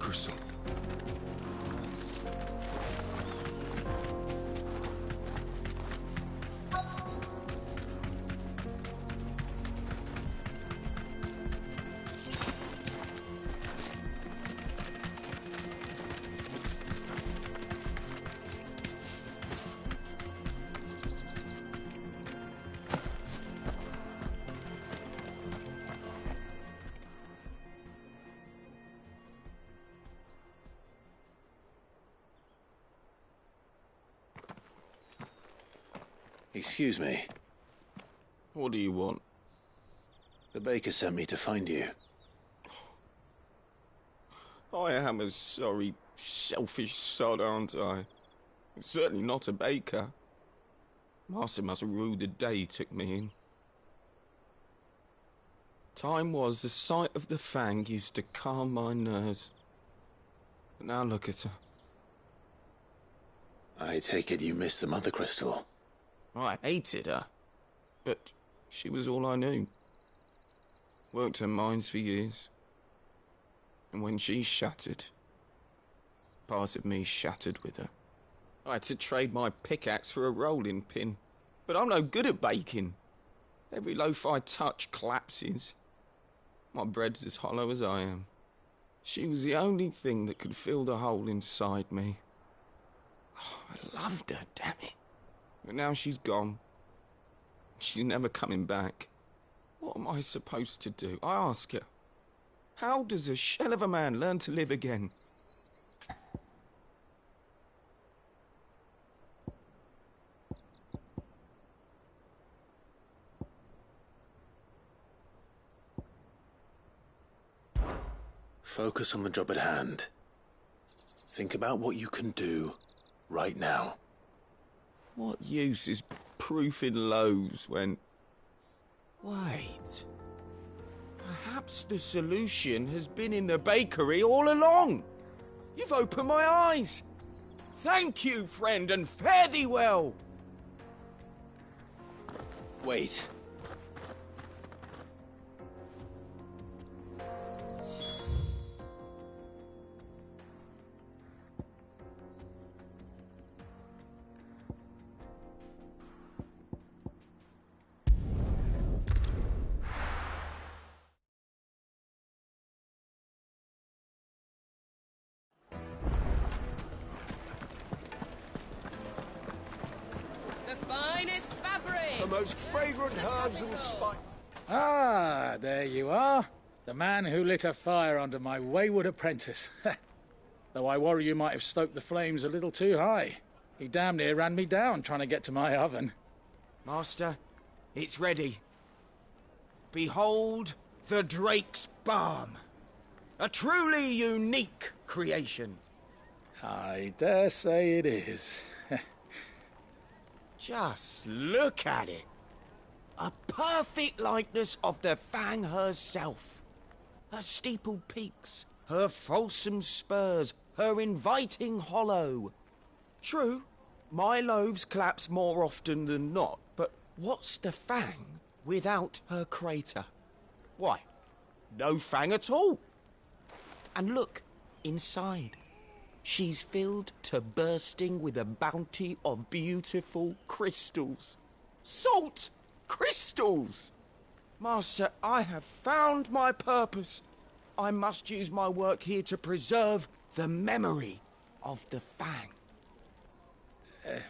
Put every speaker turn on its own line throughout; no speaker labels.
crystal.
Excuse me.
What do you want?
The baker sent me to find you.
I am a sorry, selfish sod, aren't I? Certainly not a baker. Master must have ruled the day he took me in. Time was the sight of the fang used to calm my nerves. But now look at her.
I take it you missed the mother crystal.
I hated her, but she was all I knew. Worked her mines for years. And when she shattered, part of me shattered with her. I had to trade my pickaxe for a rolling pin, but I'm no good at baking. Every loaf I touch collapses. My bread's as hollow as I am. She was the only thing that could fill the hole inside me. Oh, I loved her, damn it. But now she's gone. She's never coming back. What am I supposed to do? I ask her. How does a shell of a man learn to live again?
Focus on the job at hand. Think about what you can do right now.
What use is proofing loaves when... Wait. Perhaps the solution has been in the bakery all along. You've opened my eyes. Thank you, friend, and fare thee well.
Wait.
The most fragrant herbs and spices.
Ah, there you are. The man who lit a fire under my wayward apprentice. Though I worry you might have stoked the flames a little too high. He damn near ran me down trying to get to my oven.
Master, it's ready. Behold the Drake's Balm. A truly unique creation.
I dare say it is.
Just look at it. A perfect likeness of the Fang herself. Her steepled peaks, her fulsome spurs, her inviting hollow. True, my loaves collapse more often than not, but what's the Fang without her crater? Why, no Fang at all. And look, inside. She's filled to bursting with a bounty of beautiful crystals. Salt crystals! Master, I have found my purpose. I must use my work here to preserve the memory of the Fang.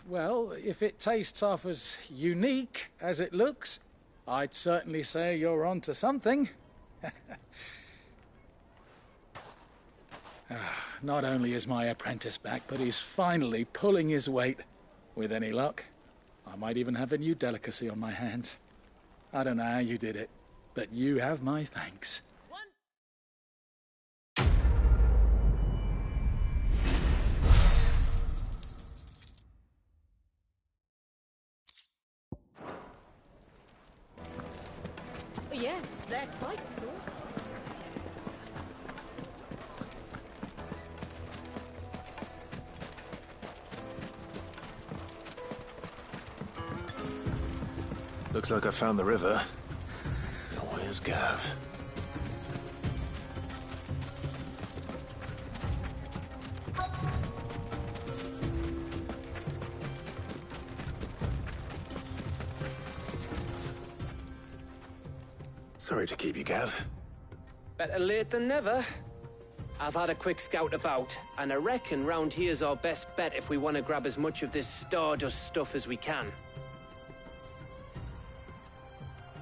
Well, if it tastes half as unique as it looks, I'd certainly say you're onto something. Not only is my apprentice back, but he's finally pulling his weight. With any luck, I might even have a new delicacy on my hands. I don't know how you did it, but you have my thanks.
Yes, they're quite sorted.
Looks like I found the river. Now where's Gav? Sorry to keep you, Gav.
Better late than never. I've had a quick scout about, and I reckon round here's our best bet if we want to grab as much of this Stardust stuff as we can.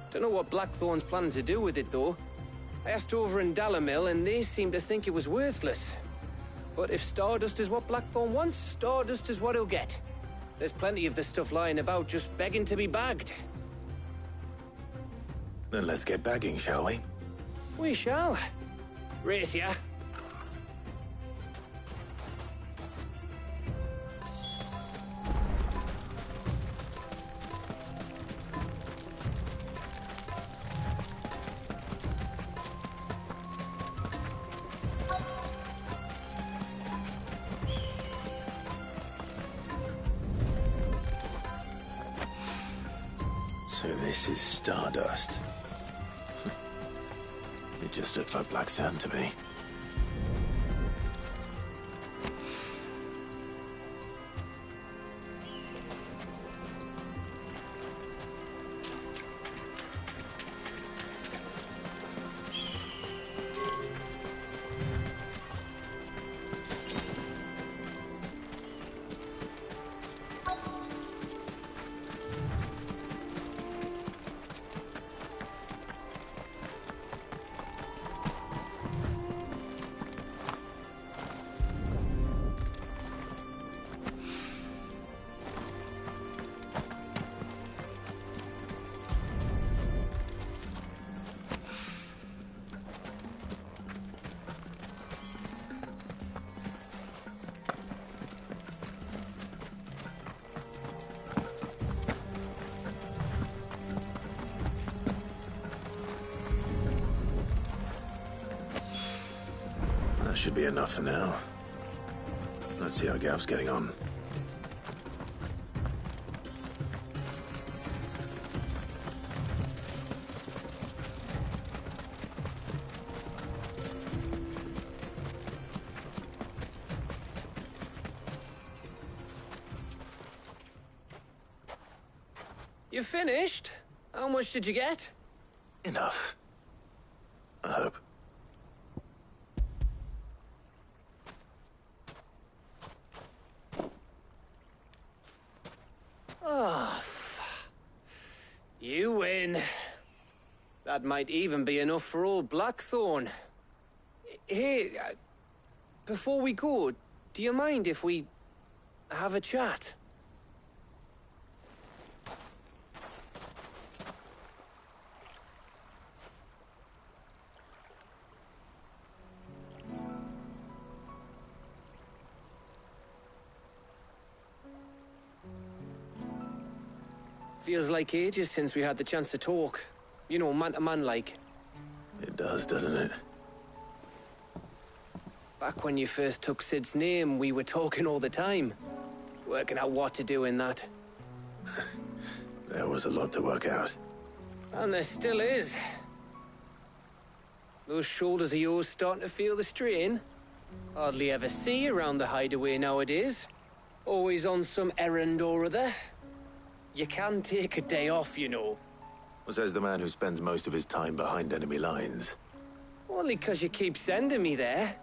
Don't know what Blackthorn's planning to do with it, though. I asked over in Dalamil, and they seem to think it was worthless. But if Stardust is what Blackthorn wants, Stardust is what he'll get. There's plenty of this stuff lying about, just begging to be bagged.
Then let's get bagging, shall we?
We shall. Race ya.
So this is Stardust. It just looked like black sand to me. That should be enough for now. Let's see how Gav's getting on.
You finished? How much did you get?
Enough. I hope.
Oh, you win. That might even be enough for old Blackthorn. Hey, before we go, do you mind if we have a chat? Feels like ages since we had the chance to talk. You know, man to man like.
It does, doesn't it?
Back when you first took Sid's name, we were talking all the time. Working out what to do in that.
There was a lot to work out.
And there still is. Those shoulders of yours starting to feel the strain. Hardly ever see you around the hideaway nowadays. Always on some errand or other. You can take a day off, you know.
Says the man who spends most of his time behind enemy lines.
Only 'cause you keep sending me there.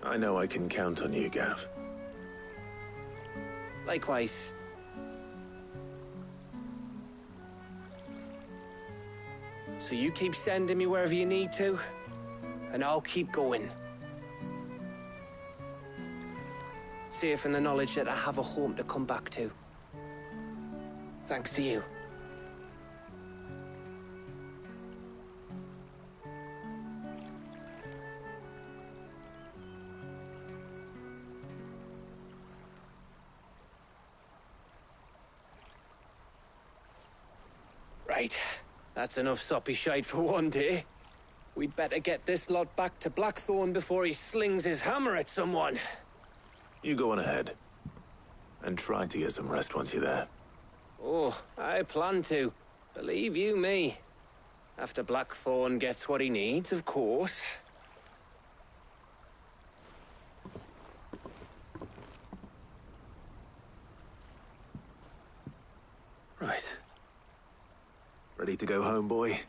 I know I can count on you, Gav.
Likewise. So you keep sending me wherever you need to, and I'll keep going. Safe in the knowledge that I have a home to come back to. Thanks to you. Right. That's enough soppy shite for one day. We'd better get this lot back to Blackthorn before he slings his hammer at someone.
You go on ahead. And try to get some rest once you're there.
Oh, I plan to. Believe you me. After Blackthorn gets what he needs, of course.
Right. Ready to go home, boy?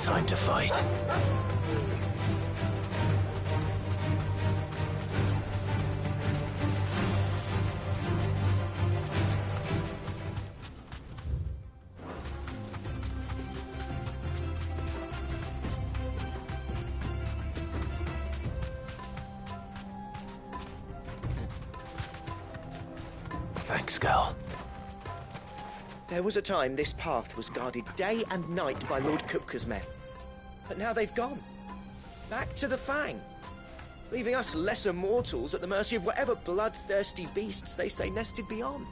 Time to fight. Thanks, girl.
There was a time this path was guarded day and night by Lord Kupka's men. But now they've gone. Back to the Fang. Leaving us lesser mortals at the mercy of whatever bloodthirsty beasts they say nested beyond.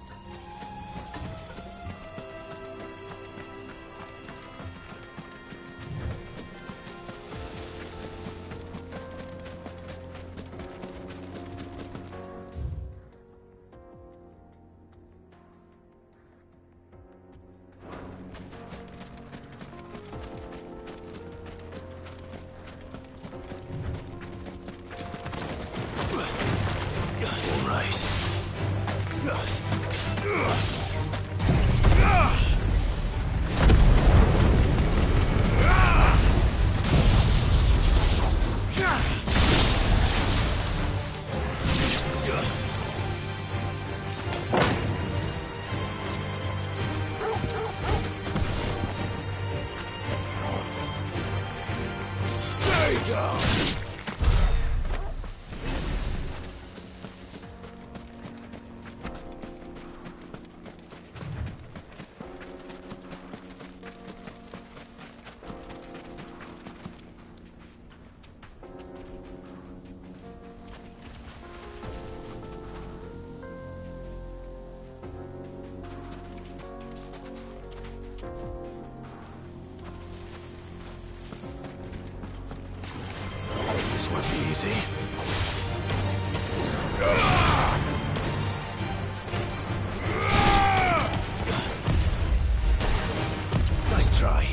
This won't be easy. Nice try.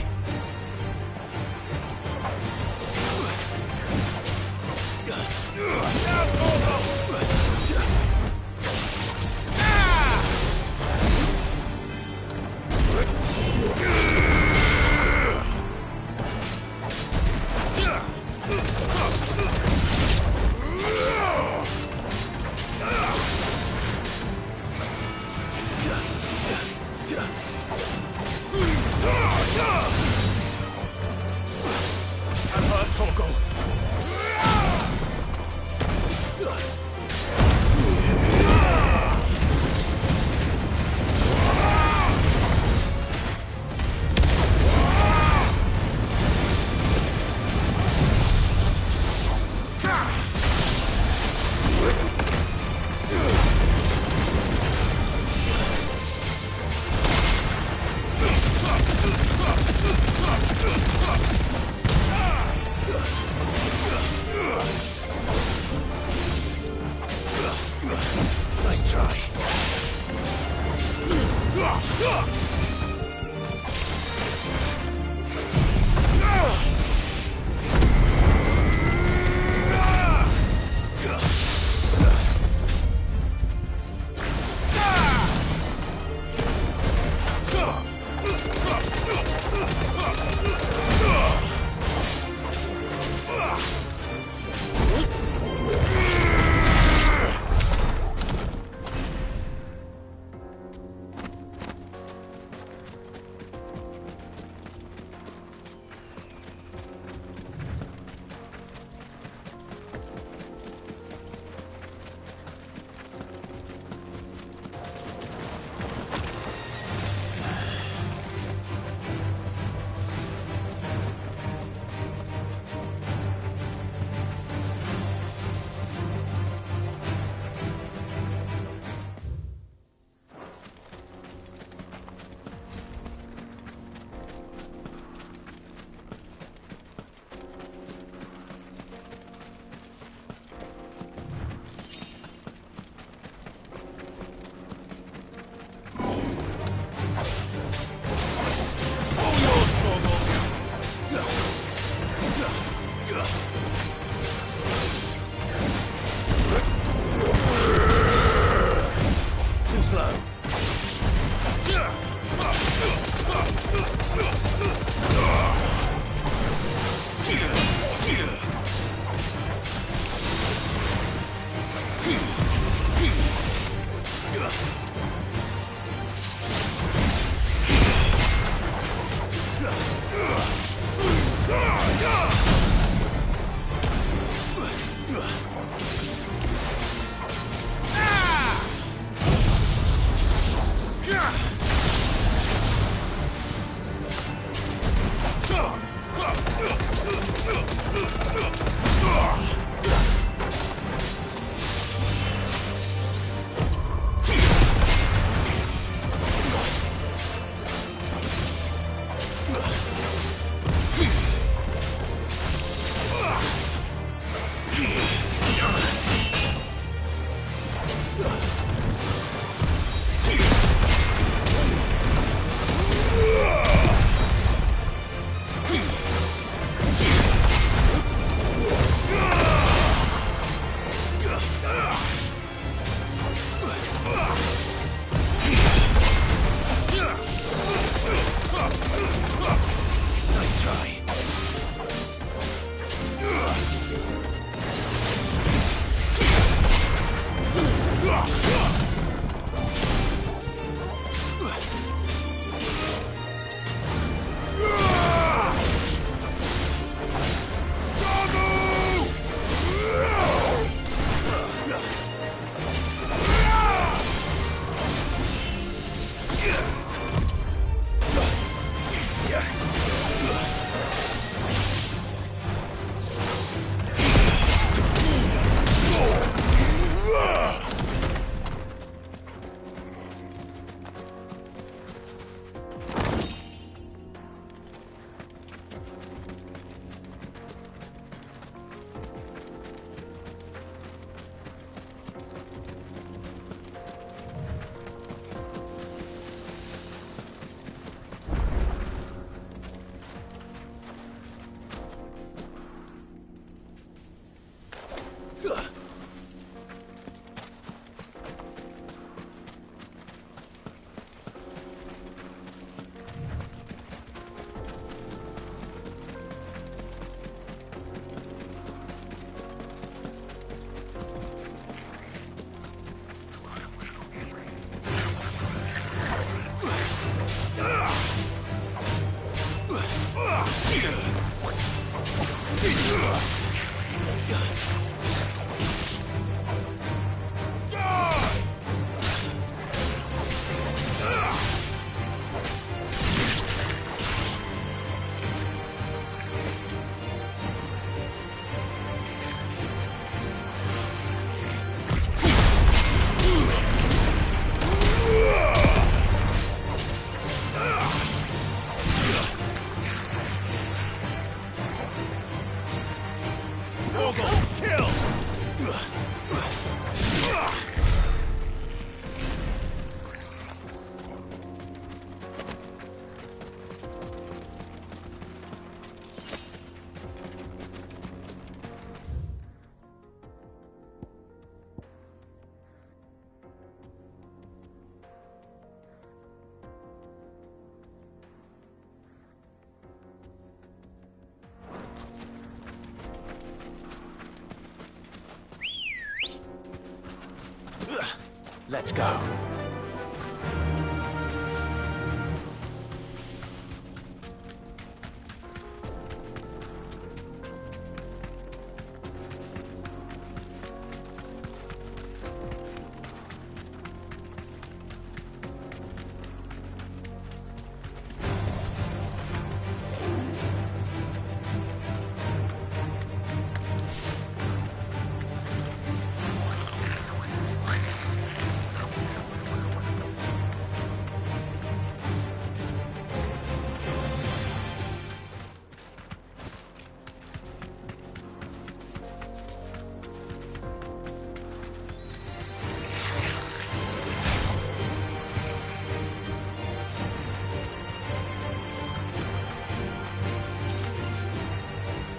Let's go.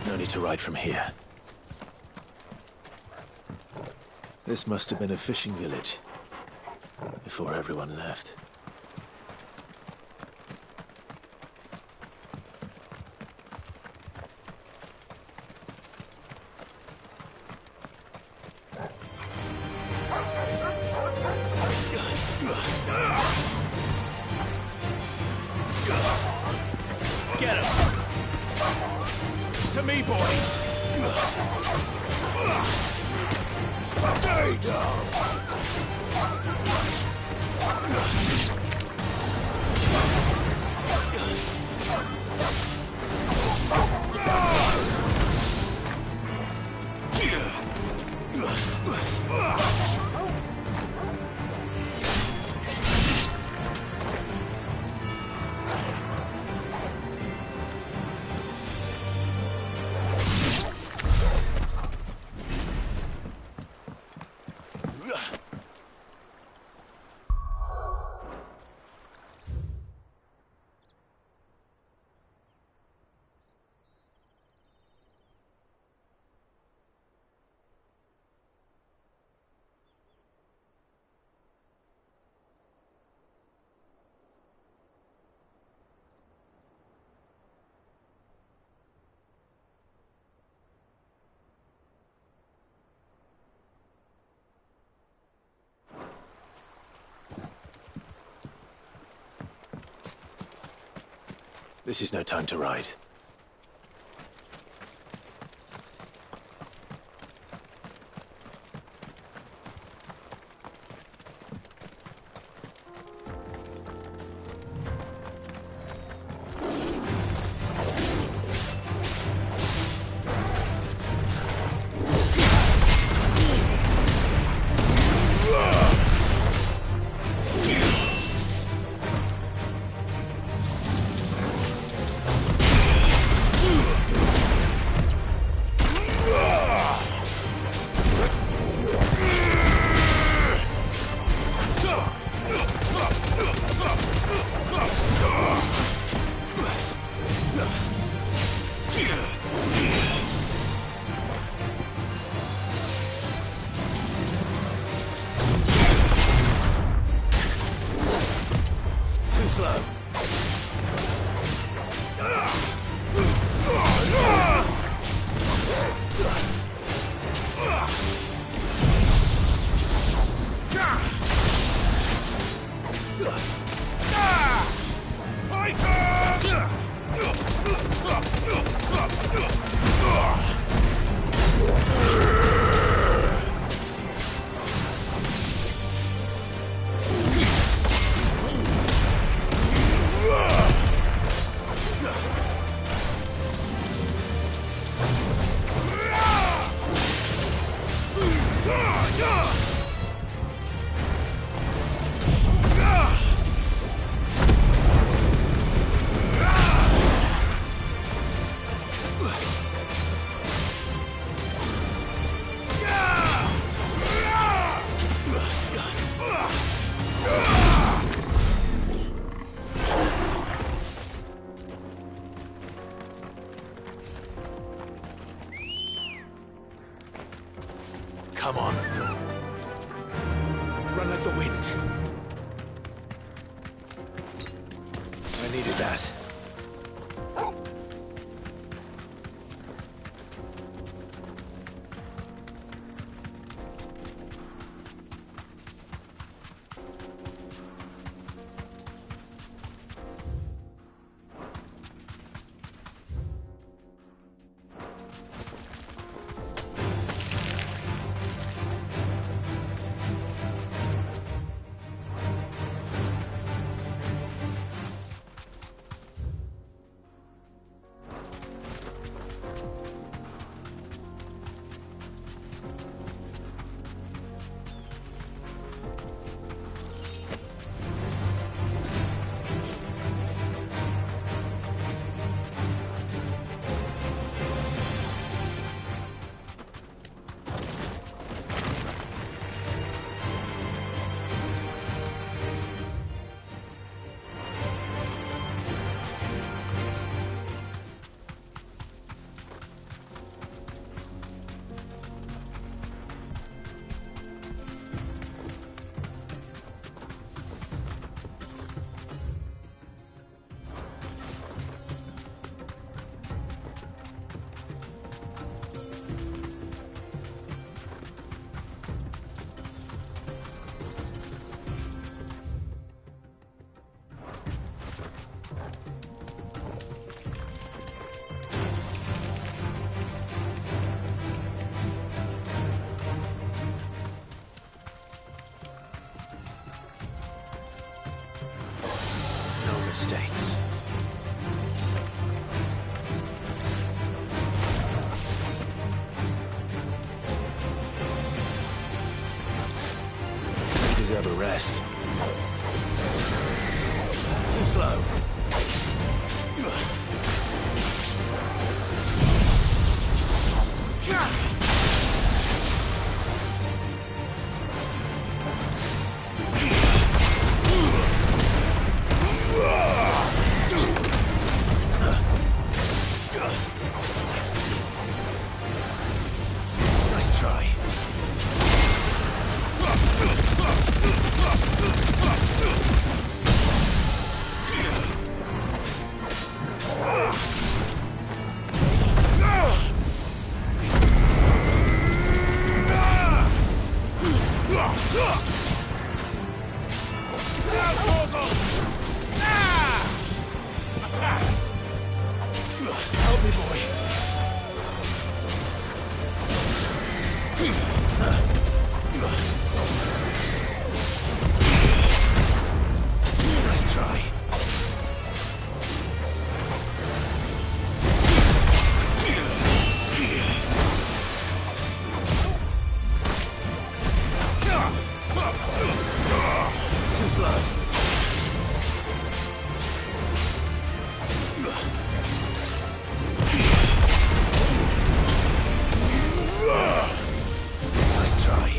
No need to ride from here. This must have been a fishing village before everyone left.
Get him! To me, boy! Stay down!
This is no time to ride.
Too slow.
Come on. Run like the wind. I needed that. mistakes. You deserve a rest.
Too slow.
Nice try.
Help me, boy.
Nice try.
Too slow.
Nice try.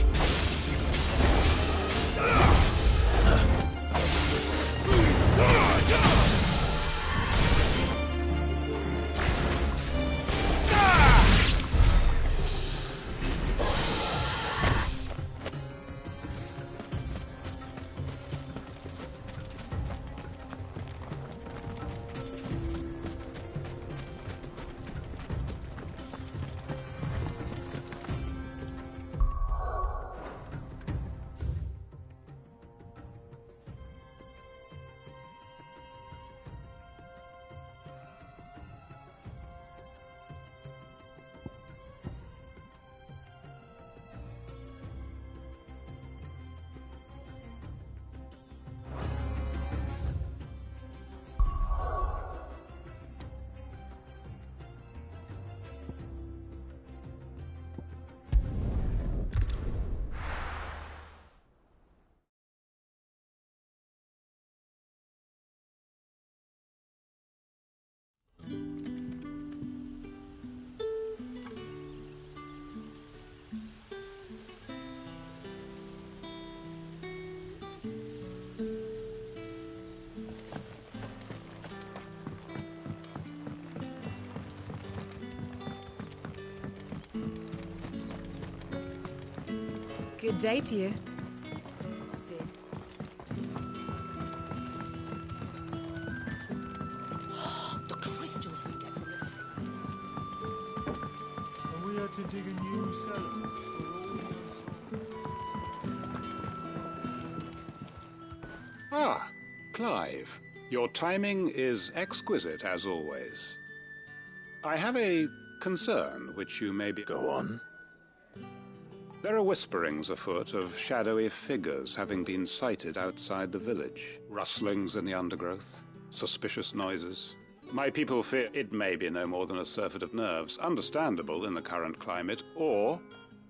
Good day to you. Sid.
The crystals we get from the table.
And we had to dig a new cellar for all your...
Ah, Clive. Your timing is exquisite, as always. I have a concern which you may be...
Go on.
There are whisperings afoot of shadowy figures having been sighted outside the village. Rustlings in the undergrowth, suspicious noises. My people fear it may be no more than a surfeit of nerves, understandable in the current climate, or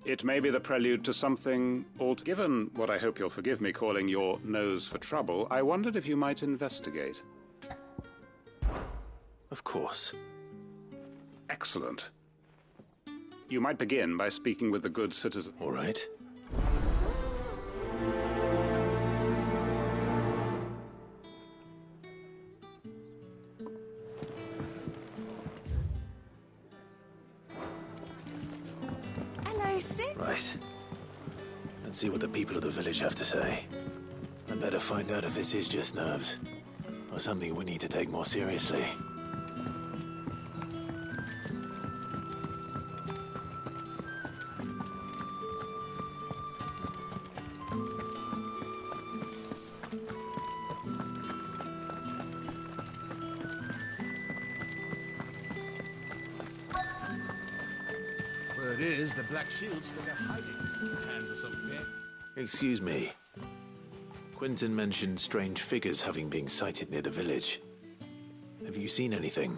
it may be the prelude to something given what I hope you'll forgive me calling your nose for trouble, I wondered if you might investigate.
Of course.
Excellent. You might begin by speaking with the good citizen.
All right.
Hello, Sid.
Right. Let's see what the people of the village have to say. I'd better find out if this is just nerves, or something we need to take more seriously.
Word is, the Black Shields took a hiding. Hands or something, yeah?
Excuse me. Quentin mentioned strange figures having been sighted near the village. Have you seen anything?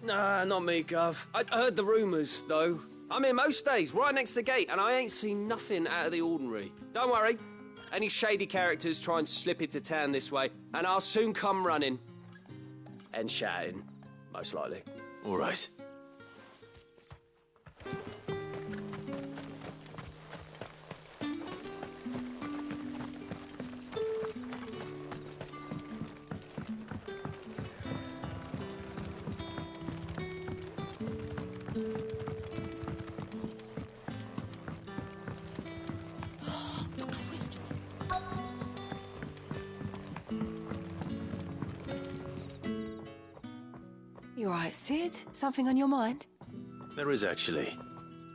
Nah, not me, Gov. I heard the rumours, though. I'm here most days, right next to the gate, and I ain't seen nothing out of the ordinary. Don't worry. Any shady characters try and slip into town this way, and I'll soon come running. And shouting, most likely.
All right.
You alright, Sid? Something on your mind?
There is actually.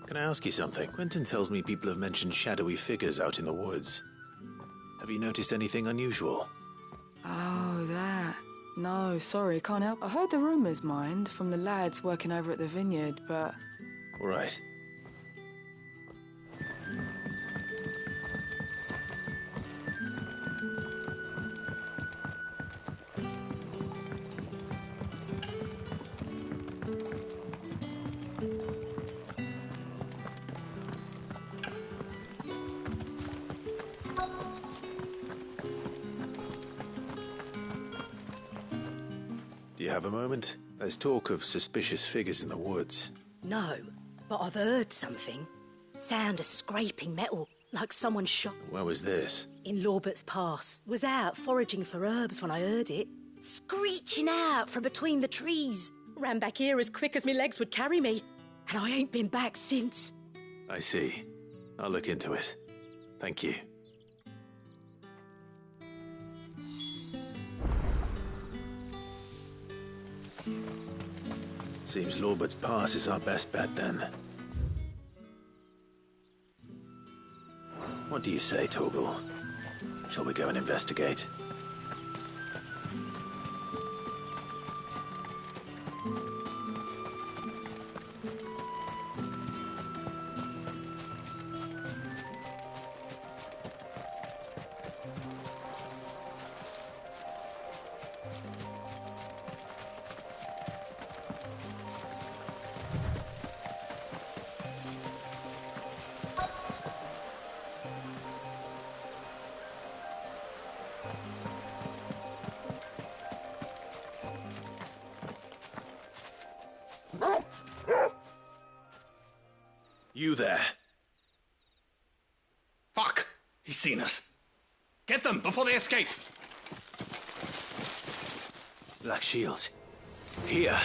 Can I ask you something? Quentin tells me people have mentioned shadowy figures out in the woods. Have you noticed anything unusual?
Oh, that. No, sorry, can't help. I heard the rumours, mind, from the lads working over at the vineyard, but...
All right. Do you have a moment? There's talk of suspicious figures in the woods.
No, but I've heard something. Sound of scraping metal, like someone shot.
Where was this?
In Lorbert's Pass. Was out foraging for herbs when I heard it. Screeching out from between the trees. Ran back here as quick as my legs would carry me. And I ain't been back since.
I see. I'll look into it. Thank you. Seems Lorbert's Pass is our best bet, then. What do you say, Torgal? Shall we go and investigate? You there.
Fuck! He's seen us. Get them before they escape!
Black Shields. Here.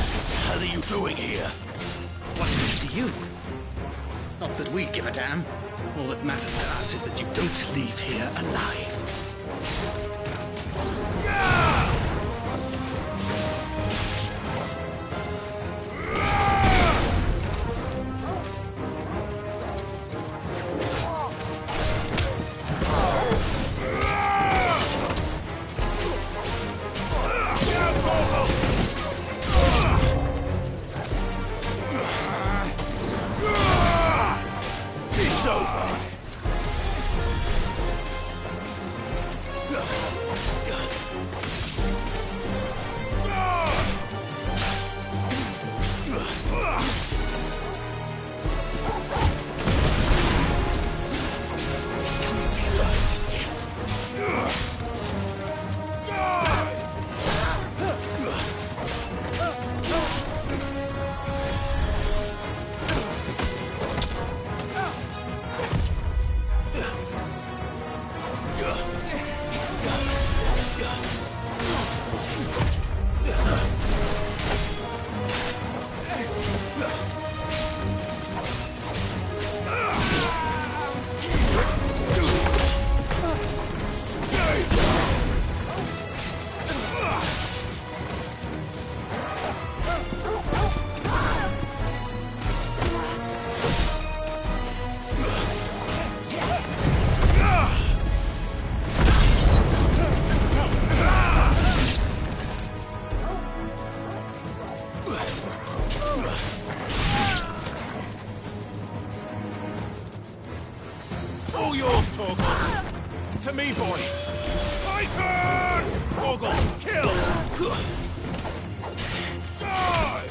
What the hell are you doing here?
What is it to you? Not that we give a damn. All that matters to us is that you don't leave here alive.
It's over.
All yours, Torgal. To me, boy. My turn! Torgal, kill! Die!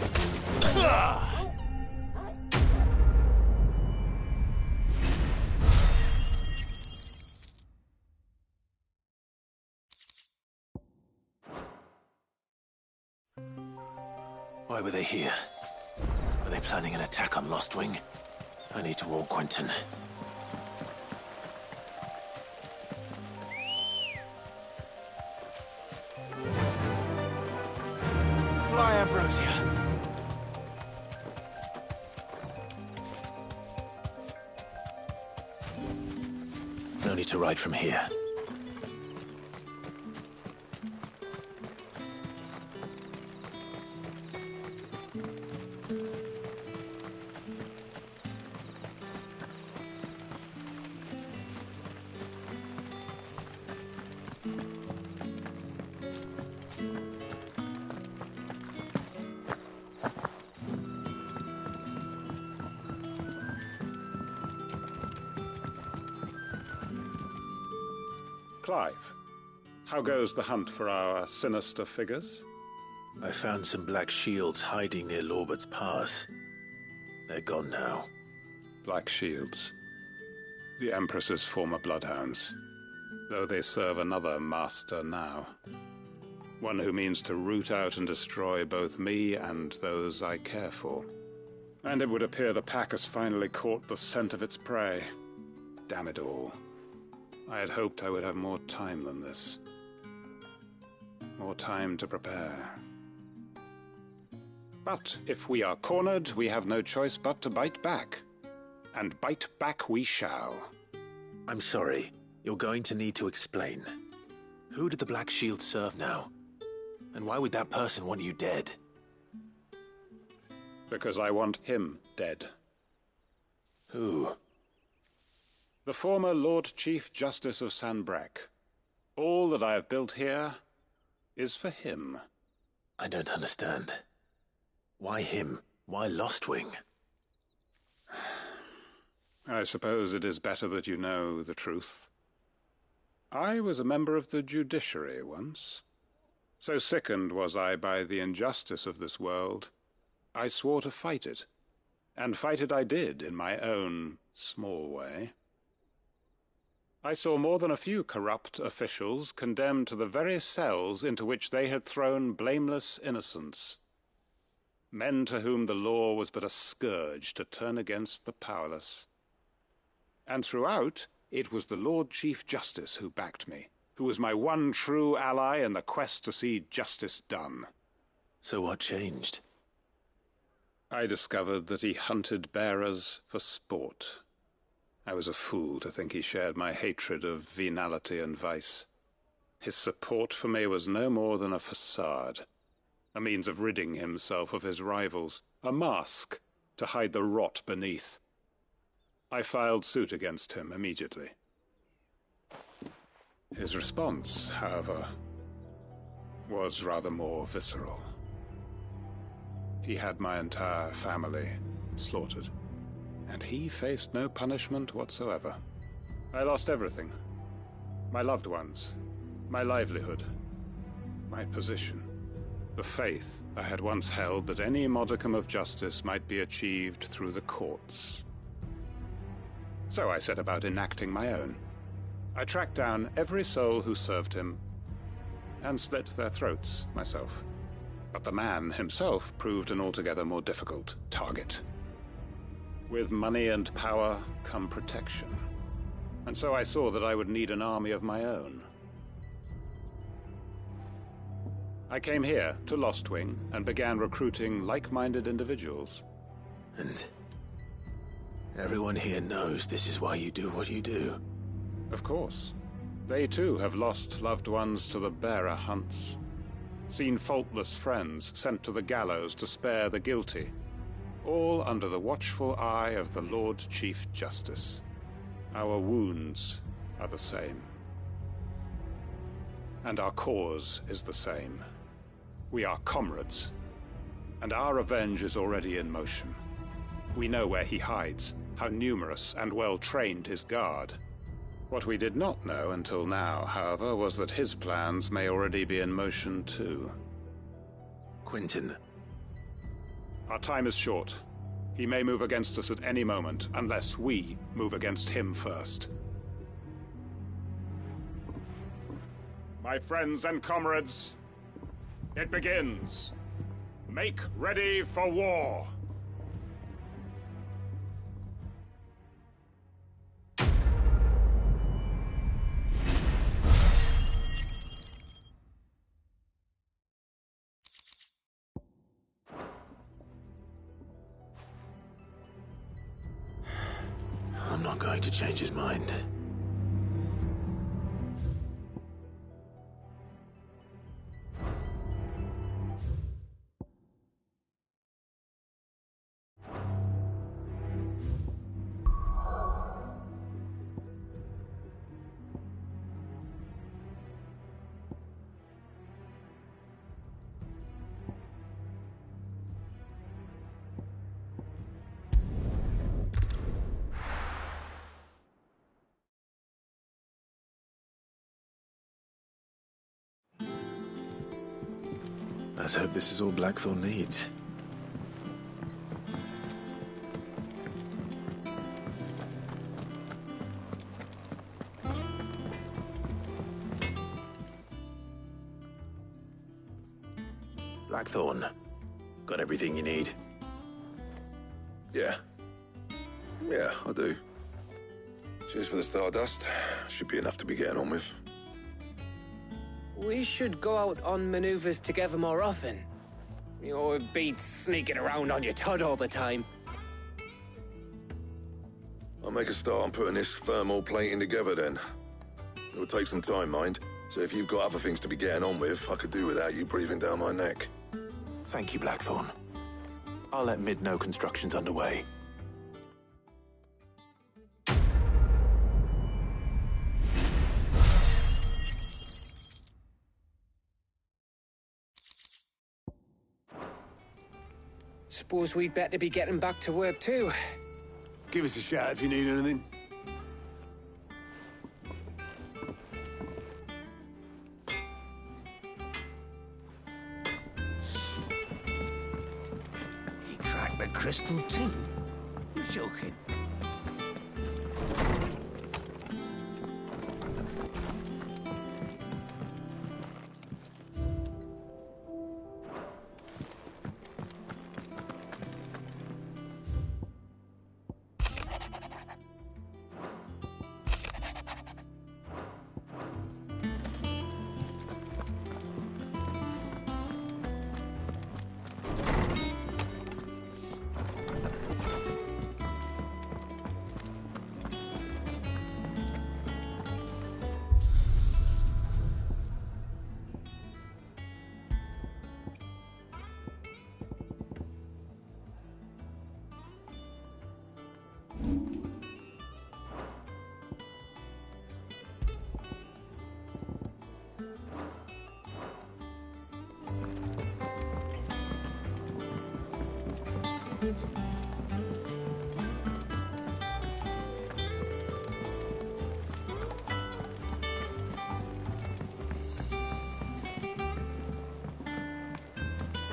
Why were they here? Are they planning an attack on Lostwing? I need to warn Quentin.
Fly, Ambrosia.
No need to ride from here.
Clive, how goes the hunt for our sinister figures?
I found some black shields hiding near Lorbert's Pass. They're gone now.
Black Shields. The Empress's former bloodhounds. Though they serve another master now. One who means to root out and destroy both me and those I care for. And it would appear the pack has finally caught the scent of its prey. Damn it all. I had hoped I would have more time than this. More time to prepare. But if we are cornered, we have no choice but to bite back. And bite back we shall.
I'm sorry. You're going to need to explain. Who did the Black Shield serve now? And why would that person want you dead?
Because I want him dead.
Who?
The former Lord Chief Justice of Sanbreque. All that I have built here is for him.
I don't understand. Why him? Why Lostwing?
I suppose it is better that you know the truth. I was a member of the judiciary once. So sickened was I by the injustice of this world, I swore to fight it. And fight it I did in my own small way. I saw more than a few corrupt officials condemned to the very cells into which they had thrown blameless innocents. Men to whom the law was but a scourge to turn against the powerless. And throughout, it was the Lord Chief Justice who backed me, who was my one true ally in the quest to see justice done.
So what changed?
I discovered that he hunted bearers for sport. I was a fool to think he shared my hatred of venality and vice. His support for me was no more than a facade, a means of ridding himself of his rivals, a mask to hide the rot beneath. I filed suit against him immediately. His response, however, was rather more visceral. He had my entire family slaughtered, and he faced no punishment whatsoever. I lost everything. My loved ones, my livelihood, my position, the faith I had once held that any modicum of justice might be achieved through the courts. So I set about enacting my own. I tracked down every soul who served him, and slit their throats myself. But the man himself proved an altogether more difficult target. With money and power come protection. And so I saw that I would need an army of my own. I came here to Lostwing and began recruiting like-minded individuals.
And everyone here knows this is why you do what you do.
Of course. They too have lost loved ones to the bearer hunts. Seen faultless friends sent to the gallows to spare the guilty. All under the watchful eye of the Lord Chief Justice. Our wounds are the same. And our cause is the same. We are comrades. And our revenge is already in motion. We know where he hides, how numerous and well-trained his guard. What we did not know until now, however, was that his plans may already be in motion too.
Quentin.
Our time is short. He may move against us at any moment, unless we move against him first. My friends and comrades, it begins. Make ready for war.
I'm not going to change his mind. Let's hope this is all Blackthorn needs. Blackthorn, got everything you need?
Yeah. Yeah, I do. Cheers for the Stardust. Should be enough to be getting on with.
We should go out on maneuvers together more often. You know, it beats sneaking around on your Todd all the time.
I'll make a start on putting this thermal plating together then. It'll take some time, mind. So if you've got other things to be getting on with, I could do without you breathing down my neck.
Thank you, Blackthorn. I'll let Mid know construction's underway.
Suppose we'd better be getting back to work too.
Give us a shout if you need anything.
He cracked the crystal too? You're joking.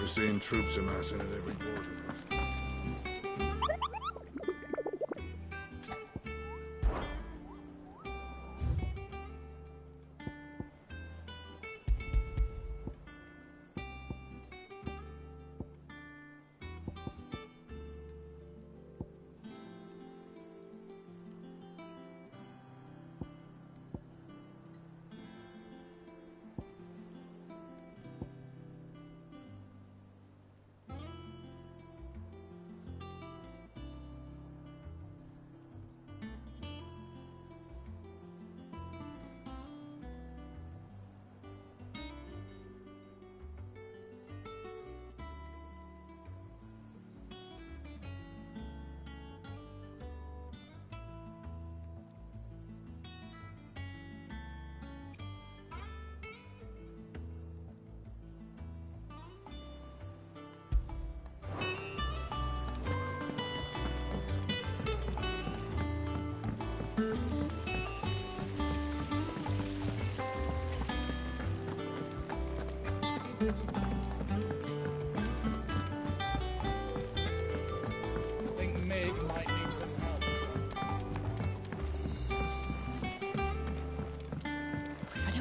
We're seeing troops amassing at every border.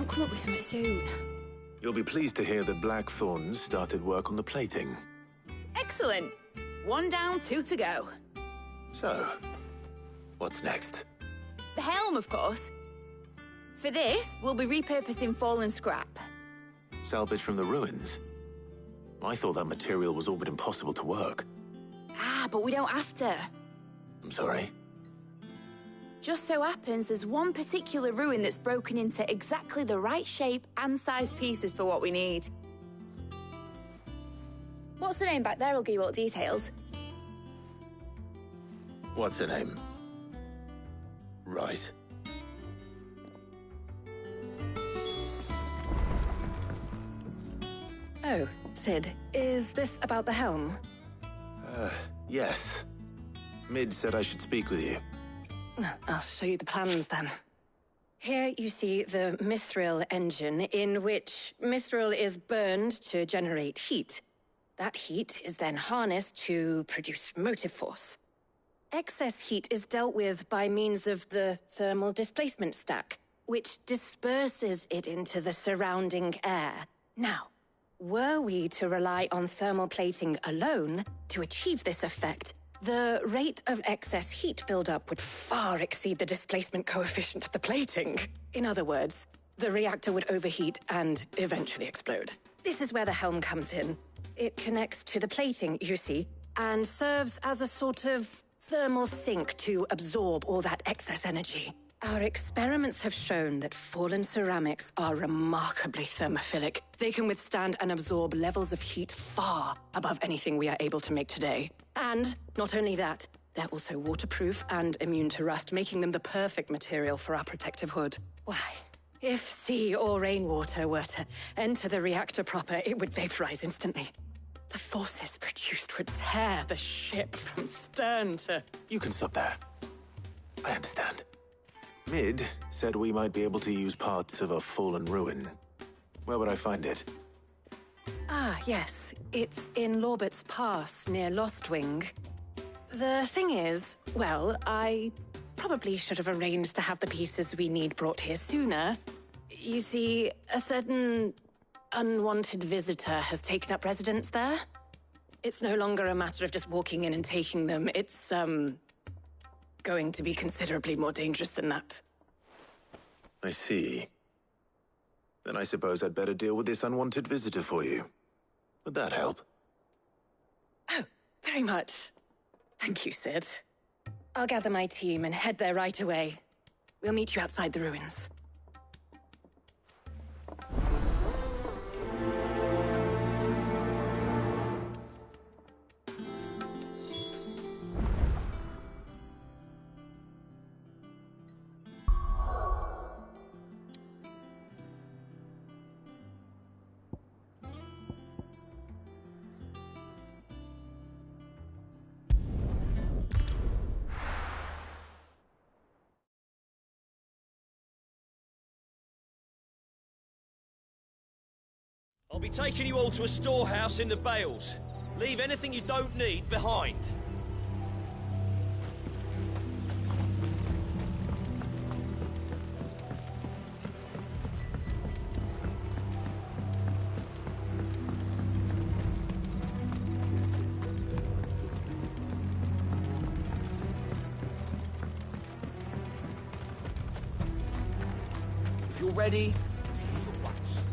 come up with something soon.
You'll be pleased to hear that Blackthorn's started work on the plating.
Excellent. 1 down, 2 to go.
So, what's next?
The helm, of course. For this, we'll be repurposing fallen scrap.
Salvage from the ruins? I thought that material was all but impossible to work.
Ah, but we don't have to.
I'm sorry?
Just so happens there's one particular ruin that's broken into exactly the right shape and size pieces for what we need. What's the name back there? I'll give you all the details.
What's her name? Right.
Oh, Sid, is this about the helm?
Yes. Mid said I should speak with you.
I'll show you the plans then. Here you see the mithril engine, in which mithril is burned to generate heat. That heat is then harnessed to produce motive force. Excess heat is dealt with by means of the thermal displacement stack, which disperses it into the surrounding air. Now, were we to rely on thermal plating alone to achieve this effect, the rate of excess heat buildup would far exceed the displacement coefficient of the plating. In other words, the reactor would overheat and eventually explode. This is where the helm comes in. It connects to the plating, you see, and serves as a sort of thermal sink to absorb all that excess energy. Our experiments have shown that fallen ceramics are remarkably thermophilic. They can withstand and absorb levels of heat far above anything we are able to make today. And not only that, they're also waterproof and immune to rust, making them the perfect material for our protective hood. Why, if sea or rainwater were to enter the reactor proper, it would vaporize instantly. The forces produced would tear the ship from stern to...
You can stop there. I understand. Mid said we might be able to use parts of a fallen ruin. Where would I find it?
Ah, yes. It's in Lorbert's Pass, near Lostwing. The thing is, well, I probably should have arranged to have the pieces we need brought here sooner. You see, a certain unwanted visitor has taken up residence there. It's no longer a matter of just walking in and taking them. It's, going to be considerably more dangerous than that.
I see. Then I suppose I'd better deal with this unwanted visitor for you. Would that help?
Oh, very much. Thank you, Sid. I'll gather my team and head there right away. We'll meet you outside the ruins.
I'll be taking you all to a storehouse in the Bales. Leave anything you don't need behind. If you're ready, we leave at once.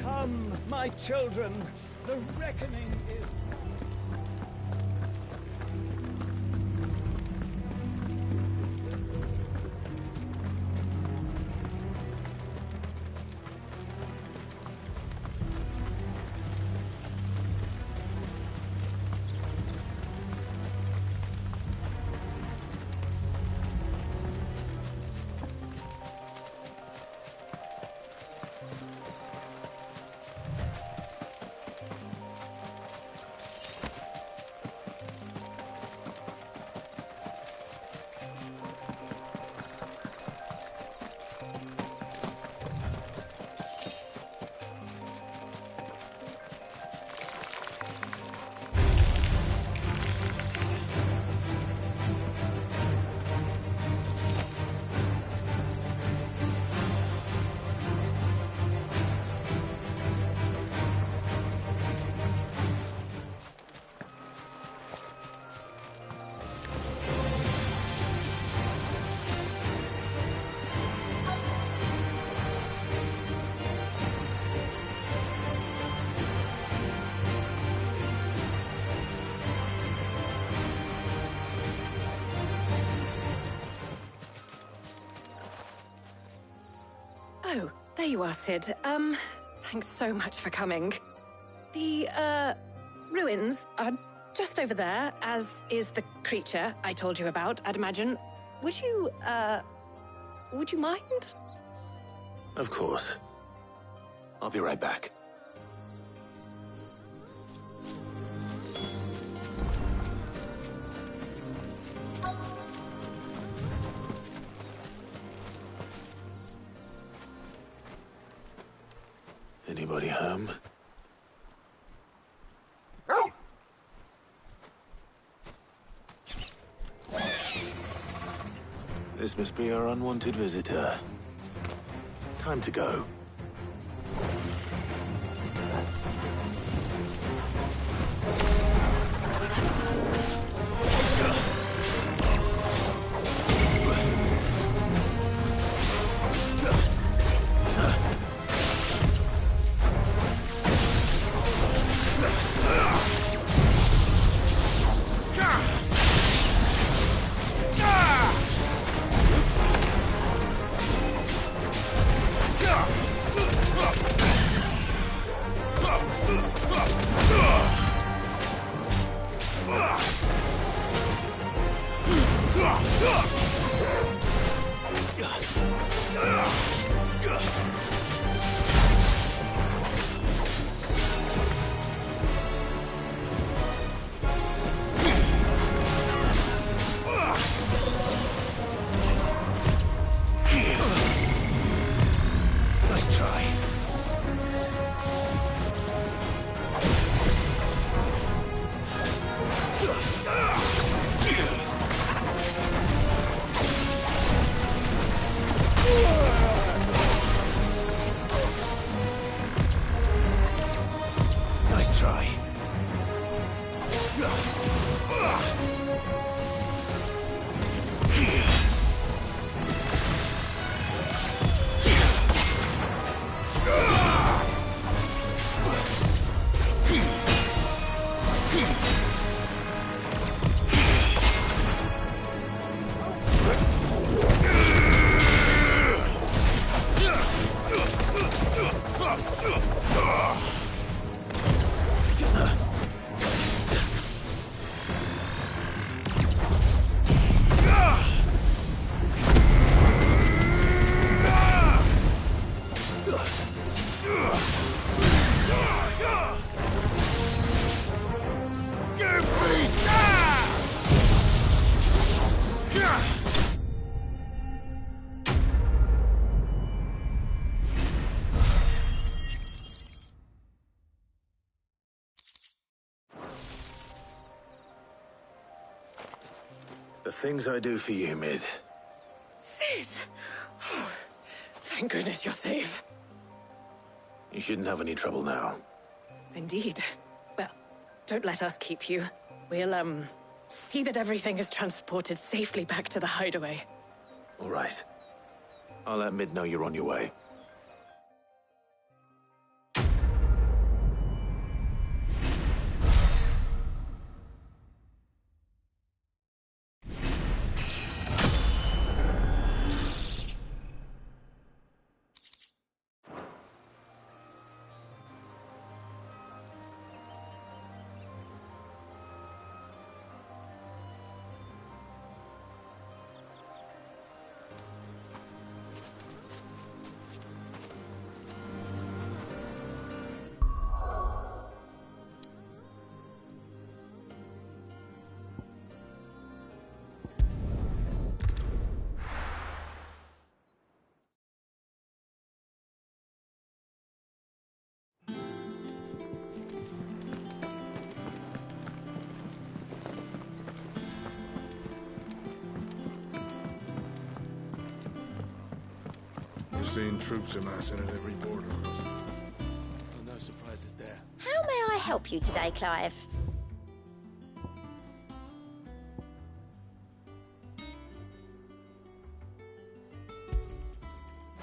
Come, my children, the reckoning is...
There you are, Sid. Thanks so much for coming. The, ruins are just over there, as is the creature I told you about, I'd imagine. Would you mind?
Of course. I'll be right back. Anybody home? This must be our unwanted visitor. Time to go. Nice try. Nice try. The things I do for you, Mid.
Sid! Oh, thank goodness you're safe.
You shouldn't have any trouble now.
Indeed. Well, don't let us keep you. We'll, see that everything is transported safely back to the hideaway.
All right. I'll let Mid know you're on your way.
We're seeing troops amassing at every border crossing.
No surprises there.
How may I help you today, Clive?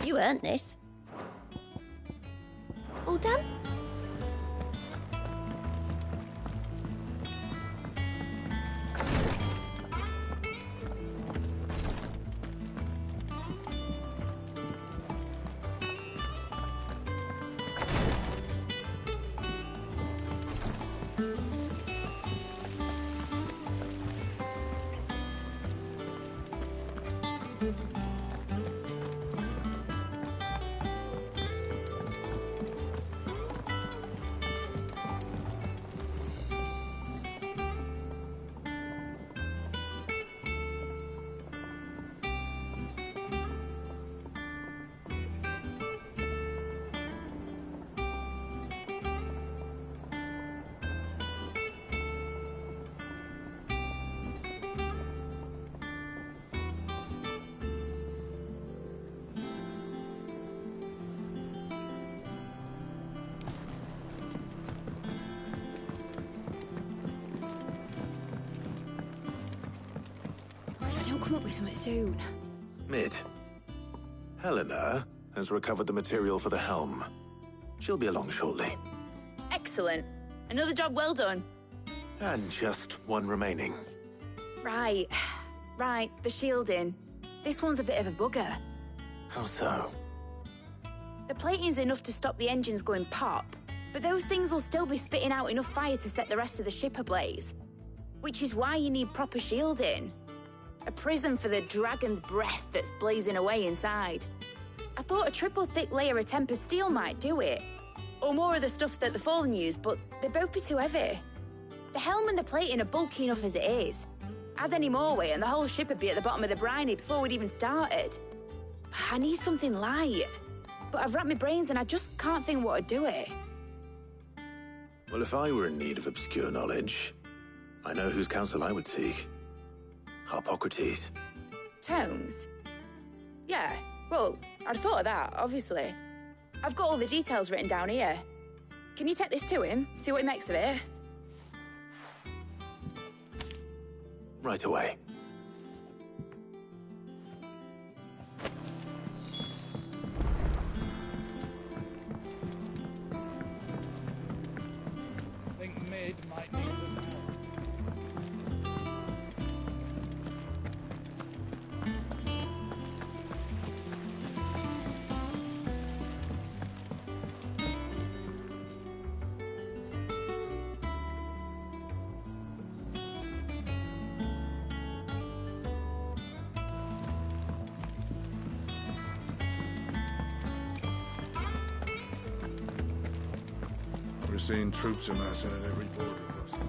You earned this. All done?
come up with something soon.
Mid. Helena has recovered the material for the helm. She'll be along shortly.
Excellent. Another job well done.
And just one remaining.
Right. Right, the shielding. This one's a bit of a bugger.
How so?
The plating's enough to stop the engines going pop, but those things will still be spitting out enough fire to set the rest of the ship ablaze. Which is why you need proper shielding. A prism for the dragon's breath that's blazing away inside. I thought a triple thick layer of tempered steel might do it. Or more of the stuff that the Fallen use, but they'd both be too heavy. The helm and the plating are bulky enough as it is. Add any more weight and the whole ship would be at the bottom of the briny before we'd even started. I need something light. But I've racked my brains and I just can't think what would do it.
Well, if I were in need of obscure knowledge, I know whose counsel I would seek. Harpocrates.
Tomes? Yeah, well, I'd thought of that, obviously. I've got all the details written down here. Can you take this to him, see what he makes of it?
Right away.
I think Mid might need some help.
We're seeing troops amassing at every border crossing.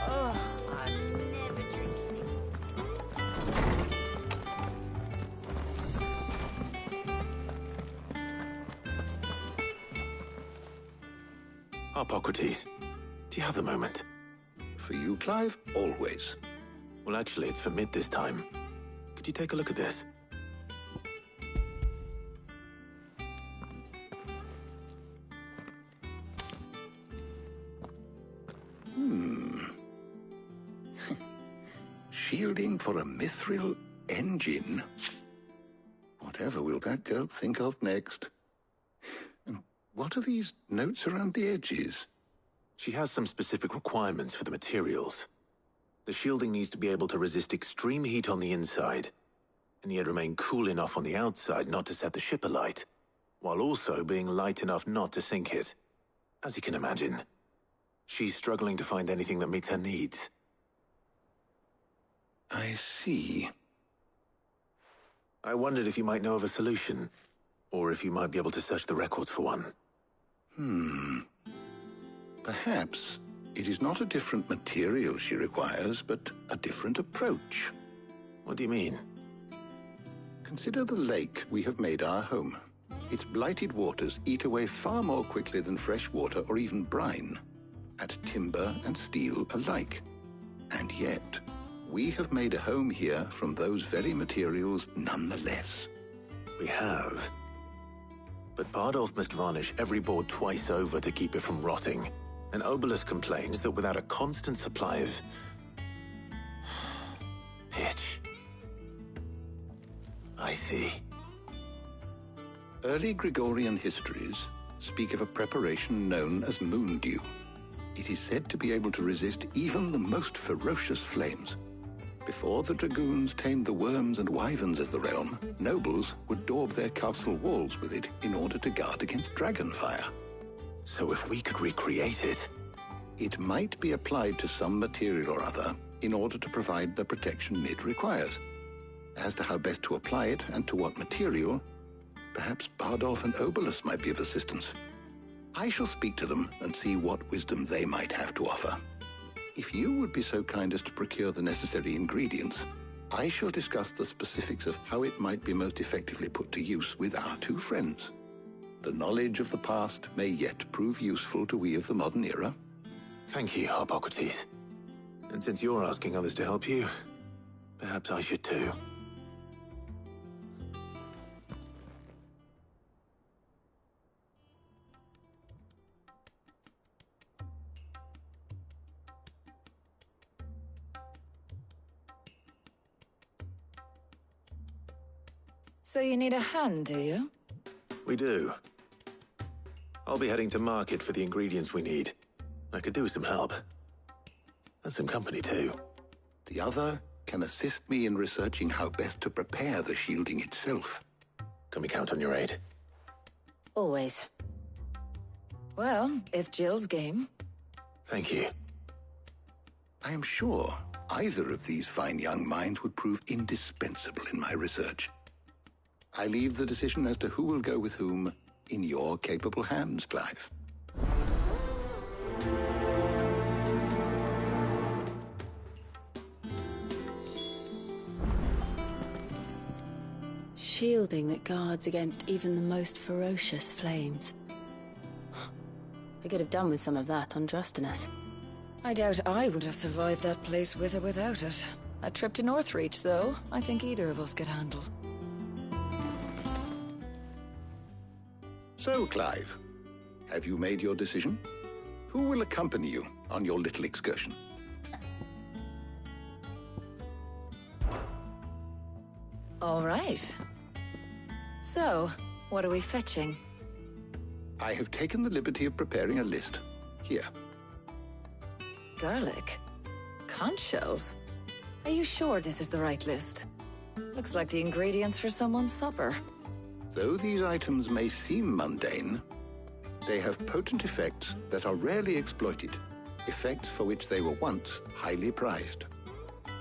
Oh, I'm never drinking.
Harpocrates, do you have a moment?
For you, Clive? Always.
Well, actually, it's for Mid this time. Could you take a look at this?
Shielding for a mithril engine? Whatever will that girl think of next? And what are these notes around the edges?
She has some specific requirements for the materials. The shielding needs to be able to resist extreme heat on the inside, and yet remain cool enough on the outside not to set the ship alight, while also being light enough not to sink it. As you can imagine, she's struggling to find anything that meets her needs.
I see.
I wondered if you might know of a solution, or if you might be able to search the records for one.
Perhaps it is not a different material she requires, but a different approach.
What do you mean?
Consider the lake we have made our home. Its blighted waters eat away far more quickly than fresh water or even brine, at timber and steel alike. And yet, we have made a home here from those very materials nonetheless.
We have. But Bardolph must varnish every board twice over to keep it from rotting. And Obelus complains that without a constant supply of pitch. I see.
Early Gregorian histories speak of a preparation known as moon dew. It is said to be able to resist even the most ferocious flames. Before the dragoons tamed the worms and wyverns of the realm, nobles would daub their castle walls with it in order to guard against dragon fire.
So if we could recreate it...
It might be applied to some material or other in order to provide the protection Mid requires. As to how best to apply it and to what material, perhaps Bardolph and Obelus might be of assistance. I shall speak to them and see what wisdom they might have to offer. If you would be so kind as to procure the necessary ingredients, I shall discuss the specifics of how it might be most effectively put to use with our two friends. The knowledge of the past may yet prove useful to we of the modern era.
Thank you, Harpocrates. And since you're asking others to help you, perhaps I should too.
So you need a hand, do you?
We do. I'll be heading to market for the ingredients we need. I could do with some help. And some company, too.
The other can assist me in researching how best to prepare the shielding itself.
Can we count on your aid?
Always. Well, if Jill's game.
Thank you.
I am sure either of these fine young minds would prove indispensable in my research. I leave the decision as to who will go with whom in your capable hands, Clive.
Shielding that guards against even the most ferocious flames. We could have done with some of that on Drustinus.
I doubt I would have survived that place with or without it. A trip to Northreach, though, I think either of us could handle.
So, Clive, have you made your decision? Who will accompany you on your little excursion?
All right. So, what are we fetching?
I have taken the liberty of preparing a list. Here.
Garlic? Conch shells? Are you sure this is the right list? Looks like the ingredients for someone's supper.
Though these items may seem mundane, they have potent effects that are rarely exploited, effects for which they were once highly prized.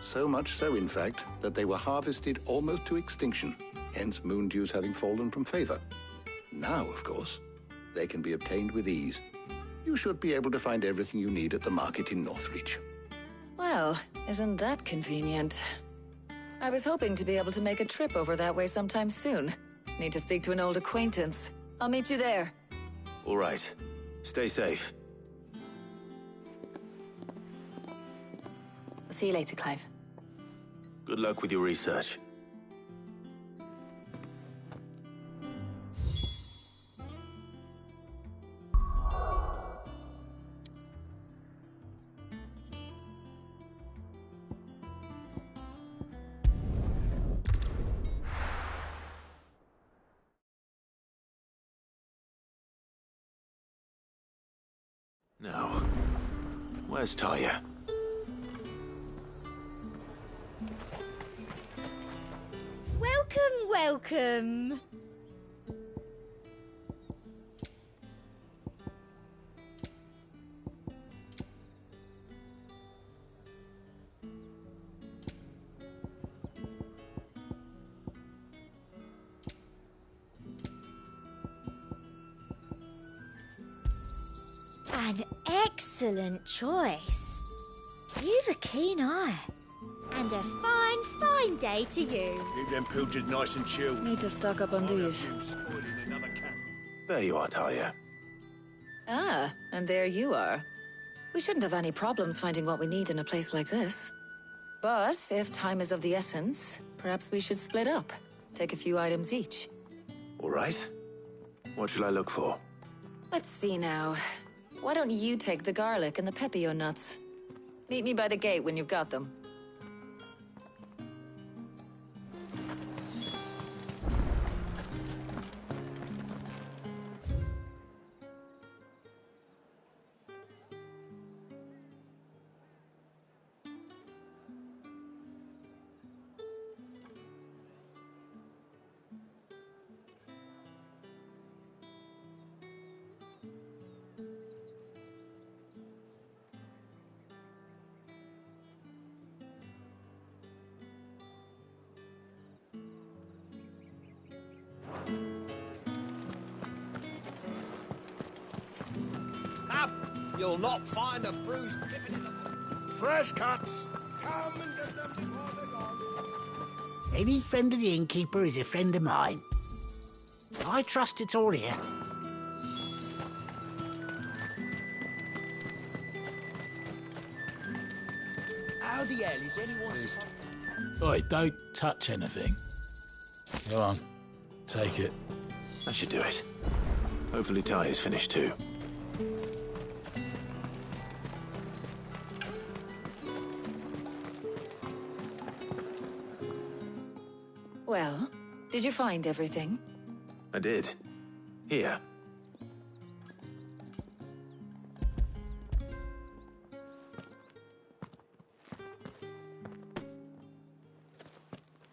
So much so, in fact, that they were harvested almost to extinction, hence moon dews having fallen from favor. Now, of course, they can be obtained with ease. You should be able to find everything you need at the market in Northreach.
Well, isn't that convenient? I was hoping to be able to make a trip over that way sometime soon. Need to speak to an old acquaintance. I'll meet you there.
All right. Stay safe.
I'll see you later, Clive.
Good luck with your research. Now, where's Talia?
Welcome, welcome. An excellent choice. You've a keen eye. And a fine, fine day to you.
Keep them pilchards nice and chilled.
Need to stock up on these.
There you are, Talia.
Ah, and there you are. We shouldn't have any problems finding what we need in a place like this. But if time is of the essence, perhaps we should split up. Take a few items each.
All right. What shall I look for?
Let's see now. Why don't you take the garlic and the pepio nuts? Meet me by the gate when you've got them.
Up! You'll not find a bruised pippin in the... Fresh cuts! Come and get them before they're gone.
Any friend of the innkeeper is a friend of mine. I trust it's all here.
How the hell is anyone...
Oi, don't touch anything. Go on, take it.
That should do it. Hopefully Talia's finished too.
Well,
Did you find everything?
I did. Here.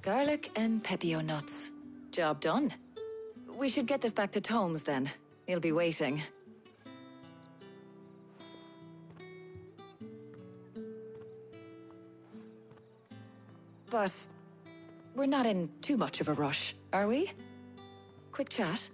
Garlic and pepio nuts. Job done. We should get this back to Tomes then. He'll be waiting. But we're not in too much of a rush, are we? Quick chat.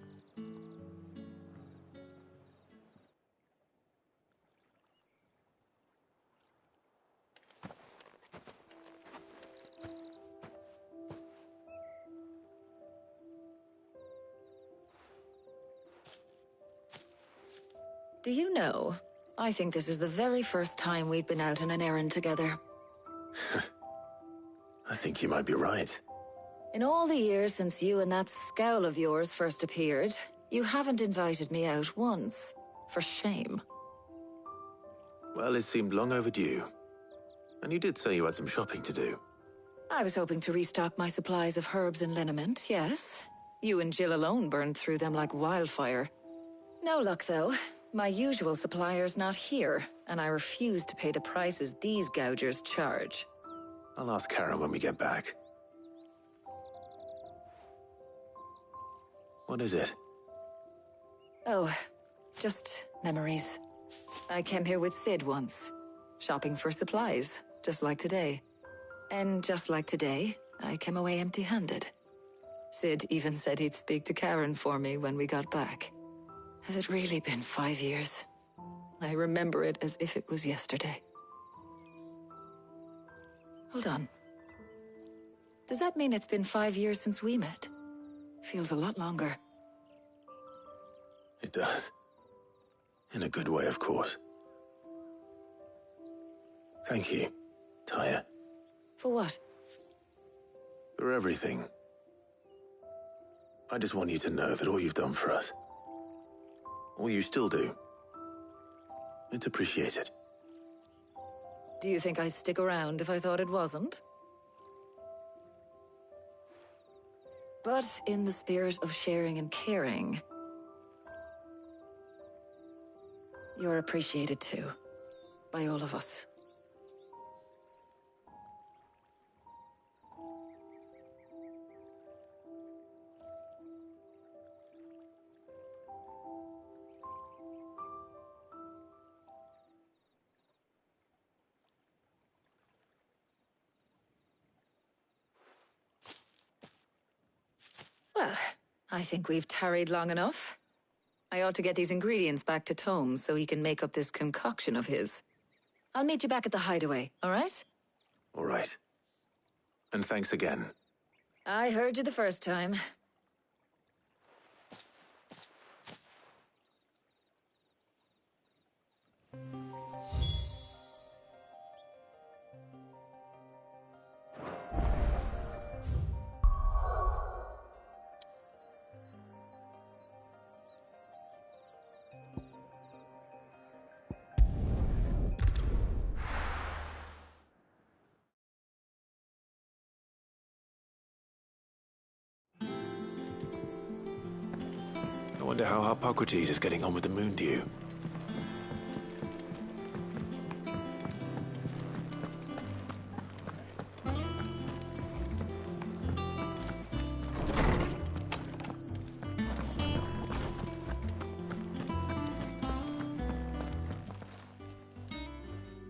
Do you know, I think this is the very first time we've been out on an errand together.
I think you might be right.
In all the years since you and that scowl of yours first appeared, you haven't invited me out once. For shame.
Well, it seemed long overdue. And you did say you had some shopping to do.
I was hoping to restock my supplies of herbs and liniment, yes. You and Jill alone burned through them like wildfire. No luck, though. My usual supplier's not here, and I refuse to pay the prices these gougers charge.
I'll ask Karen when we get back. What is it?
Oh, just memories. I came here with Sid once, shopping for supplies, just like today. And just like today, I came away empty-handed. Sid even said he'd speak to Karen for me when we got back. Has it really been 5 years? I remember it as if it was yesterday. Hold on. Does that mean it's been 5 years since we met? Feels a lot longer.
It does. In a good way, of course. Thank you, Tyre.
For what?
For everything. I just want you to know that all you've done for us, all you still do, it's appreciated.
Do you think I'd stick around if I thought it wasn't? But in the spirit of sharing and caring, you're appreciated too, by all of us. Well, I think we've tarried long enough. I ought to get these ingredients back to Tomes so he can make up this concoction of his. I'll meet you back at the hideaway, all right?
All right. And thanks again.
I heard you the first time.
I wonder how Hippocrates is getting on with the moon dew.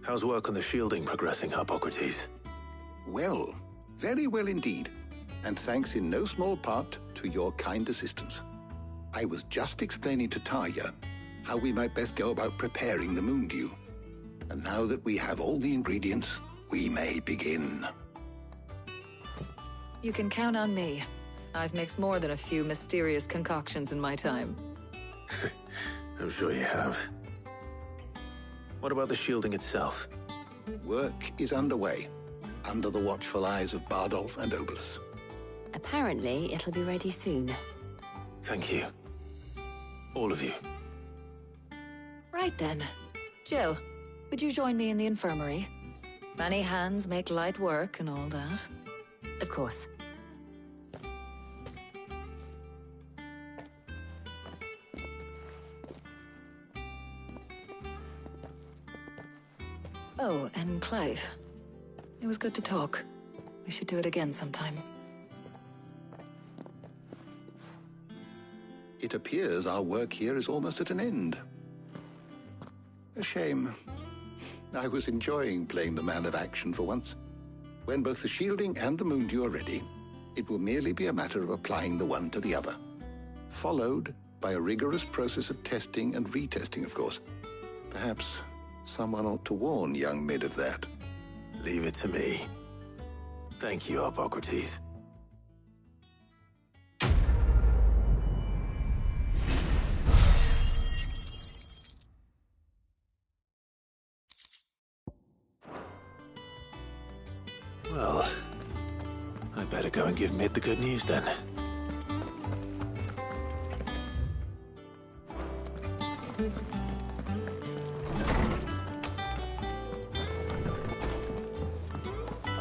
How's work on the shielding progressing, Hippocrates?
Well, very well indeed. And thanks in no small part to your kind assistance. I was just explaining to Tarja how we might best go about preparing the moon dew. And now that we have all the ingredients, we may begin.
You can count on me. I've mixed more than a few mysterious concoctions in my time.
I'm sure you have. What about the shielding itself?
Work is underway, under the watchful eyes of Bardolph and Obolus.
Apparently, it'll be ready soon.
Thank you. All of you.
Right then. Jill, would you join me in the infirmary? Many hands make light work and all that.
Of course.
Oh, and Clive. It was good to talk. We should do it again sometime.
It appears our work here is almost at an end. A shame. I was enjoying playing the man of action for once. When both the shielding and the moondew are ready, it will merely be a matter of applying the one to the other, followed by a rigorous process of testing and retesting, of course. Perhaps someone ought to warn young Mid of that.
Leave it to me. Thank you, Hippocrates. Well, I better go and give Mid the good news then.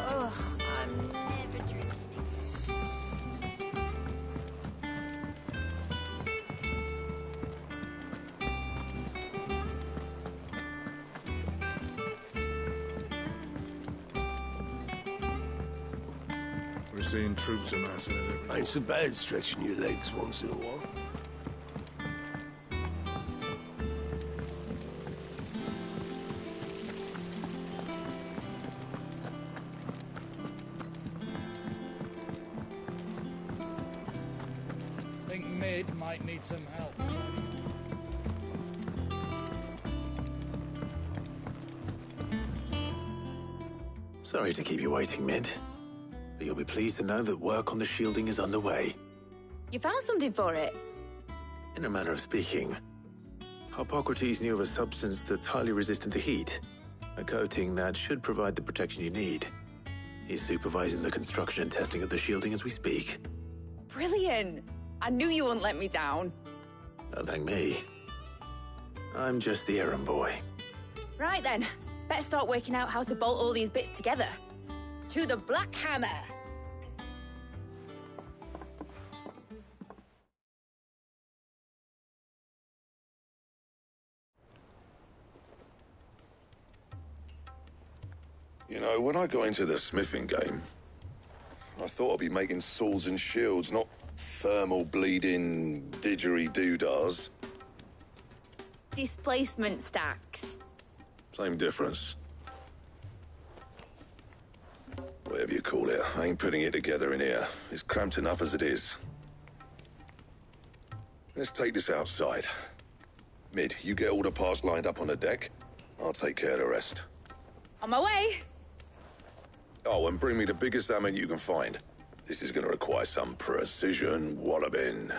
Oh, I'm never drinking
We're seeing troops amassing at every...
Ain't so bad stretching your legs once in a while.
Think Mid might need some help.
Sorry to keep you waiting, Mid. But you'll be pleased to know that work on the shielding is underway.
You found something for it?
In a manner of speaking, Hippocrates knew of a substance that's highly resistant to heat, a coating that should provide the protection you need. He's supervising the construction and testing of the shielding as we speak.
Brilliant! I knew you wouldn't let me down.
Don't thank me. I'm just the errand boy.
Right then, better start working out how to bolt all these bits together. To the Black Hammer!
You know, when I got into the smithing game, I thought I'd be making swords and shields, not thermal bleeding didgeridoo-dahs.
Displacement stacks.
Same difference. Whatever you call it, I ain't putting it together in here. It's cramped enough as it is. Let's take this outside. Mid, you get all the parts lined up on the deck. I'll take care of the rest.
On my way!
Oh, and bring me the biggest hammer you can find. This is gonna require some precision walloping.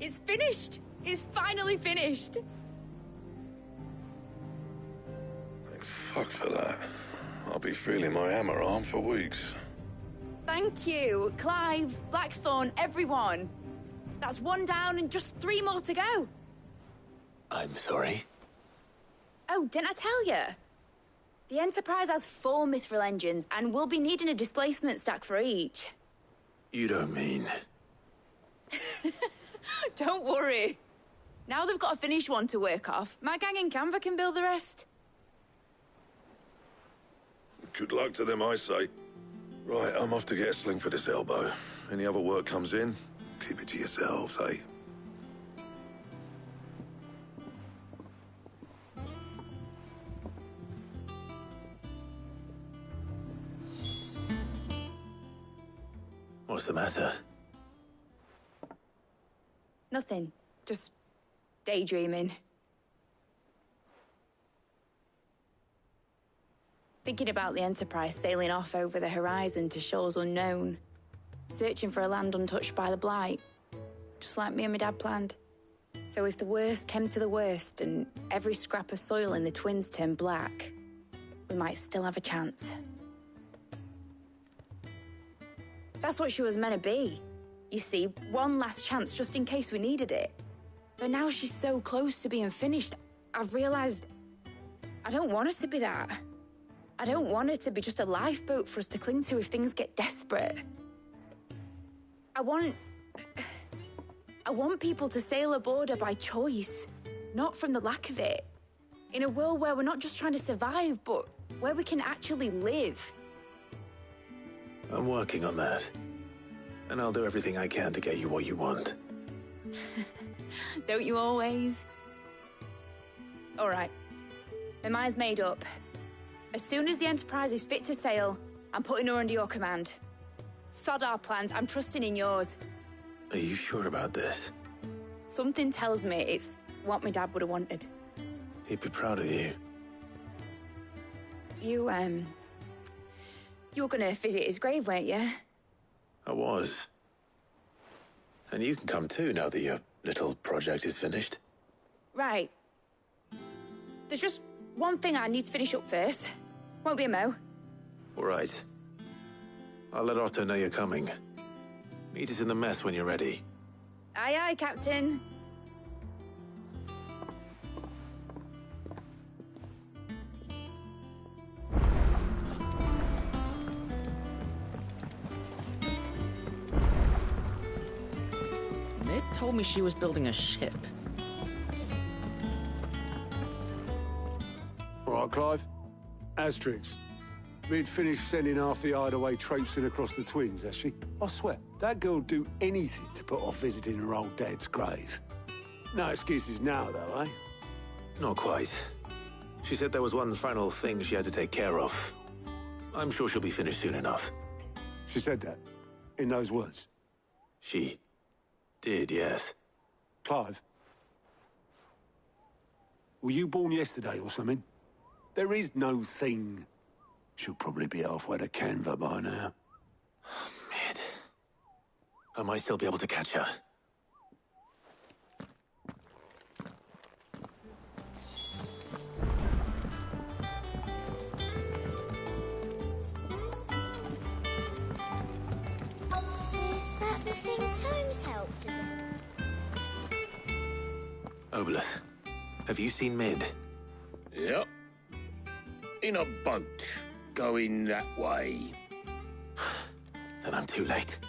It's finished! It's finally finished!
Thank fuck for that. I'll be feeling my hammer arm for weeks.
Thank you, Clive, Blackthorn, everyone. That's one down and just 3 more to go.
I'm sorry.
Oh, didn't I tell you? The Enterprise has 4 mithril engines, and we'll be needing a displacement stack for each.
You don't mean...
Don't worry. Now they've got a finished one to work off, my gang in Canva can build the rest.
Good luck to them, I say. Right, I'm off to get a sling for this elbow. Any other work comes in, keep it to yourselves, eh?
What's the matter?
Nothing. Just daydreaming. Thinking about the Enterprise sailing off over the horizon to shores unknown. searching for a land untouched by the blight, just like me and my dad planned. So if the worst came to the worst and every scrap of soil in the twins turned black, we might still have a chance. That's what she was meant to be. You see, one last chance just in case we needed it. But now she's so close to being finished, I've realised I don't want her to be that. I don't want her to be just a lifeboat for us to cling to if things get desperate. I want people to sail aboard her by choice, not from the lack of it. In a world where we're not just trying to survive, but where we can actually live.
I'm working on that. And I'll do everything I can to get you what you want.
Don't you always? All right. My mind's made up. As soon as the Enterprise is fit to sail, I'm putting her under your command. Sod our plans, I'm trusting in yours.
Are you sure about this?
Something tells me it's what my dad would have wanted.
He'd be proud of you.
You were gonna visit his grave, weren't you?
I was. And you can come too now that your little project is finished.
Right. There's just one thing I need to finish up first. Won't be a mo.
All right. I'll let Otto know you're coming. Meet us in the mess when you're ready.
Aye, aye, Captain.
Ned told me she was building a ship.
All right, Clive. Asterix. We'd finished sending half the hideaway traipsing across the twins, has she? I swear, that girl'd do anything to put off visiting her old dad's grave. No excuses now, though, eh?
Not quite. She said there was one final thing she had to take care of. I'm sure she'll be finished soon enough.
She said that? In those words?
She did, yes.
Clive? Were you born yesterday or something? There is no thing. She'll probably be halfway to Canva by now.
Mid. I might still be able to catch her.
Is that the thing Tomes helped with?
Obolus, have you seen Mid?
Yep. In a boat, going that way.
Then I'm too late.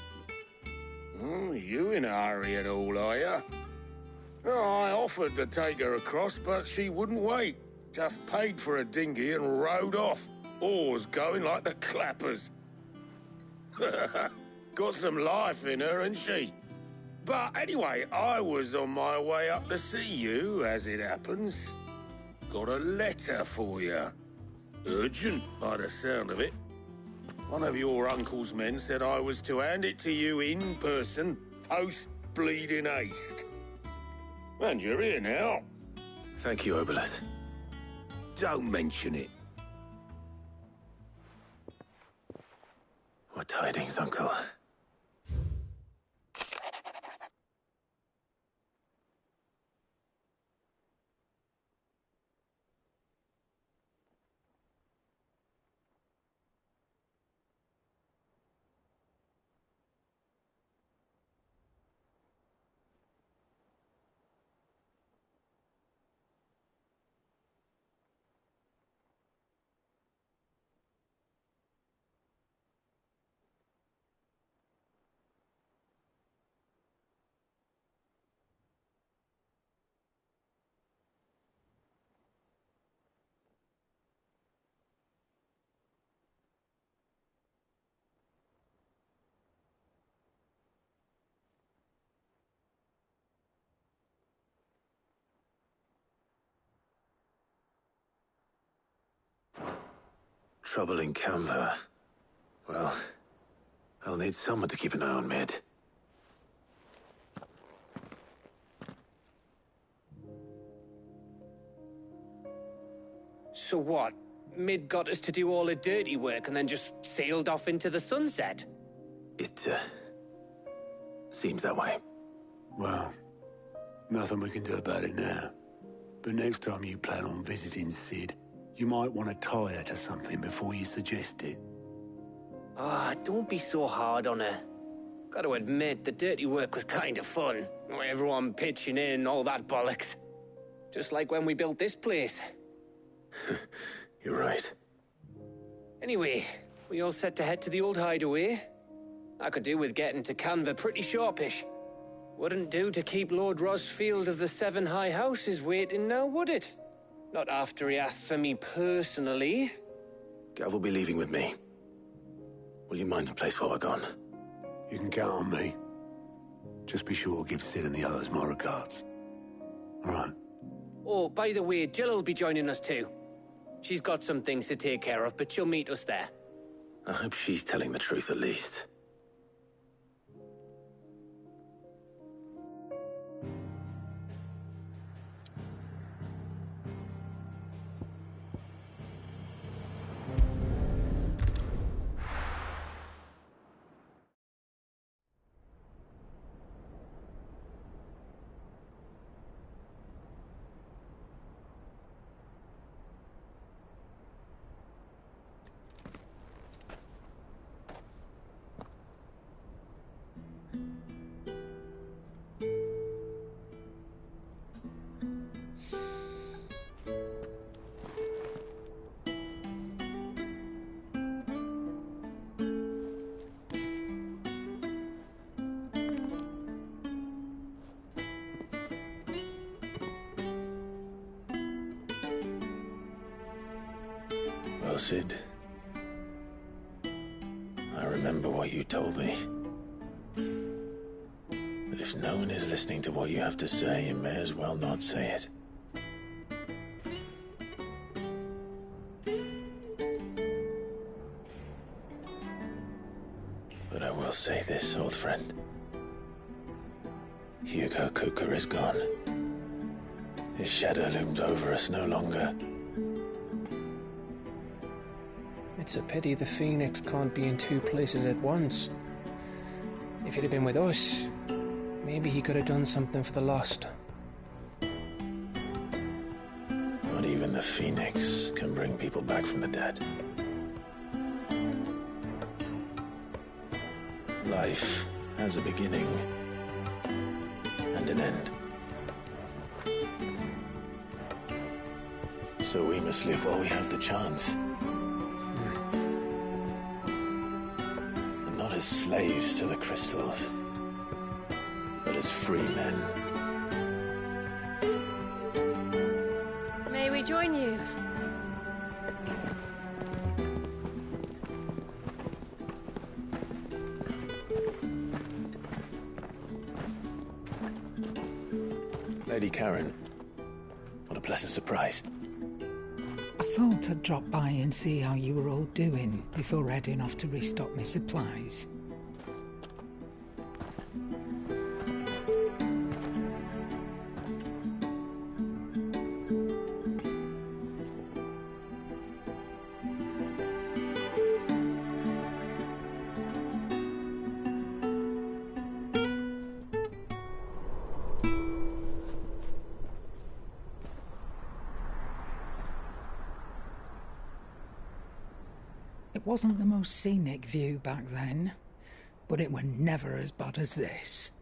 You in a hurry at all, are you? I offered to take her across, but she wouldn't wait. Just paid for a dinghy and rowed off. Oars going like the clappers. Got some life in her, ain't she? But anyway, I was on my way up to see you, as it happens. Got a letter for you. Urgent, by the sound of it. One of your uncle's men said I was to hand it to you in person, post-bleeding haste. And you're here now.
Thank you, Obolus.
Don't mention it.
What tidings, Uncle? Trouble in Canva. Well, I'll need someone to keep an eye on Mid.
So what? Mid got us to do all the dirty work and then just sailed off into the sunset?
It Seems that way.
Well, nothing we can do about it now. But next time you plan on visiting Sid, you might want to tie her to something before you suggest it.
Ah, don't be so hard on her. Got to admit, the dirty work was kind of fun. Everyone pitching in, all that bollocks. Just like when we built this place.
You're right.
Anyway, we all set to head to the old hideaway. I could do with getting to Canva pretty sharpish. Wouldn't do to keep Lord Rosfield of the Seven High Houses waiting now, would it? Not after he asked for me personally.
Gav will be leaving with me. Will you mind the place while we're gone?
You can count on me. Just be sure to give Sid and the others my regards. All right.
Oh, by the way, Jill will be joining us too. She's got some things to take care of, but she'll meet us there.
I hope she's telling the truth at least. Well, Sid, I remember what you told me. That if no one is listening to what you have to say, you may as well not say it. But I will say this, old friend. Hugo Cooker is gone. His shadow looms over us no longer.
It's a pity the Phoenix can't be in two places at once. If he'd have been with us, maybe he could have done something for the lost.
Not even the Phoenix can bring people back from the dead. Life has a beginning and an end. So we must live while we have the chance. And not as slaves to the crystals, but as free men.
May we join you?
Lady Karen, what a pleasant surprise.
I thought I'd drop by and see how you were all doing before heading off to restock my supplies. It wasn't the most scenic view back then, but it were never as bad as this.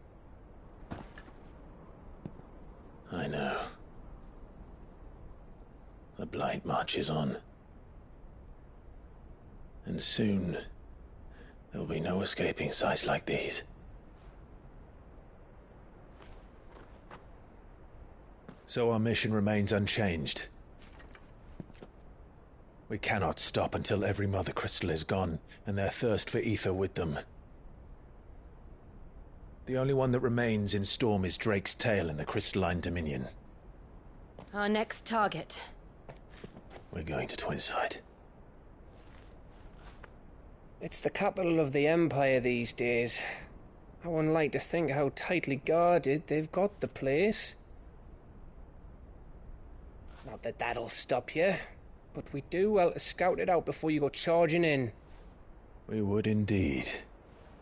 I know. The blight marches on. And soon, there'll be no escaping sights like these. So our mission remains unchanged. We cannot stop until every Mother Crystal is gone, and their thirst for ether with them. The only one that remains in Storm is Drake's tail in the Crystalline Dominion.
Our next target.
We're going to Twinside.
It's the capital of the Empire these days. I wouldn't like to think how tightly guarded they've got the place. Not that that'll stop you. But we do well to scout it out before you go charging in.
We would indeed.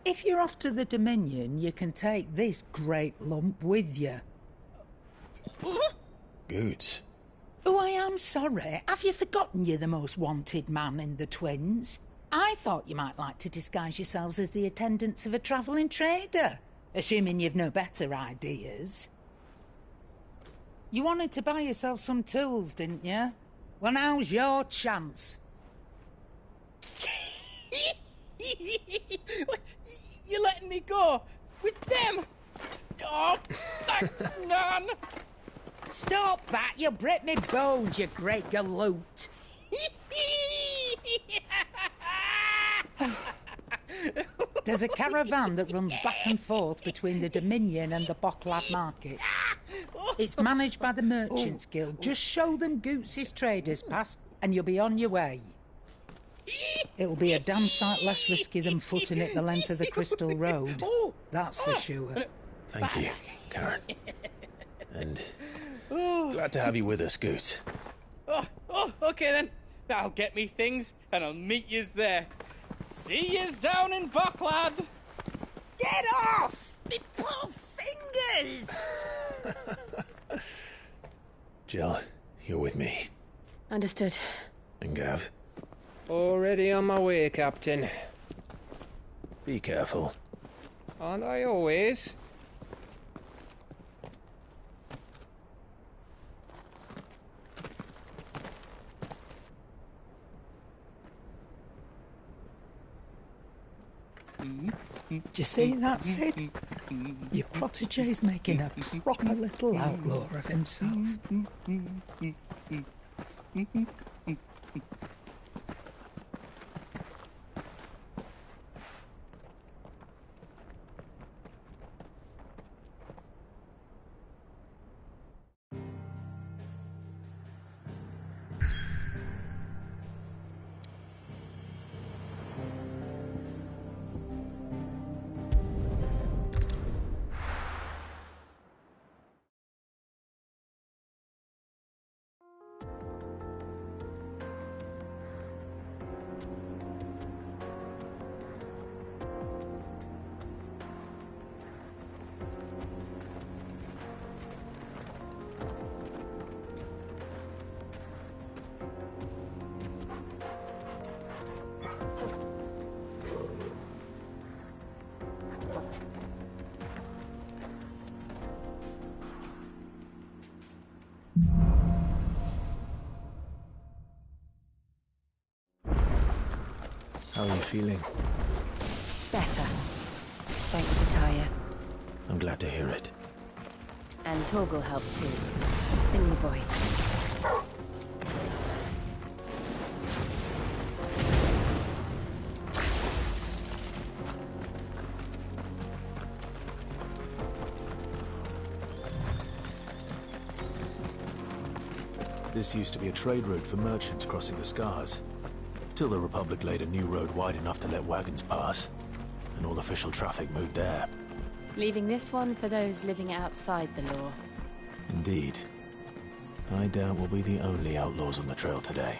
If you're off to the Dominion, you can take this great lump with you.
Goods.
Oh, I am sorry. Have you forgotten you're the most wanted man in the Twins? I thought you might like to disguise yourselves as the attendants of a travelling trader, assuming you've no better ideas. You wanted to buy yourself some tools, didn't you? Well, now's your chance.
You're letting me go? With them? Oh, thanks, Nan!
Stop that! You'll break me bones, you great galoot! There's a caravan that runs back and forth between the Dominion and the Bocklad markets. It's managed by the Merchants Guild. Just show them Goots' traders past and you'll be on your way. It'll be a damn sight less risky than footing it the length of the Crystal Road. That's for sure.
Thank you, Karen. And glad to have you with us, Goots.
Okay then. I'll get me things and I'll meet yous there. See yous down in Bocklad.
Get off! Me poor fingers!
Jill, you're with me.
Understood.
And Gav?
Already on my way, Captain.
Be careful.
Aren't I always?
Do you see that, Sid? Your protege's making a proper little outlaw of himself.
How are you feeling?
Better. Thanks to Taya.
I'm glad to hear it.
And Torgal helped too. The new boy.
This used to be a trade route for merchants crossing the Scars. Till the Republic laid a new road wide enough to let wagons pass, and all official traffic moved there.
Leaving this one for those living outside the law.
Indeed. I doubt we'll be the only outlaws on the trail today.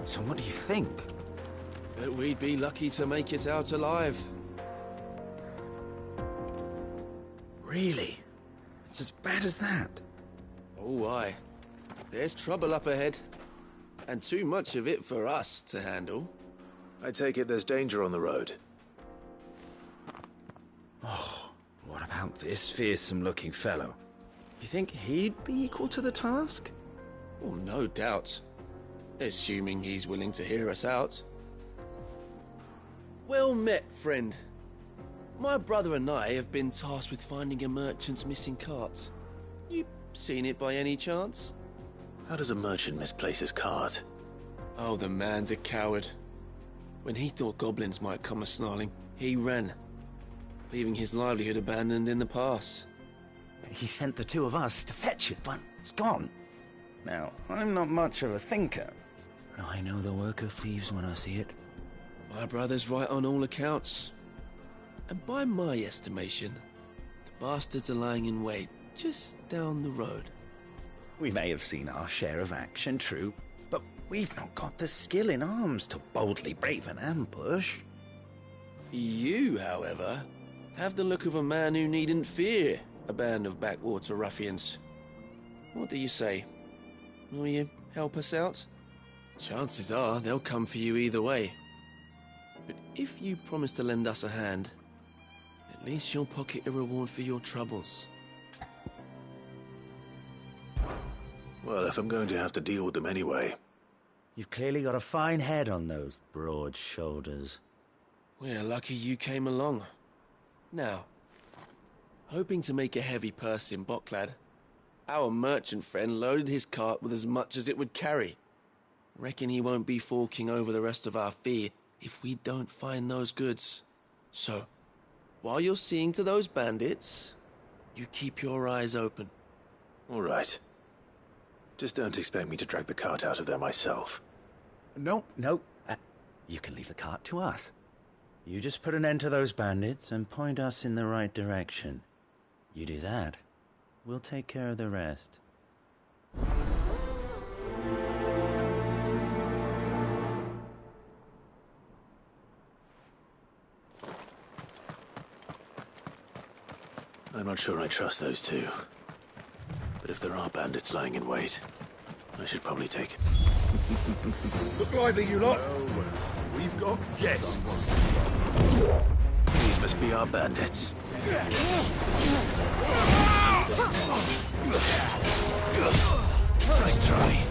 So what do you think?
That we'd be lucky to make it out alive.
Really? It's as bad as that?
Oh, aye. There's trouble up ahead. And too much of it for us to handle.
I take it there's danger on the road.
Oh, what about this fearsome-looking fellow? You think he'd be equal to the task?
Oh, no doubt. Assuming he's willing to hear us out. Well met, friend. My brother and I have been tasked with finding a merchant's missing cart. You seen it by any chance?
How does a merchant misplace his cart?
Oh, the man's a coward. When he thought goblins might come a-snarling, he ran, leaving his livelihood abandoned in the pass.
He sent the two of us to fetch it, but it's gone. Now, I'm not much of a thinker, but I know the work of thieves when I see it.
My brother's right on all accounts. And by my estimation, the bastards are lying in wait just down the road.
We may have seen our share of action, true, but we've not got the skill in arms to boldly brave an ambush.
You, however, have the look of a man who needn't fear a band of backwater ruffians. What do you say? Will you help us out? Chances are they'll come for you either way. But if you promise to lend us a hand, at least you'll pocket a reward for your troubles.
Well, if I'm going to have to deal with them anyway.
You've clearly got a fine head on those broad shoulders.
We're lucky you came along. Now, hoping to make a heavy purse in Bocklad, our merchant friend loaded his cart with as much as it would carry. Reckon he won't be forking over the rest of our fee if we don't find those goods. So, while you're seeing to those bandits, you keep your eyes open.
All right. Just don't expect me to drag the cart out of there myself.
No. You can leave the cart to us. You just put an end to those bandits and point us in the right direction. You do that, we'll take care of the rest.
I'm not sure I trust those two. But if there are bandits lying in wait, I should probably take it.
Look lively, you lot. We've got guests.
These must be our bandits.
Nice try.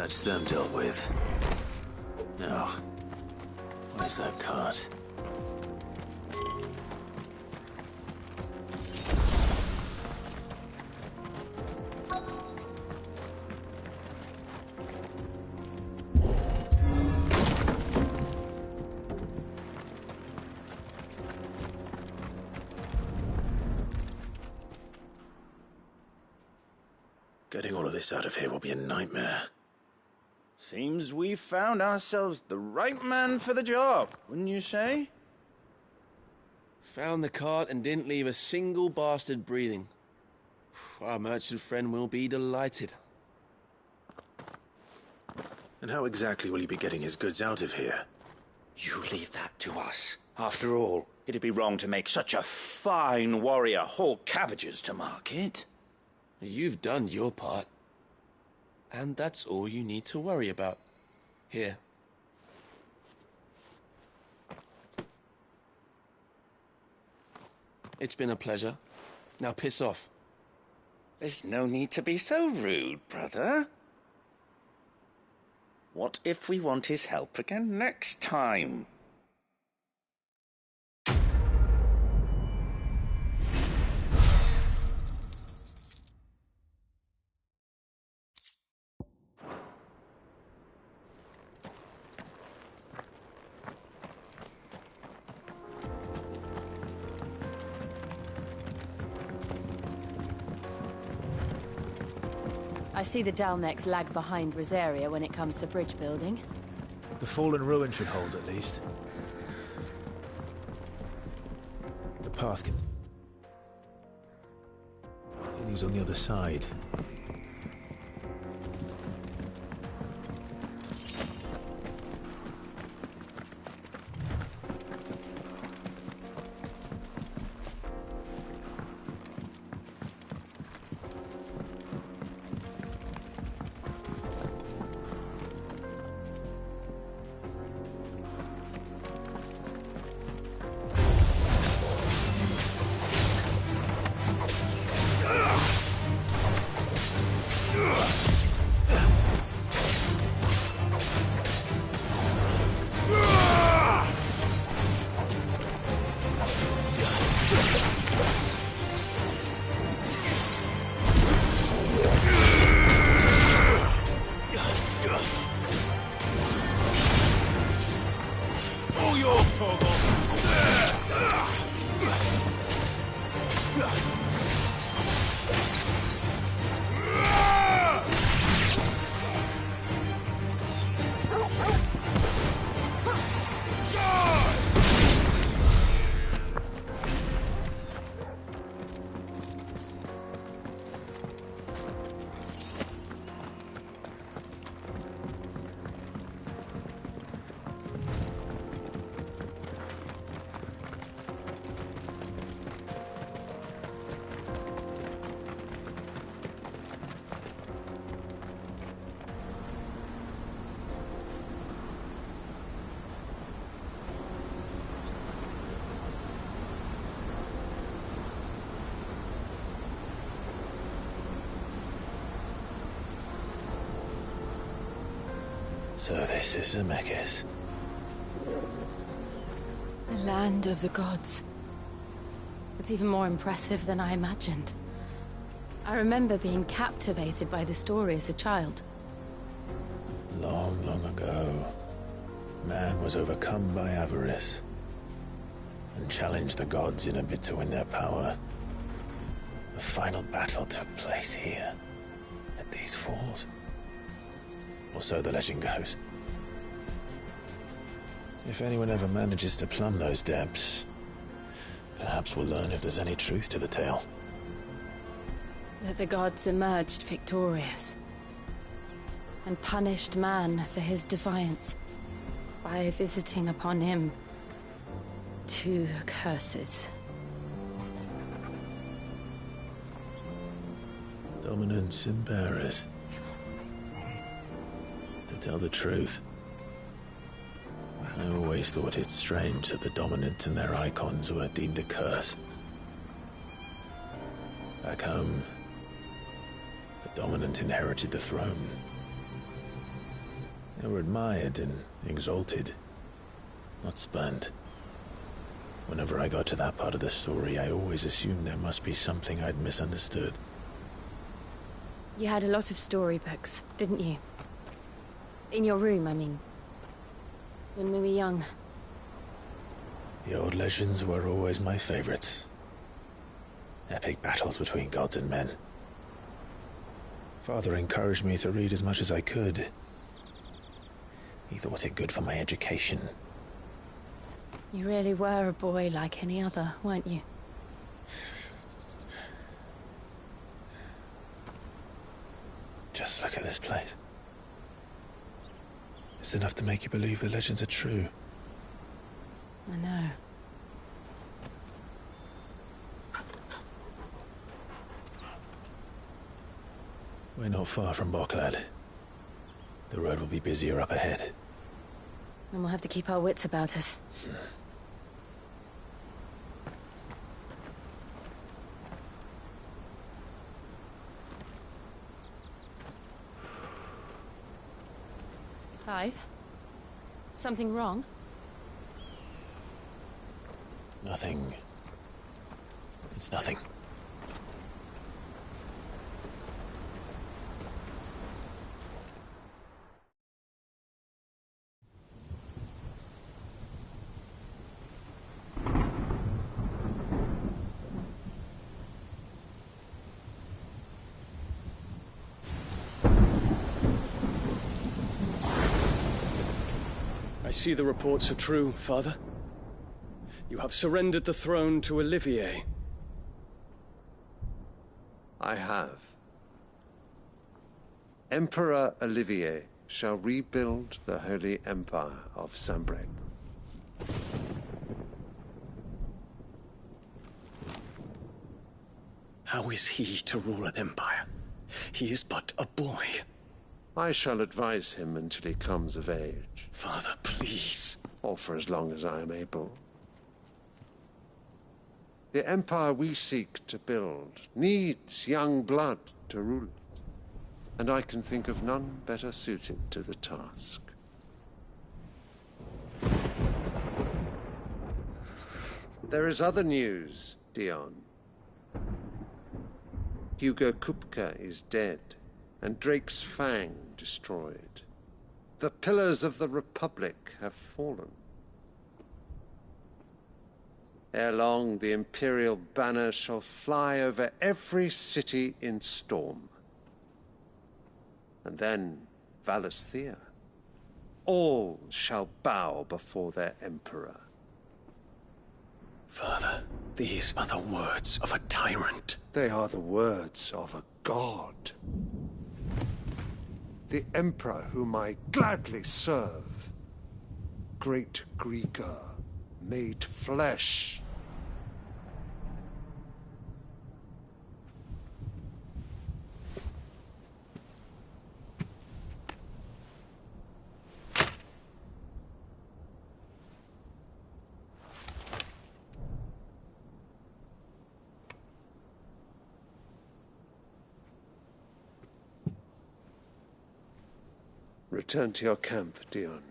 That's them dealt with. Now, where's that cart? Getting all of this out of here will be a nightmare.
Seems we've found ourselves the right man for the job, wouldn't you say?
Found the cart and didn't leave a single bastard breathing. Our merchant friend will be delighted.
And how exactly will he be getting his goods out of here?
You leave that to us. After all, it'd be wrong to make such a fine warrior haul cabbages to market.
You've done your part. And that's all you need to worry about. Here. It's been a pleasure. Now piss off.
There's no need to be so rude, brother. What if we want his help again next time?
I see the Dalmex lag behind Rosaria when it comes to bridge building.
The fallen ruin should hold, at least. The path continues on the other side.
So this is Zemeckis.
The land of the gods. It's even more impressive than I imagined. I remember being captivated by the story as a child.
Long, long ago, man was overcome by avarice and challenged the gods in a bid to win their power. The final battle took place here, at these falls. Or so the legend goes. If anyone ever manages to plumb those depths, perhaps we'll learn if there's any truth to the tale.
That the gods emerged victorious and punished man for his defiance by visiting upon him 2 curses.
Dominance and bearers. To tell the truth, I always thought it strange that the dominant and their icons were deemed a curse. Back home, the dominant inherited the throne, They were admired and exalted, not spurned. Whenever I got to that part of the story, I always assumed there must be something I'd misunderstood.
You had a lot of storybooks, didn't you? In your room, I mean. When we were young.
The old legends were always my favorites. Epic battles between gods and men. Father encouraged me to read as much as I could. He thought it good for my education.
You really were a boy like any other, weren't you?
Just look at this place. It's enough to make you believe the legends are true.
I know.
We're not far from Boklad. The road will be busier up ahead.
And we'll have to keep our wits about us. Clive? Something wrong?
Nothing. It's nothing.
I see the reports are true, Father. You have surrendered the throne to Olivier.
I have. Emperor Olivier shall rebuild the Holy Empire of Sanbreque.
How is he to rule an empire? He is but a boy.
I shall advise him until he comes of age.
Father, please.
Or for as long as I am able. The empire we seek to build needs young blood to rule it, and I can think of none better suited to the task. There is other news, Dion. Hugo Kupka is dead, and Drake's Fang destroyed. The pillars of the Republic have fallen. Ere long, the Imperial banner shall fly over every city in Storm. And then, Valisthea. All shall bow before their Emperor.
Father, these are the words of a tyrant.
They are the words of a god. The Emperor whom I gladly serve. Great Greeker, made flesh. Return to your camp, Dion,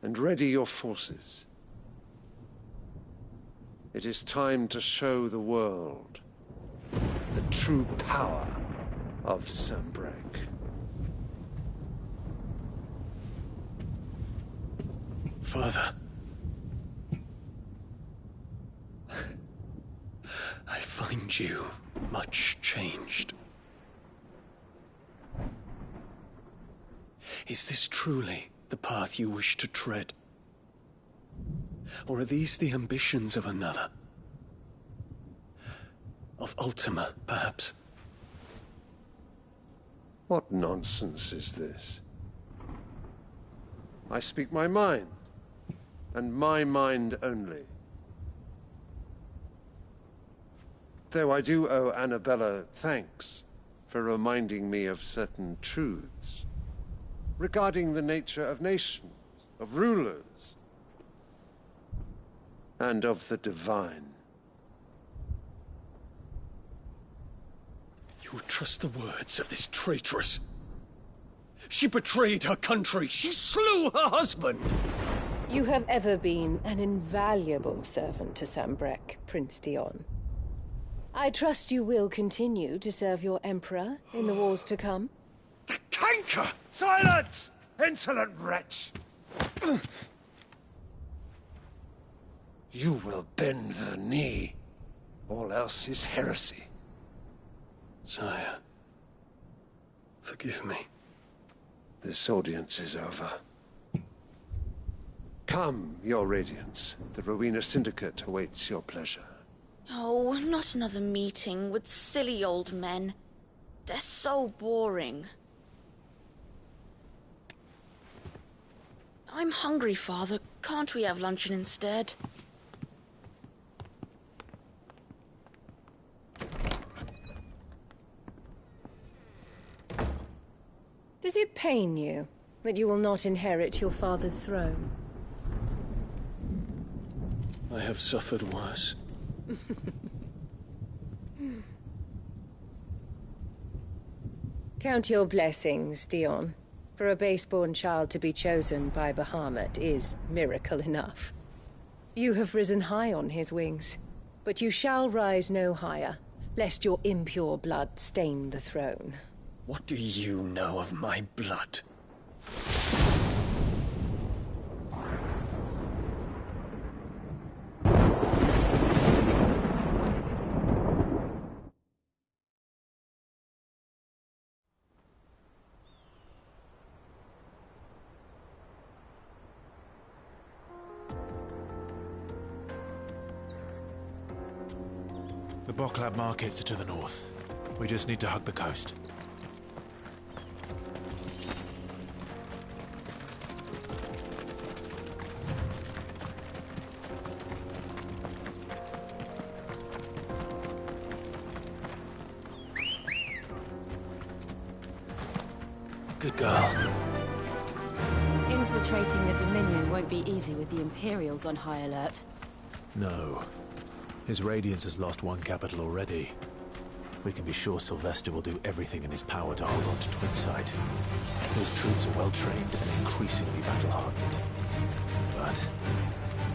and ready your forces. It is time to show the world the true power of Sanbreque.
Father. I find you much changed. Is this truly the path you wish to tread? Or are these the ambitions of another? Of Ultima, perhaps?
What nonsense is this? I speak my mind, and my mind only. Though I do owe Annabella thanks for reminding me of certain truths regarding the nature of nations, of rulers, and of the divine.
You trust the words of this traitress? She betrayed her country. She slew her husband.
You have ever been an invaluable servant to Sambrek, Prince Dion. I trust you will continue to serve your Emperor in the wars to come.
The canker! Silence! Insolent wretch! You will bend the knee. All else is heresy.
Sire, forgive me.
This audience is over. Come, your Radiance. The Rowena Syndicate awaits your pleasure.
Oh, not another meeting with silly old men. They're so boring. I'm hungry, Father. Can't we have luncheon instead?
Does it pain you that you will not inherit your father's throne?
I have suffered worse.
Count your blessings, Dion. For a base-born child to be chosen by Bahamut is miracle enough. You have risen high on his wings, but you shall rise no higher, lest your impure blood stain the throne.
What do you know of my blood?
The Boklab markets are to the north. We just need to hug the coast. Good girl.
Infiltrating the Dominion won't be easy with the Imperials on high alert.
No. His Radiance has lost one capital already. We can be sure Sylvester will do everything in his power to hold on to Twinside. His troops are well-trained and increasingly battle-hardened. But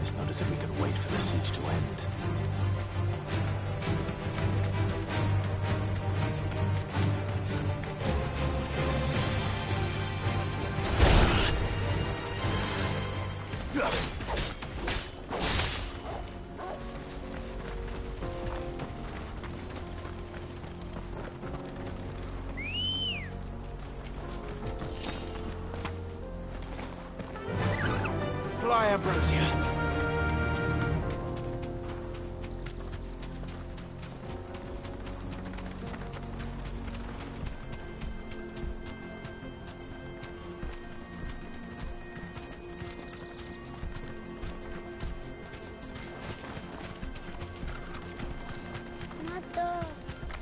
it's not as if we can wait for the siege to end. Fly, Ambrosia!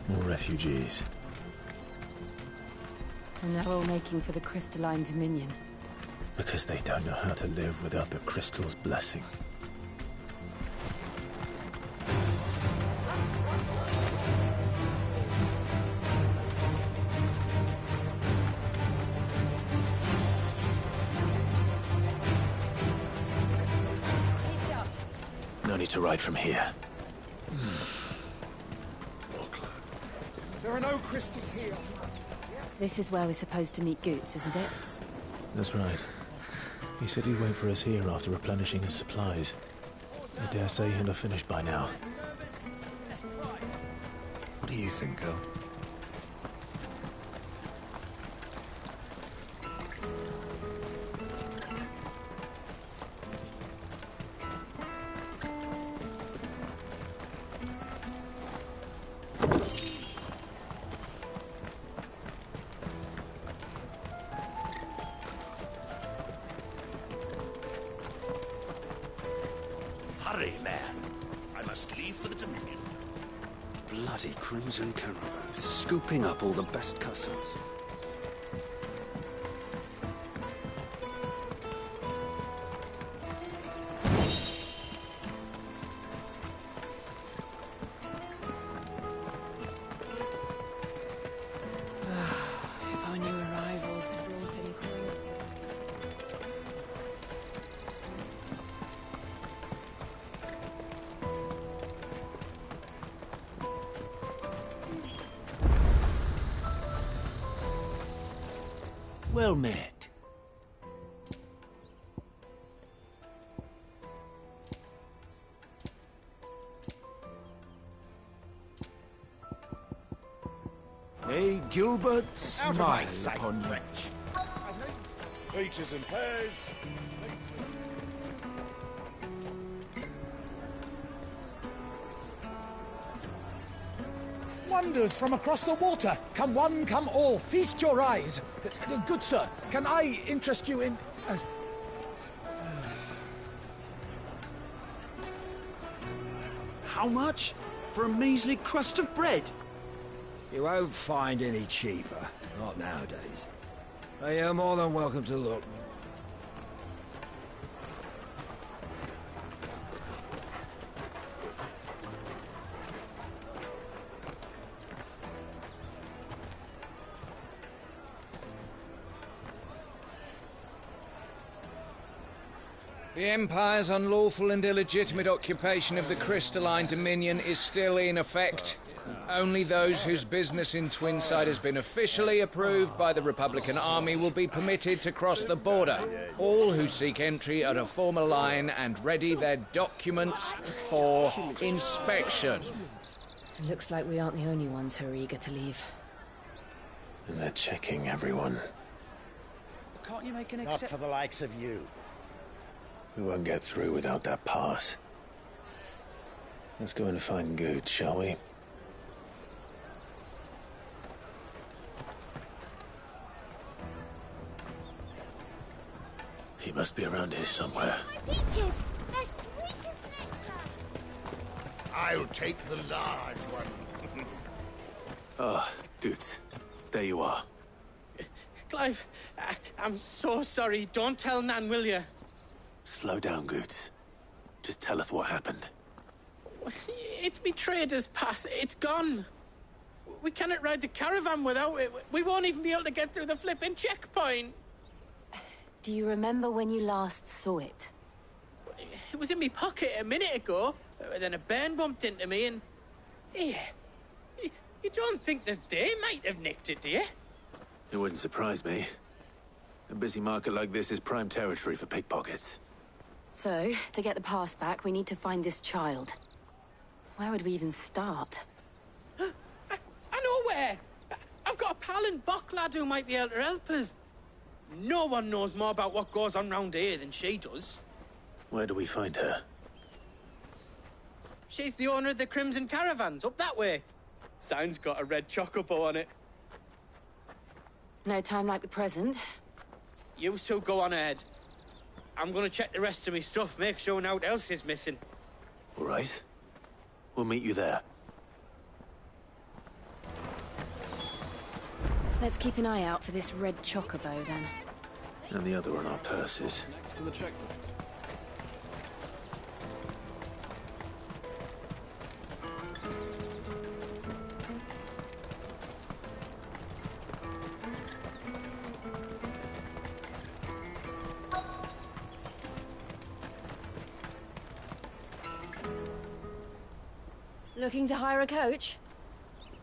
More refugees.
And they're all making for the Crystalline Dominion.
Because they don't know how to live without the crystal's blessing. No need to ride from here.
There are no crystals here.
This is where we're supposed to meet Goots, isn't it?
That's right. He said he'd wait for us here after replenishing his supplies. I dare say he'll have finished by now.
What do you think, girl?
Hurry, man. I must leave for the Dominion.
Bloody Crimson Caravan, scooping up all the best customers.
If our new arrivals had brought
Well met. May Gilbert
Out of my
smile
sight,
upon you.
wretch. Peaches and pears.
Wonders from across the water. Come one, come all. Feast your eyes. Good sir, can I interest you in...
How much? For a measly crust of bread?
You won't find any cheaper. Not nowadays. But you're more than welcome to look.
The Empire's unlawful and illegitimate occupation of the crystalline dominion is still in effect. Only those whose business in Twinside has been officially approved by the Republican Army will be permitted to cross the border. All who seek entry are to form a line and ready their documents for inspection.
It looks like we aren't the only ones who are eager to leave.
And they're checking everyone.
Can't you make an
Not for the likes of you.
We won't get through without that pass. Let's go and find Good, shall we? He must be around here somewhere.
Peaches, they're sweet as nectar.
I'll take the large one.
Ah, Good. There you are.
Clive, I'm so sorry. Don't tell Nan, will you?
Slow down, Good. Just tell us what happened.
It's me trader's pass. It's gone. We cannot ride the caravan without it. We won't even be able to get through the flipping checkpoint.
Do you remember when you last saw it?
It was in my pocket a minute ago. Then a bairn bumped into me and... Yeah. You don't think that they might have nicked it, do you?
It wouldn't surprise me. A busy market like this is prime territory for pickpockets.
So, to get the pass back, we need to find this child. Where would we even start?
I know where! I've got a pal in Bocklad who might be able to help us. No one knows more about what goes on round here than she does.
Where do we find her?
She's the owner of the Crimson Caravans, up that way. Sign's got a red chocobo on it.
No time like the present.
You two go on ahead. I'm gonna check the rest of my stuff, make sure naught else is missing.
All right. We'll meet you there.
Let's keep an eye out for this red chocobo, then.
And the other on our purses.
Next to the checkpoint.
Looking to hire a coach?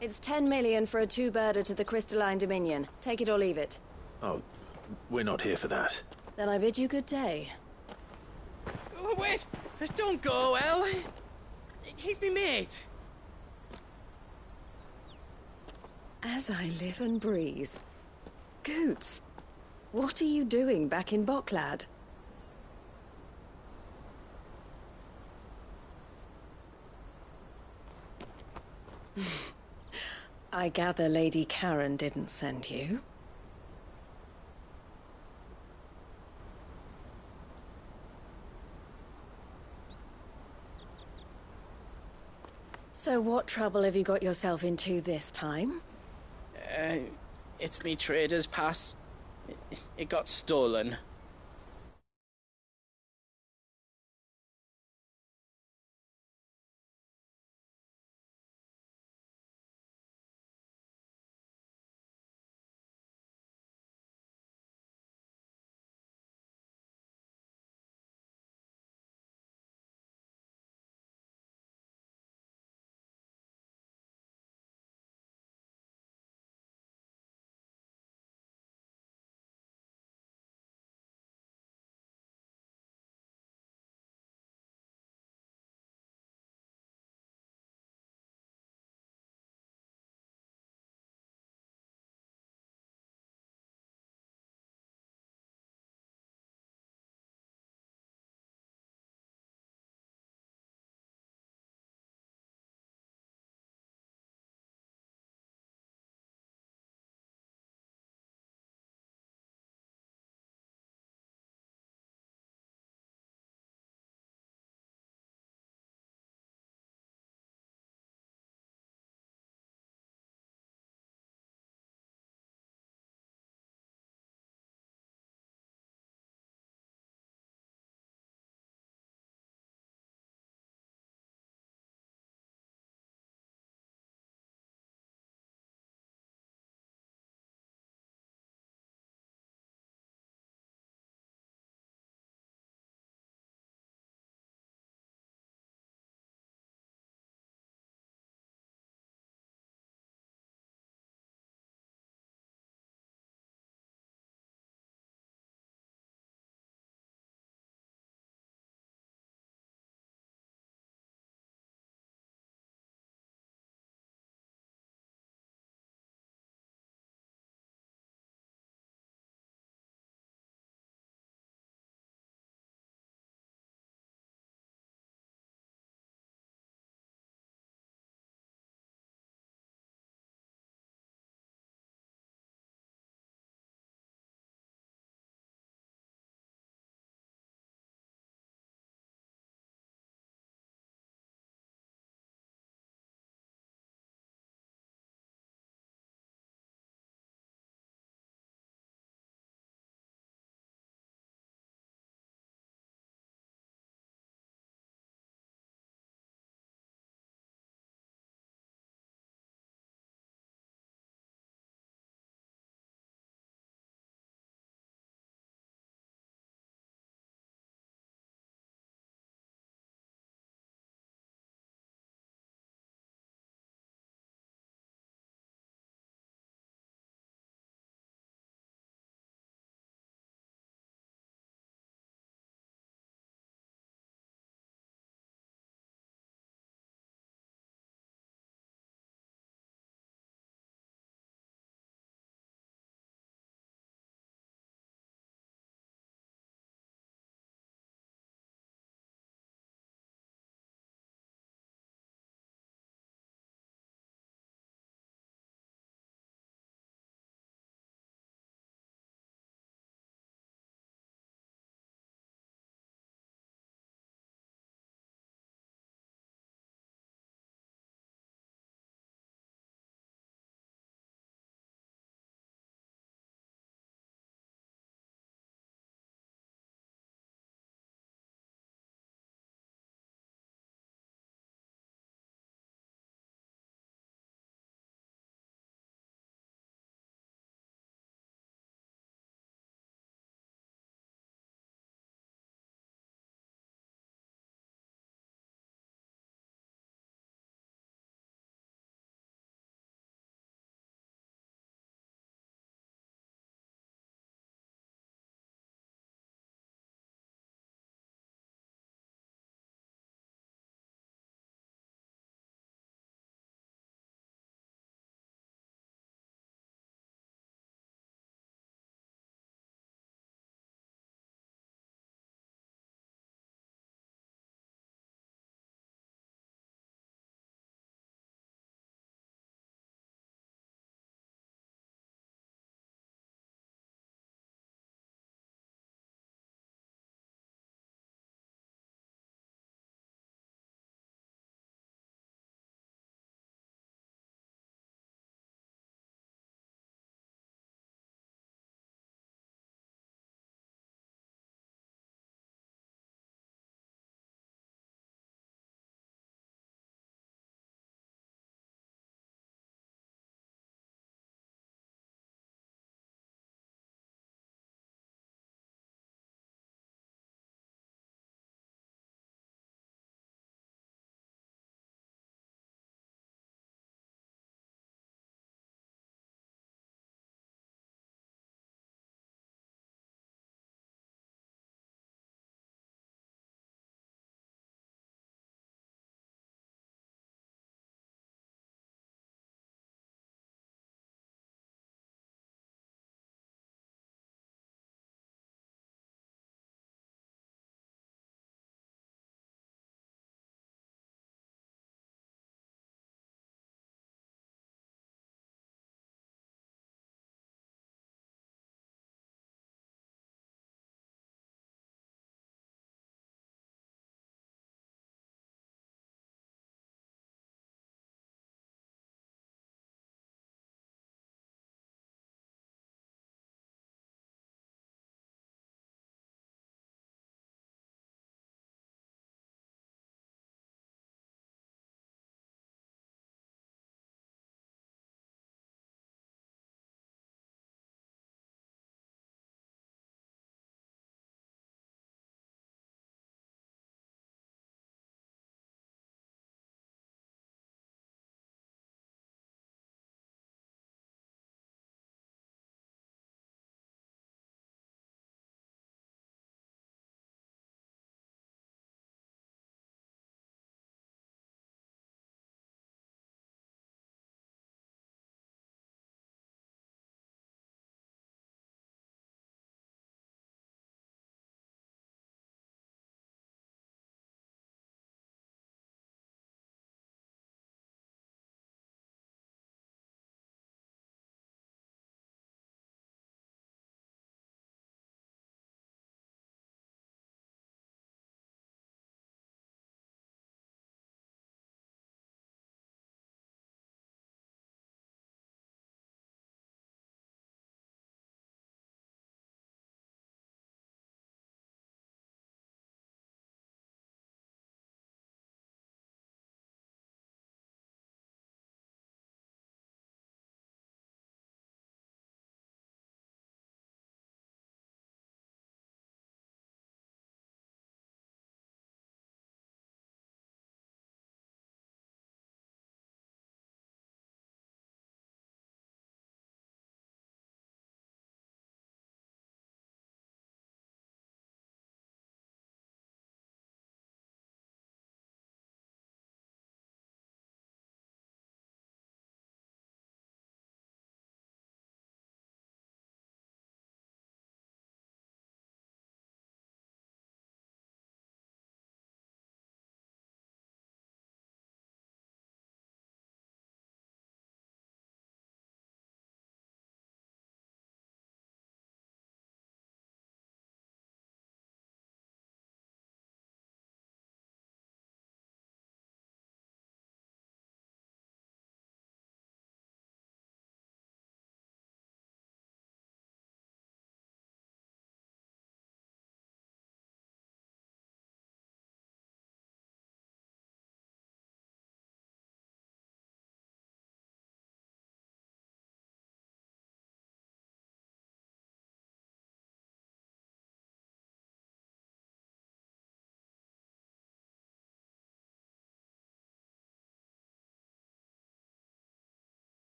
It's 10 million for a two-birder to the Crystalline Dominion. Take it or leave it.
Oh, we're not here for that.
Then I bid you good day.
Oh, wait! Don't go, El. He's me mate.
As I live and breathe. Goots, what are you doing back in Bocklad? I gather Lady Karen didn't send you. So what trouble have you got yourself into this time?
It's me trader's pass. It got stolen.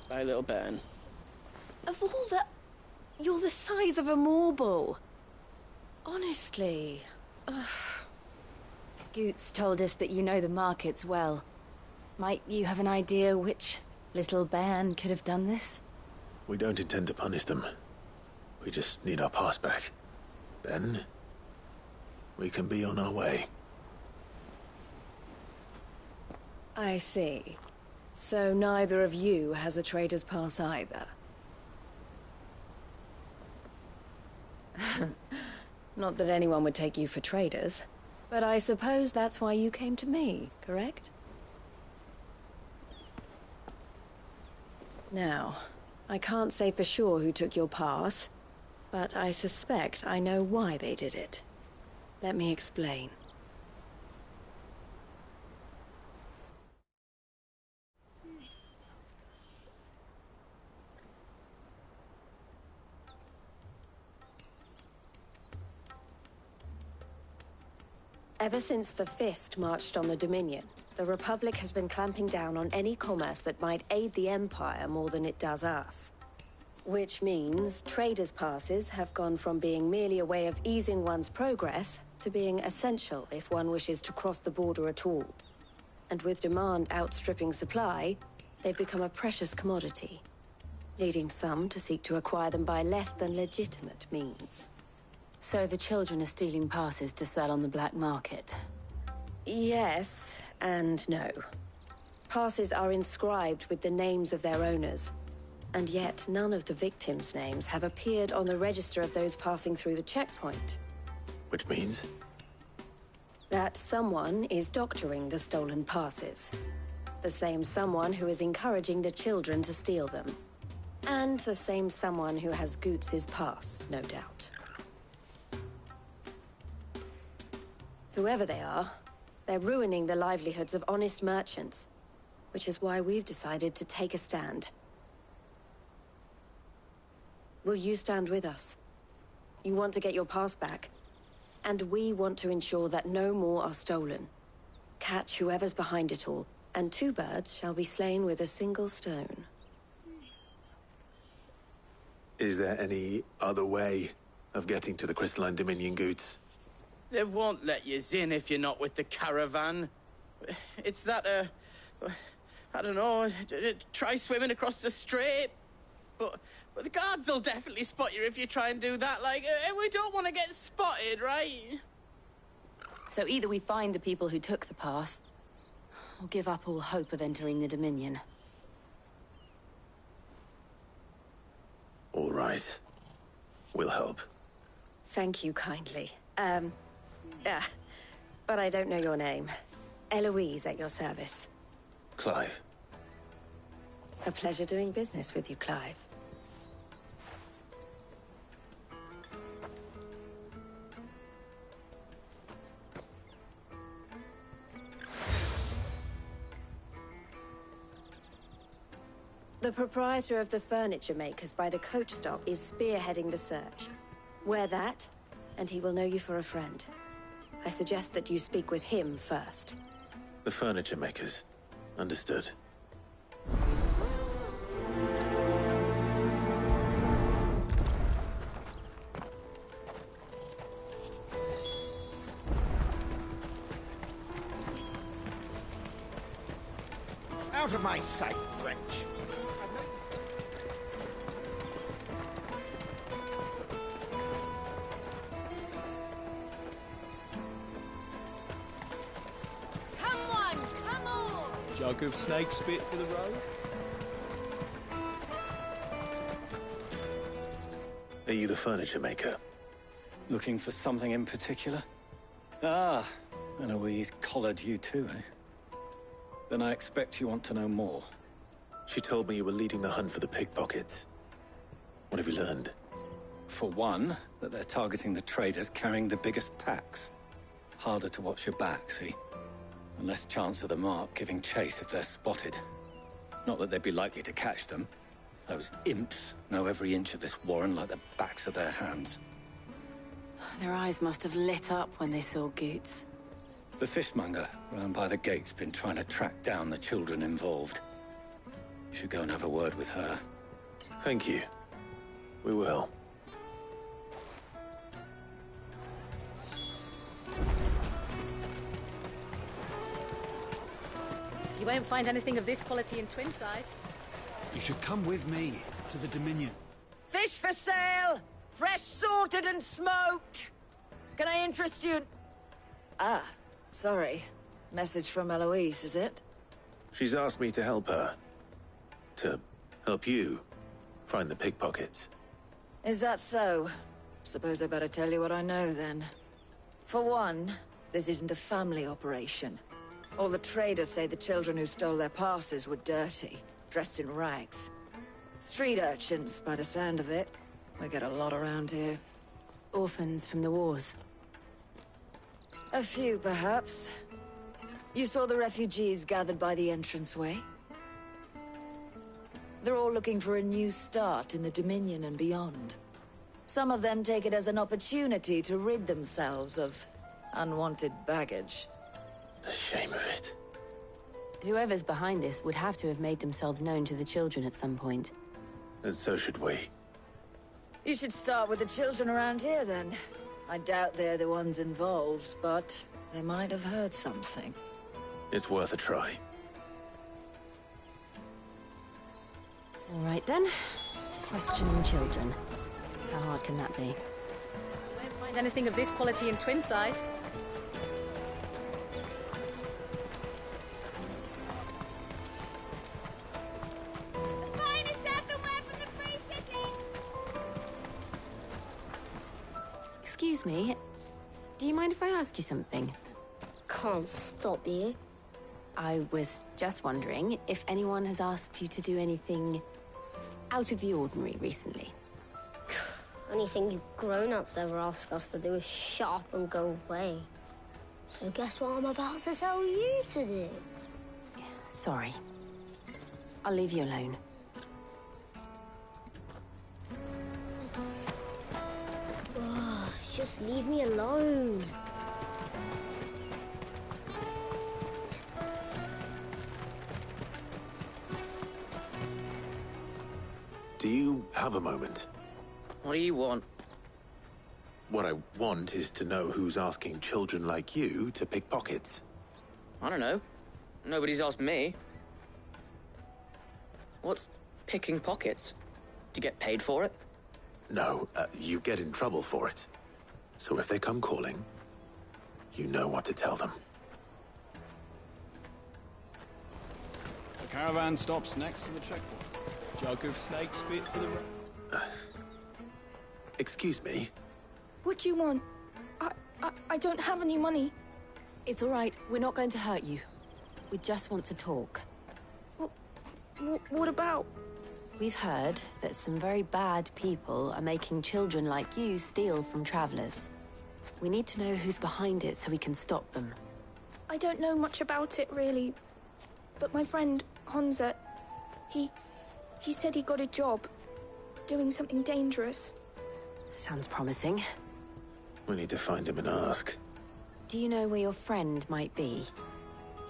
Bye, little Ben.
Of all the... You're the size of a marble. Honestly. Ugh.
Goots told us that you know the markets well. Might you have an idea which little bairn could have done this?
We don't intend to punish them. We just need our pass back. Then, we can be on our way.
I see. So neither of you has a trader's pass either. Not that anyone would take you for traders, but I suppose that's why you came to me, correct? Now, I can't say for sure who took your pass, but I suspect I know why they did it. Let me explain. Ever since the Fist marched on the Dominion, the Republic has been clamping down on any commerce that might aid the Empire more than it does us. Which means traders' passes have gone from being merely a way of easing one's progress to being essential if one wishes to cross the border at all. And with demand outstripping supply, they've become a precious commodity, leading some to seek to acquire them by less than legitimate means.
So the children are stealing passes to sell on the black market?
Yes, and no. Passes are inscribed with the names of their owners, and yet none of the victims' names have appeared on the register of those passing through the checkpoint.
Which means?
That someone is doctoring the stolen passes. The same someone who is encouraging the children to steal them. And the same someone who has Goots' pass, no doubt. Whoever they are, they're ruining the livelihoods of honest merchants, which is why we've decided to take a stand. Will you stand with us? You want to get your pass back, and we want to ensure that no more are stolen. Catch whoever's behind it all, and 2 birds shall be slain with a single stone.
Is there any other way of getting to the Crystalline Dominion, Goots?
They won't let you in if you're not with the caravan. It's that, I don't know, try swimming across the strait. But the guards will definitely spot you if you try and do that. Like, we don't want to get spotted, right?
So either we find the people who took the pass, or give up all hope of entering the Dominion.
All right. We'll help.
Thank you kindly. But I don't know your name. Eloise at your service.
Clive.
A pleasure doing business with you, Clive. The proprietor of the furniture makers by the coach stop is spearheading the search. Wear that, and he will know you for a friend. I suggest that you speak with him first.
The furniture makers. Understood.
Out of my sight, French.
Jug of snake spit for the road?
Are you the furniture maker?
Looking for something in particular? Ah, Eloise collared you too, eh? Then I expect you want to know more.
She told me you were leading the hunt for the pickpockets. What have you learned?
For one, that they're targeting the traders carrying the biggest packs. Harder to watch your back, see? And less chance of the mark giving chase if they're spotted. Not that they'd be likely to catch them. Those imps know every inch of this warren like the backs of their hands.
Their eyes must have lit up when they saw Goots.
The fishmonger round by the gate's been trying to track down the children involved. You should go and have a word with her.
Thank you. We will.
You won't find anything of this quality in Twinside.
You should come with me to the Dominion.
Fish for sale! Fresh sorted and smoked! Can I interest you? Ah, sorry. Message from Eloise, is it?
She's asked me to help her. To help you find the pickpockets.
Is that so? Suppose I better tell you what I know, then. For one, this isn't a family operation. All the traders say the children who stole their passes were dirty, dressed in rags. Street urchins, by the sound of it. We get a lot around here.
Orphans from the wars.
A few, perhaps. You saw the refugees gathered by the entranceway? They're all looking for a new start in the Dominion and beyond. Some of them take it as an opportunity to rid themselves of unwanted baggage.
The shame of it.
Whoever's behind this would have to have made themselves known to the children at some point.
And so should we.
You should start with the children around here, then. I doubt they're the ones involved, but they might have heard something.
It's worth a try.
All right, then. Questioning children. How hard can that be?
You won't find anything of this quality in Twinside.
The finest earthenware from the Free City!
Excuse me. Do you mind if I ask you something?
Can't stop you.
I was just wondering if anyone has asked you to do anything out of the ordinary recently.
Anything you grown-ups ever ask us to do is shut up and go away. So guess what I'm about to tell you to do?
Sorry. I'll leave you alone.
Oh, just leave me alone.
Do you have a moment?
What do you want?
What I want is to know who's asking children like you to pick pockets.
I don't know. Nobody's asked me. What's picking pockets? Do you get paid for it?
No, you get in trouble for it. So if they come calling, you know what to tell them.
The caravan stops next to the checkpoint. Jug of snake spit for the...
Excuse me?
What do you want? I don't have any money.
It's all right. We're not going to hurt you. We just want to talk.
What about?
We've heard that some very bad people are making children like you steal from travelers. We need to know who's behind it so we can stop them.
I don't know much about it, really. But my friend, Honza, he said he got a job. Doing something dangerous.
Sounds promising.
We need to find him and ask.
Do you know where your friend might be?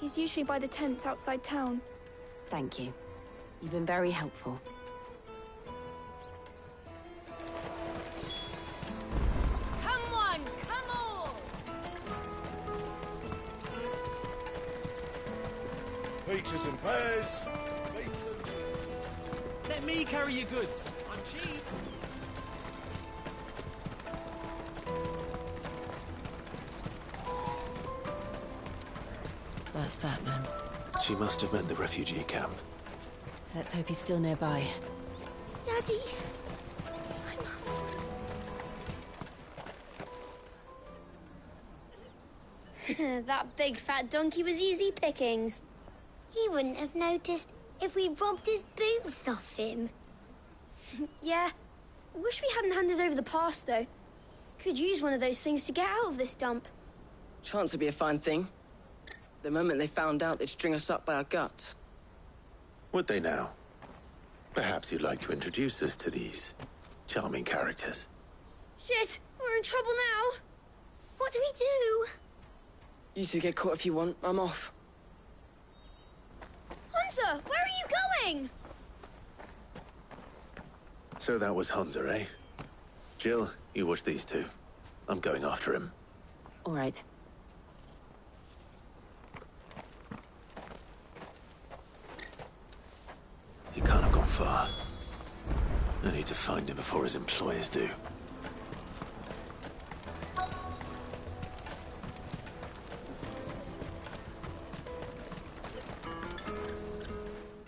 He's usually by the tents outside town.
Thank you. You've been very helpful.
Come on, come on!
Peaches and pears.
Let me carry your goods. I'm cheap.
That's that, then.
She must have meant the refugee camp.
Let's hope he's still nearby.
Daddy!
That big fat donkey was easy pickings. He wouldn't have noticed if we'd robbed his boots off him.
Yeah. Wish we hadn't handed over the pass, though. Could use one of those things to get out of this dump.
Chance would be a fine thing. The moment they found out, they'd string us up by our guts.
Would they now? Perhaps you'd like to introduce us to these charming characters.
Shit! We're in trouble now!
What do we do?
You two get caught if you want. I'm off.
Hunter, where are you going?
So that was Hansa, eh? Jill, you watch these two. I'm going after him.
All right.
He can't have gone far. I need to find him before his employers do.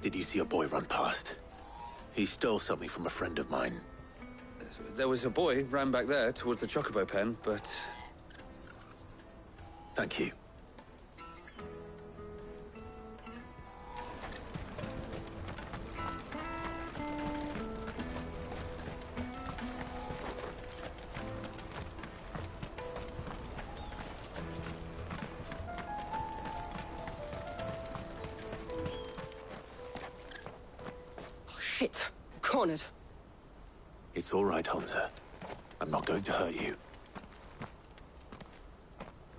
Did you see a boy run past? He stole something from a friend of mine.
There was a boy ran back there towards the Chocobo pen, but...
Thank you.
Oh, shit. Cornered.
It's all right, Hansa. I'm not going to hurt you.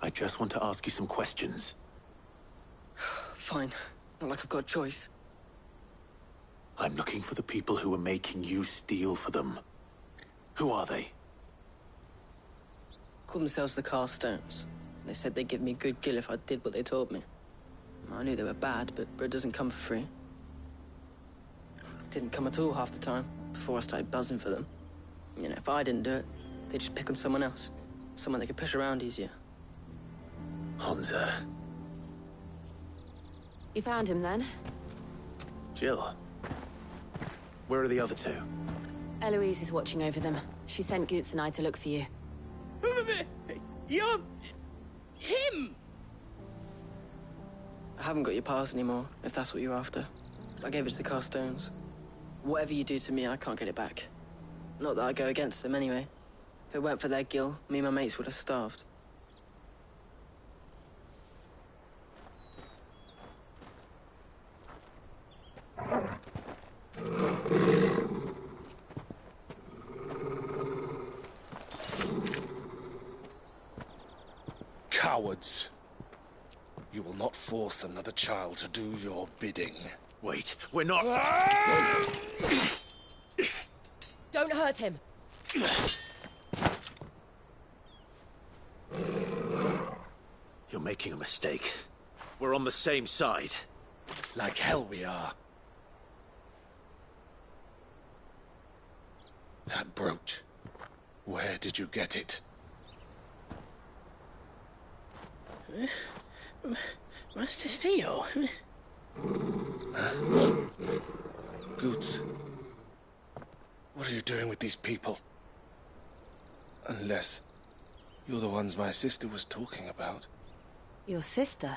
I just want to ask you some questions.
Fine. Not like I've got a choice.
I'm looking for the people who are making you steal for them. Who are they?
Called themselves the Carstones. They said they'd give me good gill if I did what they told me. I knew they were bad, but bread doesn't come for free. Didn't come at all half the time, before I started buzzing for them. You know, if I didn't do it, they'd just pick on someone else. Someone they could push around easier.
Hansa.
You found him then?
Jill. Where are the other two?
Eloise is watching over them. She sent Goots and I to look for you.
You're... him!
I haven't got your pass anymore, if that's what you're after. I gave it to the Carstones. Whatever you do to me, I can't get it back. Not that I go against them anyway. If it weren't for their gill, me and my mates would have starved.
Cowards. You will not force another child to do your bidding.
Wait, we're not...
Don't hurt him.
You're making a mistake. We're on the same side.
Like hell we are. That brooch. Where did you get it?
Master Theo?
Goots. What are you doing with these people? Unless you're the ones my sister was talking about.
Your sister?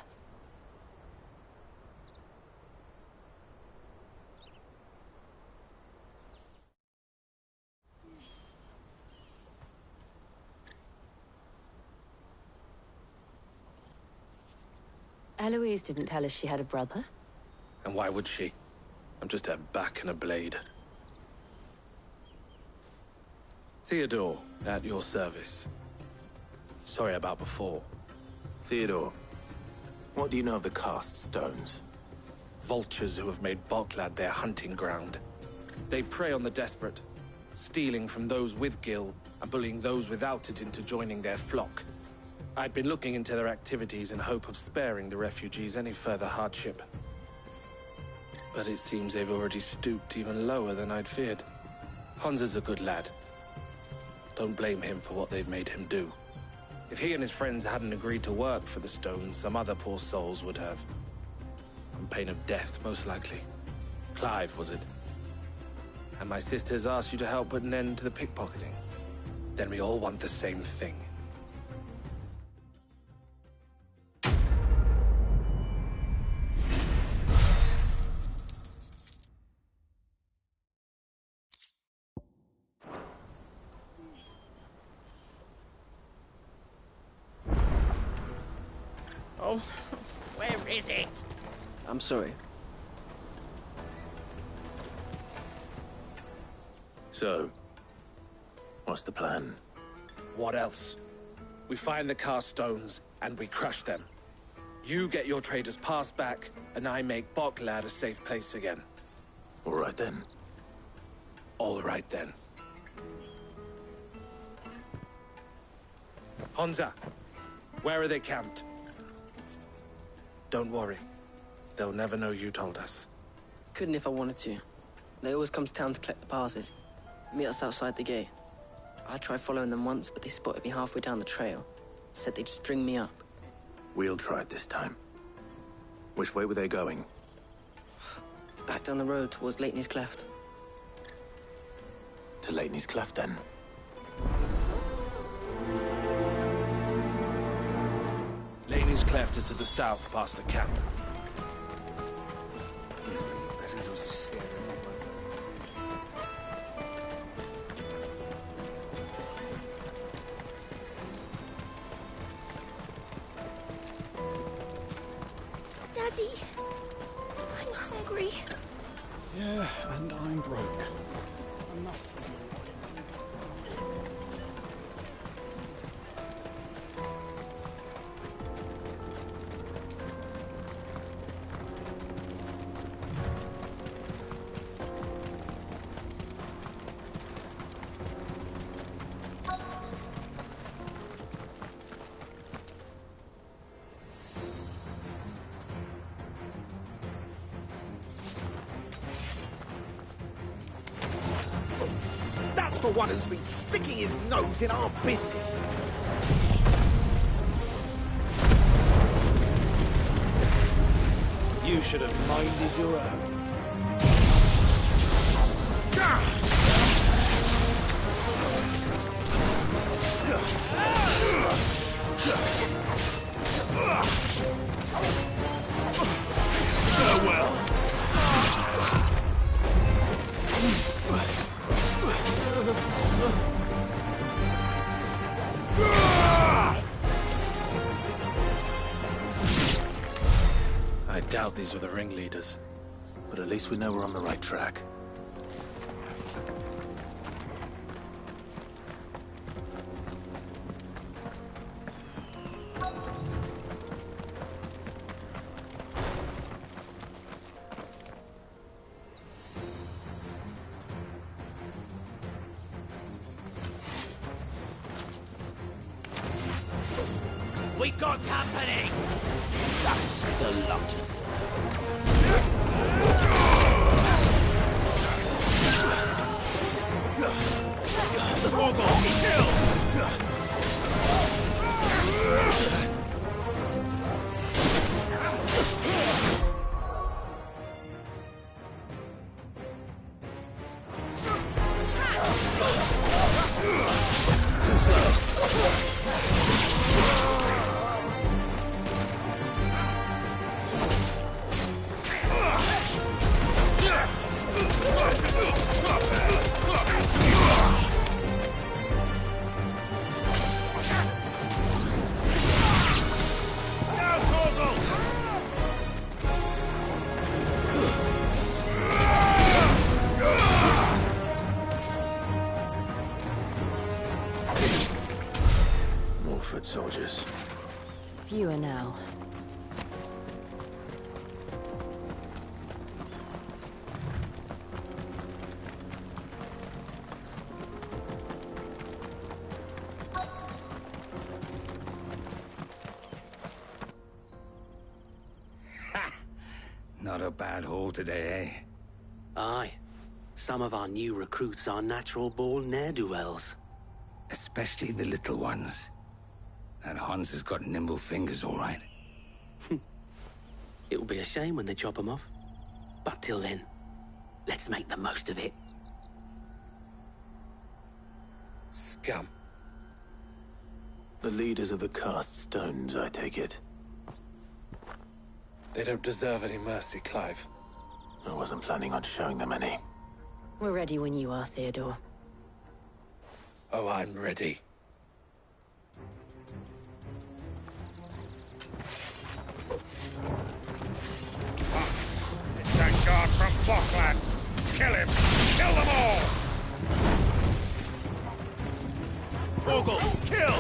Eloise didn't tell us she had a brother.
And why would she? I'm just her back and a blade. Theodore, at your service. Sorry about before.
Theodore, what do you know of the cast stones?
Vultures who have made Boklad their hunting ground. They prey on the desperate, stealing from those with gill and bullying those without it into joining their flock. I'd been looking into their activities in hope of sparing the refugees any further hardship. But it seems they've already stooped even lower than I'd feared. Hansa's a good lad. Don't blame him for what they've made him do. If he and his friends hadn't agreed to work for the stones, some other poor souls would have. On pain of death, most likely. Clive, was it? And my sisters asked you to help put an end to the pickpocketing. Then we all want the same thing.
Oh, where is it?
I'm sorry.
So, what's the plan?
What else? We find the cast stones and we crush them. You get your trader's pass back, and I make Boklad a safe place again.
All right then.
All right, then. Honza, where are they camped? Don't worry. They'll never know you told us.
Couldn't if I wanted to. They always come to town to collect the passes. Meet us outside the gate. I tried following them once, but they spotted me halfway down the trail. Said they'd string me up.
We'll try it this time. Which way were they going?
Back down the road towards Lateney's Cleft.
To Lateney's Cleft, then.
Lateney's Cleft is to the south, past the camp.
Daddy, I'm hungry.
Yeah, and I'm broke. Enough of your
That's the one who's been sticking his nose in our business.
You should have minded your own.
Farewell.
I doubt these were the ringleaders.
But at least we know we're on the right track.
We got company! That's the lot of them. Morgul, kill!
Too slow. More foot soldiers.
Fewer now.
Not a bad haul today, eh?
Aye. Some of our new recruits are natural-born ne'er-do-wells.
Especially the little ones. That Hans has got nimble fingers, all right.
It'll be a shame when they chop them off. But till then, let's make the most of it.
Scum.
The leaders of the cast stones, I take it.
They don't deserve any mercy, Clive.
I wasn't planning on showing them any.
We're ready when you are, Theodore.
Oh, I'm ready.
It's that guard from Bokland. Kill him! Kill them all!
Morgul, kill!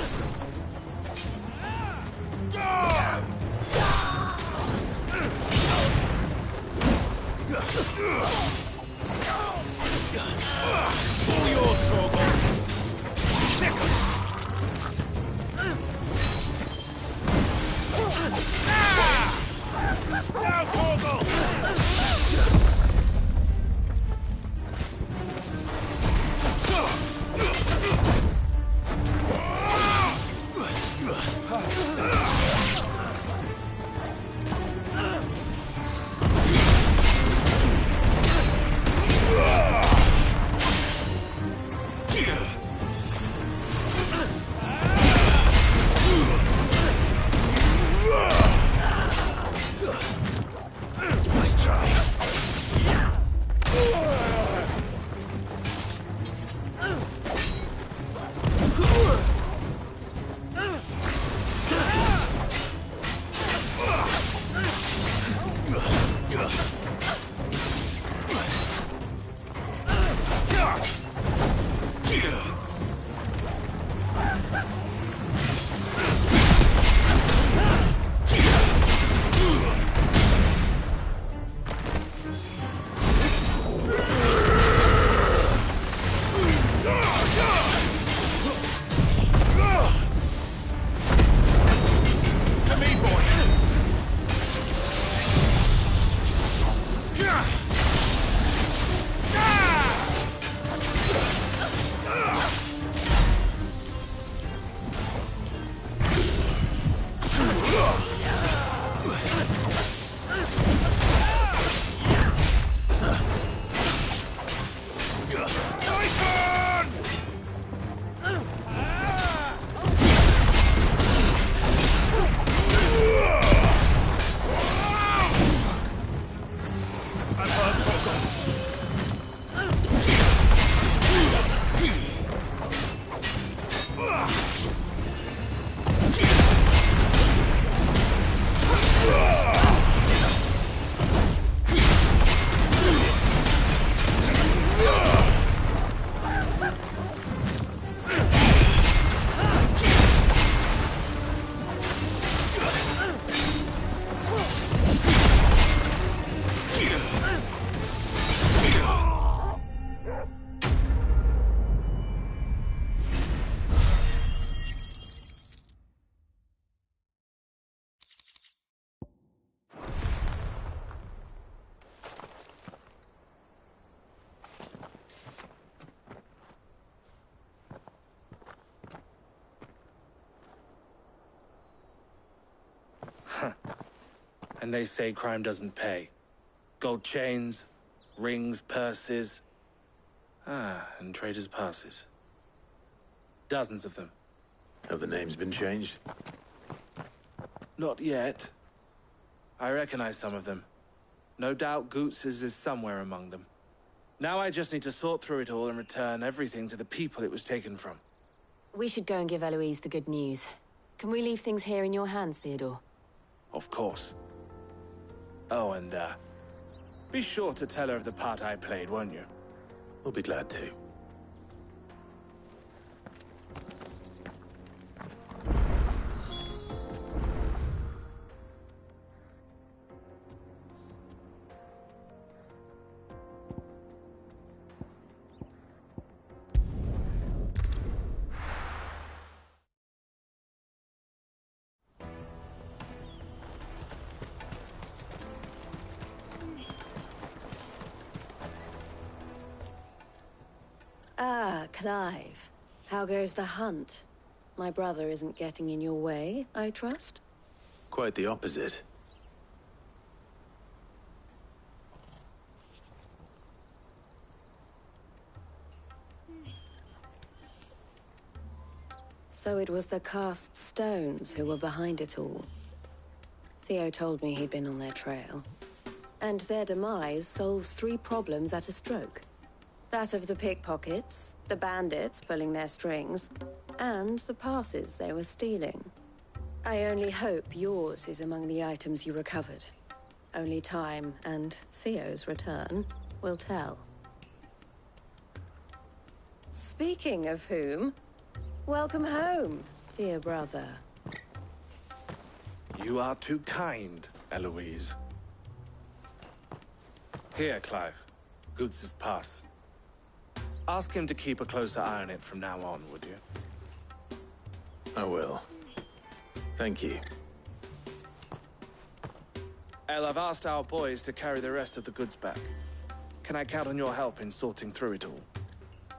And they say crime doesn't pay. Gold chains, rings, purses. And traders' passes. Dozens of them.
Have the names been changed?
Not yet. I recognize some of them. No doubt Goots's is somewhere among them. Now I just need to sort through it all and return everything to the people it was taken from.
We should go and give Eloise the good news. Can we leave things here in your hands, Theodore?
Of course. Oh, and, be sure to tell her of the part I played, won't you?
We'll be glad to.
Ah, Clive. How goes the hunt? My brother isn't getting in your way, I trust?
Quite the opposite.
So it was the cast stones who were behind it all. Theo told me he'd been on their trail. And their demise solves 3 problems at a stroke. That of the pickpockets, the bandits pulling their strings, and the passes they were stealing. I only hope yours is among the items you recovered. Only time and Theo's return will tell. Speaking of whom, welcome home, dear brother.
You are too kind, Eloise. Here, Clive. Goots's pass. Ask him to keep a closer eye on it from now on, would you?
I will. Thank you.
El, I've asked our boys to carry the rest of the goods back. Can I count on your help in sorting through it all?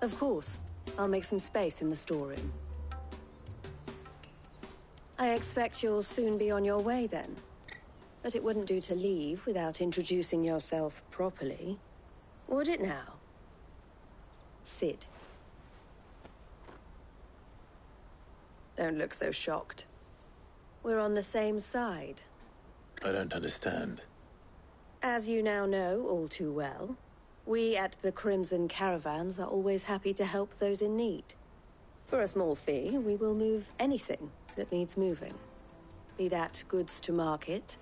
Of course. I'll make some space in the storeroom. I expect you'll soon be on your way then. But it wouldn't do to leave without introducing yourself properly. Would it now? Sid. Don't look so shocked. We're on the same side.
I don't understand.
As you now know all too well, we at the Crimson Caravans are always happy to help those in need. For a small fee, we will move anything that needs moving. Be that goods to market,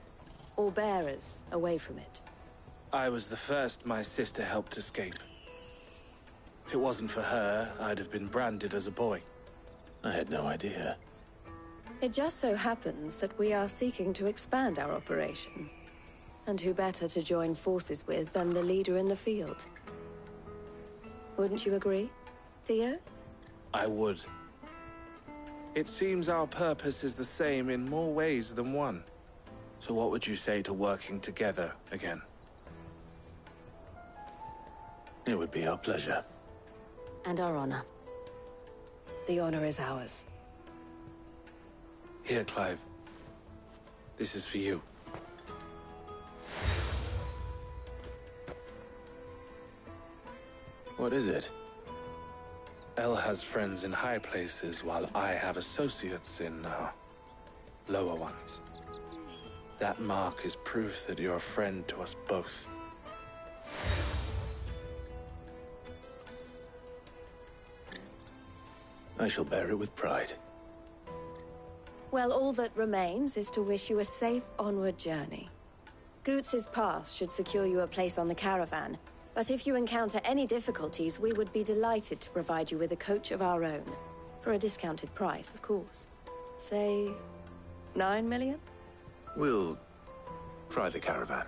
or bearers away from it.
I was the first my sister helped escape. If it wasn't for her, I'd have been branded as a boy.
I had no idea.
It just so happens that we are seeking to expand our operation. And who better to join forces with than the leader in the field? Wouldn't you agree, Theo?
I would. It seems our purpose is the same in more ways than one. So what would you say to working together again?
It would be our pleasure.
And our honor. The honor is ours.
Here, Clive. This is for you.
What is it?
El has friends in high places, while I have associates in, lower ones. That mark is proof that you're a friend to us both.
I shall bear it with pride.
Well, all that remains is to wish you a safe onward journey. Goots's pass should secure you a place on the caravan, but if you encounter any difficulties, we would be delighted to provide you with a coach of our own. For a discounted price, of course. Say, 9 million?
We'll try the caravan.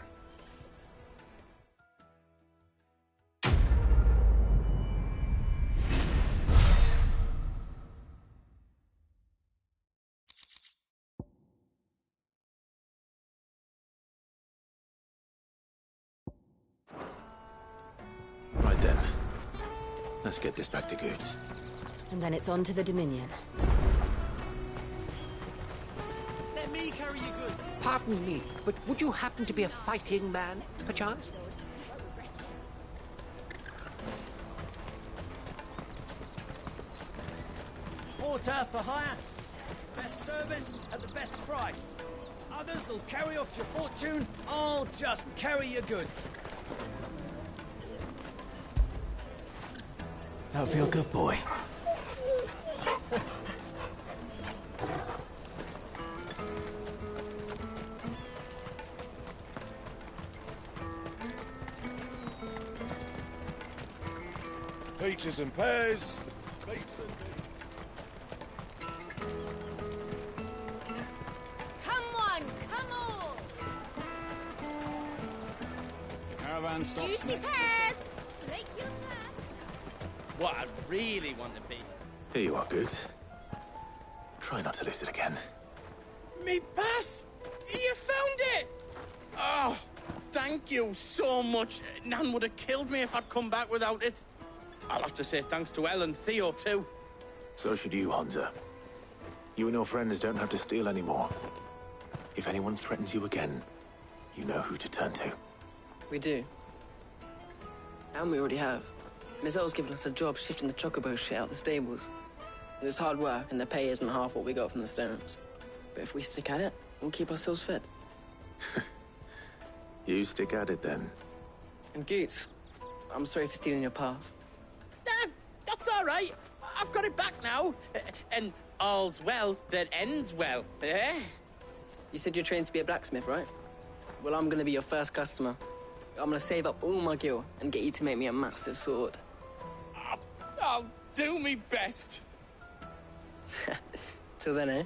Right then. Let's get this back to Goots.
And then it's on to the Dominion.
Let me carry your goods.
Pardon me, but would you happen to be a fighting man, perchance?
Porter for hire. Best service at the best price. Others will carry off your fortune. I'll just carry your goods.
That'll feel good, boy.
Peaches and pears. Beets and
Come on, come on!
Caravan stops
Juicy
next.
pears! Slake your thirst.
What I really want to be.
Here you are, Goots. Try not to lose it again.
Me pass! You found it! Oh, thank you so much. Nan would have killed me if I'd come back without it. I'll have to say thanks to Elle and Theo, too.
So should you, Honza. You and your friends don't have to steal anymore. If anyone threatens you again, you know who to turn to.
We do. And we already have. Miss L's given us a job shifting the chocobo shit out the stables. It's hard work, and the pay isn't half what we got from the stones. But if we stick at it, we'll keep ourselves fed.
You stick at it, then.
And Goots, I'm sorry for stealing your pass.
That's all right. I've got it back now. And all's well that ends well, eh?
You said you're trained to be a blacksmith, right? Well, I'm gonna be your first customer. I'm gonna save up all my gil and get you to make me a massive sword.
I'll do me best.
Till then, eh?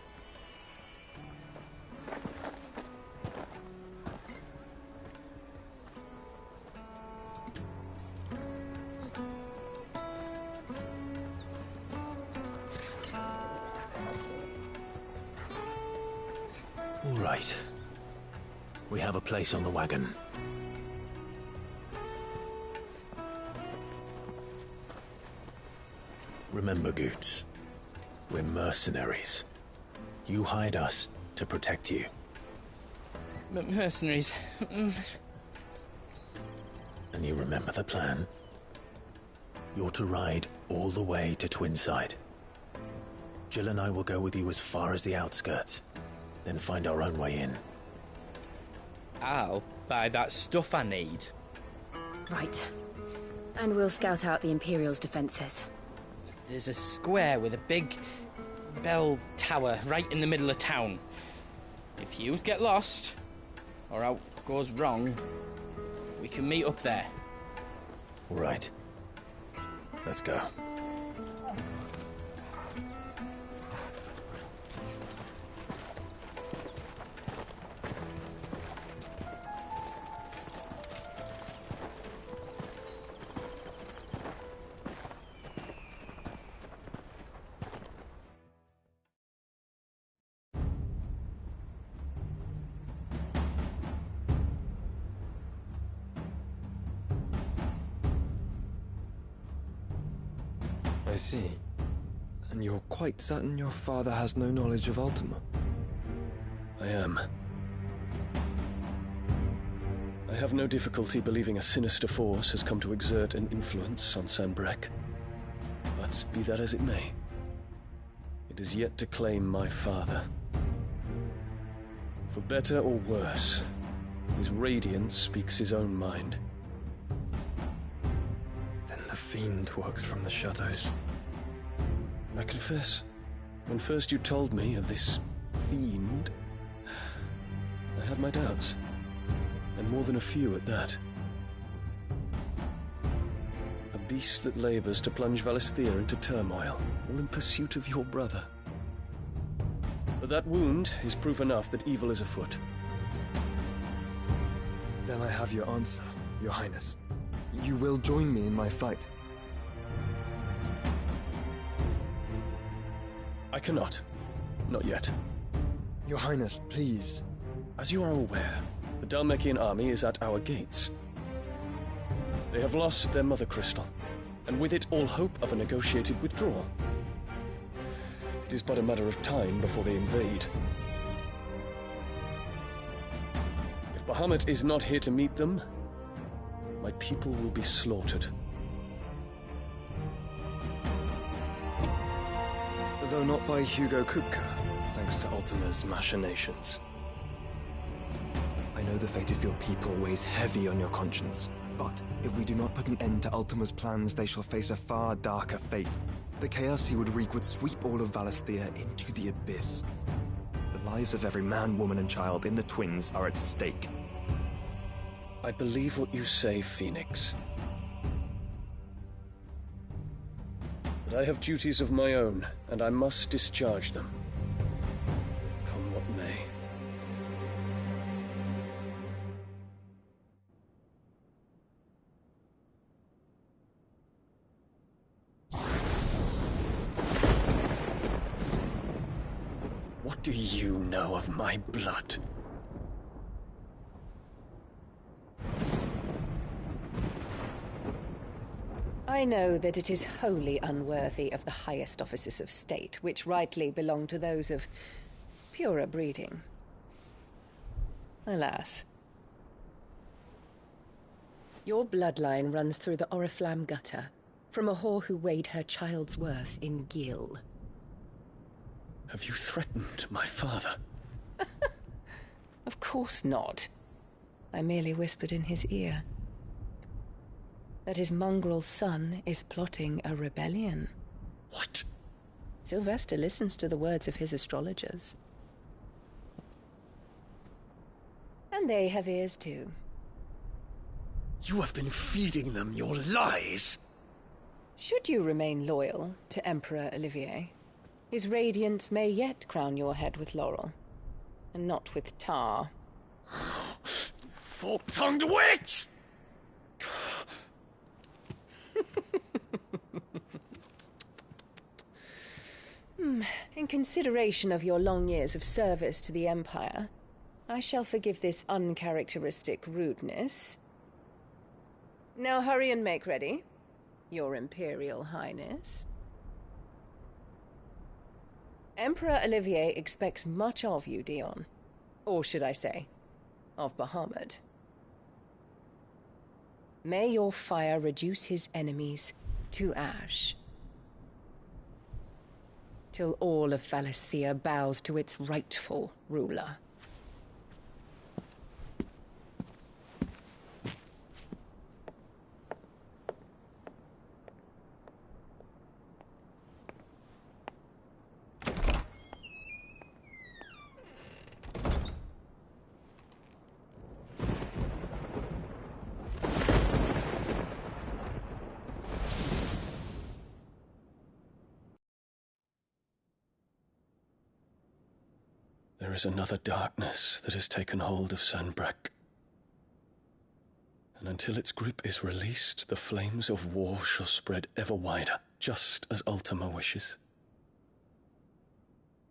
All right. We have a place on the wagon. Remember, Goots, we're mercenaries. You hired us to protect you.
But mercenaries...
And you remember the plan? You're to ride all the way to Twinside. Jill and I will go with you as far as the outskirts, then find our own way in.
I'll buy that stuff I need.
Right. And we'll scout out the Imperial's defenses.
There's a square with a big bell tower right in the middle of town. If you get lost, or out goes wrong, we can meet up there.
Right. Let's go.
I see. And you're quite certain your father has no knowledge of Ultima?
I am. I have no difficulty believing a sinister force has come to exert an influence on Sanbreque. But be that as it may, it is yet to claim my father. For better or worse, his radiance speaks his own mind.
Then the fiend works from the shadows.
I confess, when first you told me of this fiend, I had my doubts, and more than a few at that. A beast that labors to plunge Valisthea into turmoil, all in pursuit of your brother. But that wound is proof enough that evil is afoot.
Then I have your answer, Your Highness. You will join me in my fight.
I cannot. Not yet.
Your Highness, please.
As you are aware, the Dhalmekian army is at our gates. They have lost their mother crystal, and with it all hope of a negotiated withdrawal. It is but a matter of time before they invade. If Bahamut is not here to meet them, my people will be slaughtered.
Though not by Hugo Kupka, thanks to Ultima's machinations. I know the fate of your people weighs heavy on your conscience, but if we do not put an end to Ultima's plans, they shall face a far darker fate. The chaos he would wreak would sweep all of Valisthea into the abyss. The lives of every man, woman, and child in the Twins are at stake.
I believe what you say, Phoenix. But I have duties of my own, and I must discharge them. Come what may. What do you know of my blood?
I know that it is wholly unworthy of the highest offices of state, which rightly belong to those of purer breeding. Alas. Your bloodline runs through the Oriflamme gutter, from a whore who weighed her child's worth in gill.
Have you threatened my father?
Of course not. I merely whispered in his ear that his mongrel son is plotting a rebellion.
What?
Sylvester listens to the words of his astrologers. And they have ears too.
You have been feeding them your lies!
Should you remain loyal to Emperor Olivier, his radiance may yet crown your head with laurel, and not with tar.
Fork-tongued witch!
In consideration of your long years of service to the Empire, I shall forgive this uncharacteristic rudeness. Now hurry and make ready, Your Imperial Highness. Emperor Olivier expects much of you, Dion. Or should I say, of Bahamut. May your fire reduce his enemies to ash, till all of Valisthea bows to its rightful ruler.
There is another darkness that has taken hold of Sanbreque. And until its grip is released, the flames of war shall spread ever wider, just as Ultima wishes.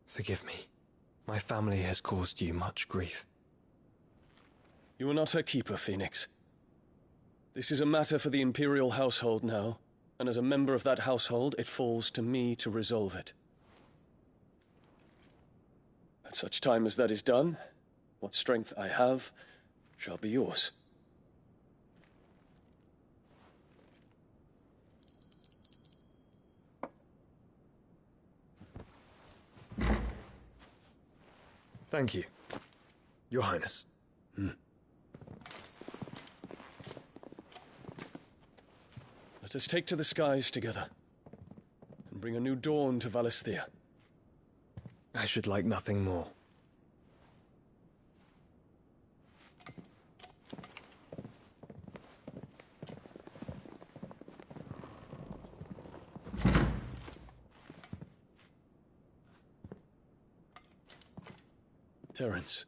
Forgive me. My family has caused you much grief.
You are not her keeper, Phoenix. This is a matter for the Imperial household now, and as a member of that household, it falls to me to resolve it. At such time as that is done, what strength I have shall be yours.
Thank you, Your Highness.
Let us take to the skies together, and bring a new dawn to Valisthea.
I should like nothing more.
Terence.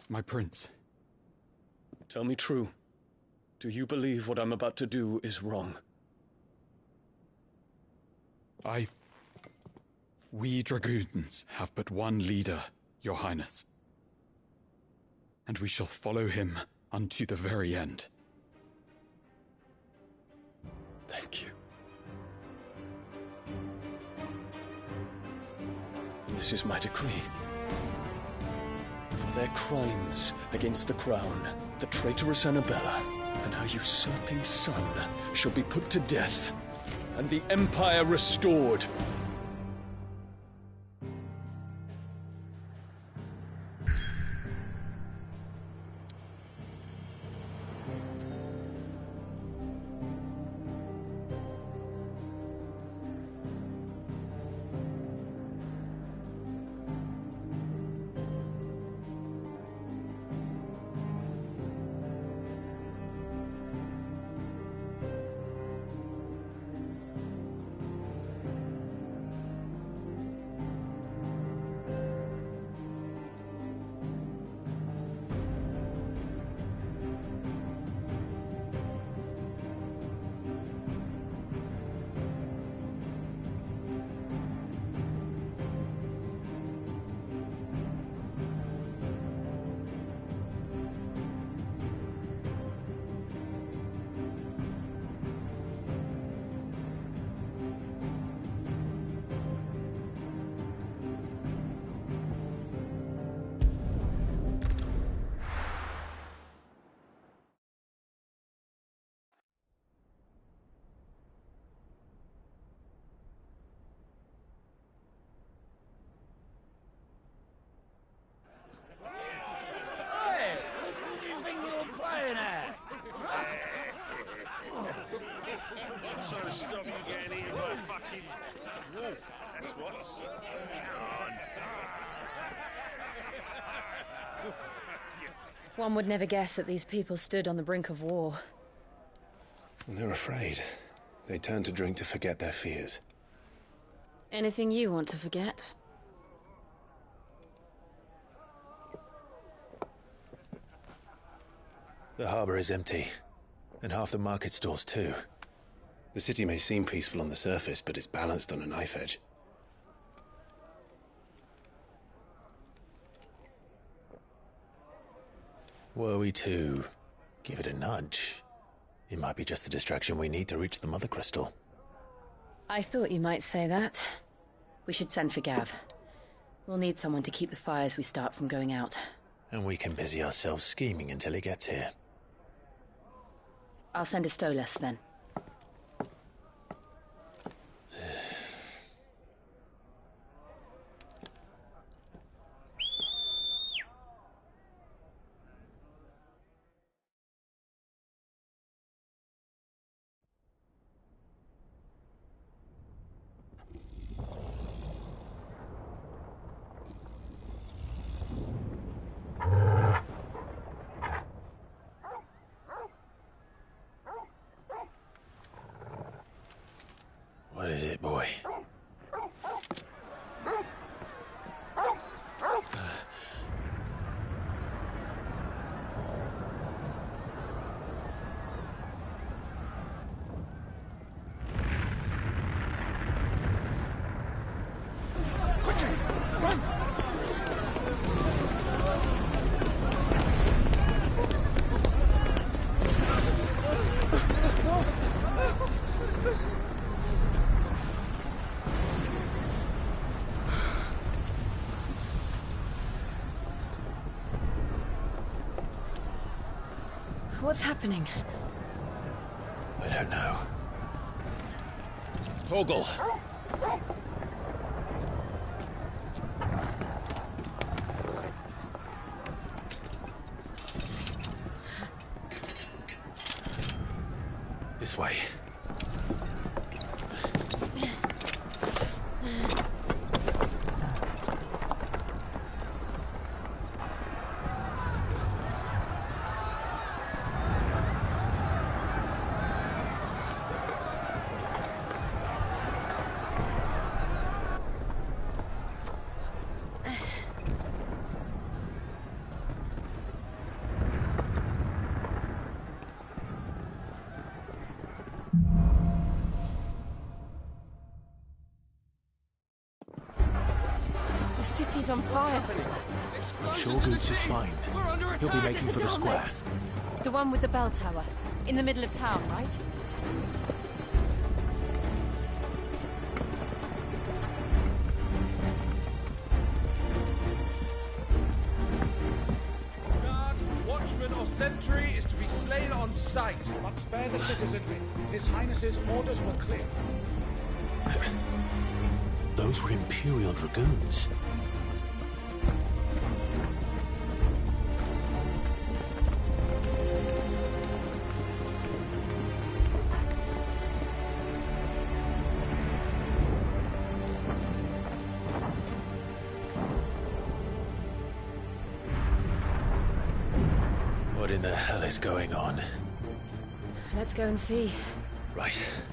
My prince.
Tell me true. Do you believe what I'm about to do is wrong?
We dragoons have but one leader, Your Highness. And we shall follow him unto the very end.
Thank you. And this is my decree. For their crimes against the crown, the traitorous Annabella and her usurping son shall be put to death, and the Empire restored.
Stop you getting eaten by a fucking wolf. That's what. Come on.
One would never guess that these people stood on the brink of war.
When they're afraid, they turn to drink to forget their fears.
Anything you want to forget?
The harbor is empty, and half the market stalls too. The city may seem peaceful on the surface, but it's balanced on a knife edge. Were we to give it a nudge, it might be just the distraction we need to reach the Mother Crystal.
I thought you might say that. We should send for Gav. We'll need someone to keep the fires we start from going out.
And we can busy ourselves scheming until he gets here.
I'll send a Stolas then.
What is it, boy?
Quickly! Run!
What's happening?
I don't know. Torgal! This way.
The city's on fire.
I'm sure Goots is fine. He'll be making for the square.
The one with the bell tower. In the middle of town, right?
Guard, watchman or sentry is to be slain on sight.
But spare the citizenry. His Highness's orders were clear.
Those were Imperial Dragoons. What in the hell is going on?
Let's go and see.
Right.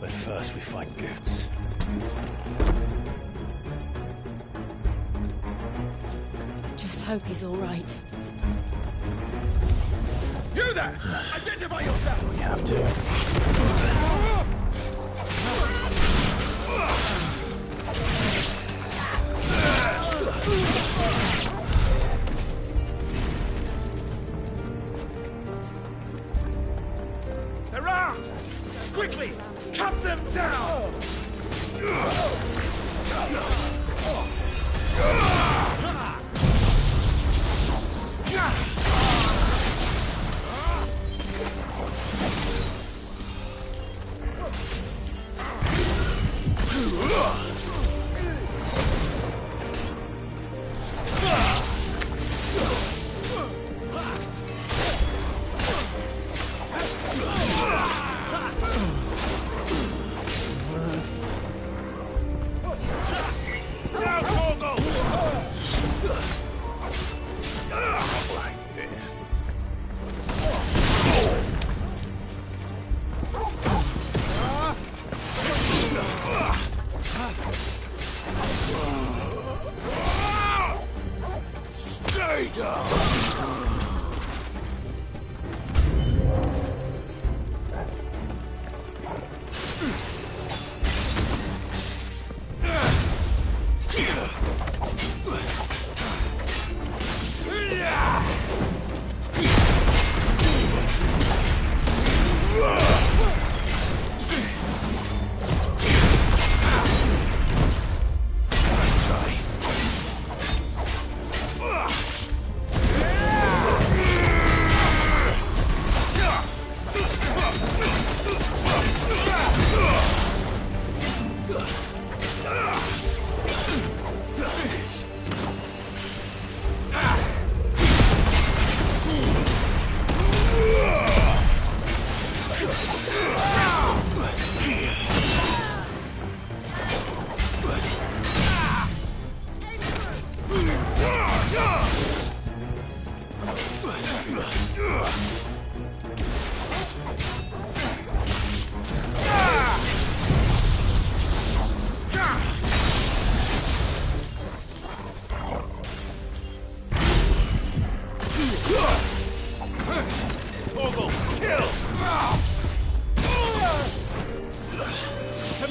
But first we find Goots.
Just hope he's all right.
You there! Identify yourself!
We have to.
They're armed! Quickly! Cut them down!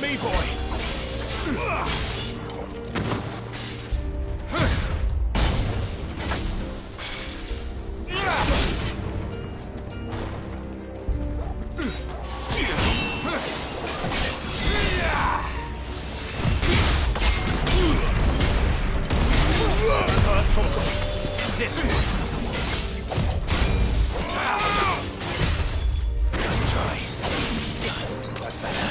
me, boy! This one. Let's try. That's better.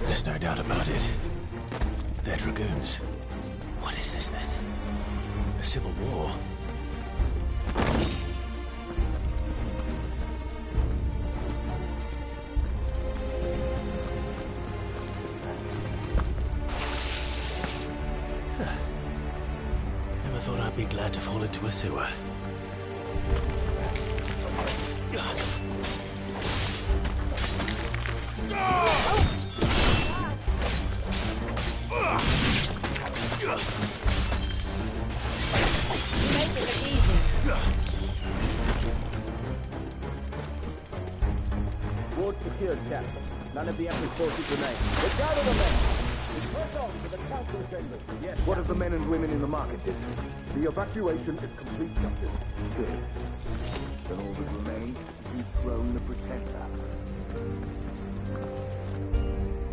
There's no doubt about it. They're dragoons. What is this then? A civil war? Huh. Never thought I'd be glad to fall into a sewer.
Ward secured, Cap. None of the Emperor's forces remain. But gather the men! Press on to the council chambers. Yes. What of the men and women in the market district? The evacuation is complete, Captain. Good. Then all that remains is to dethrone the Pretender.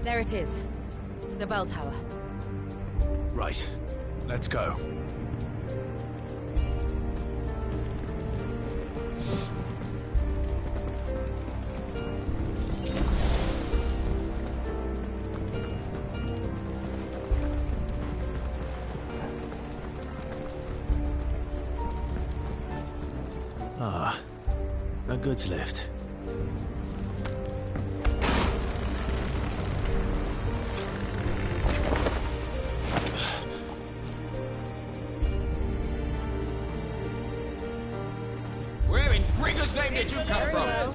There it is. The bell tower.
Right. Let's go. Ah, a goods lift.
Where in Brigger's name did you come from?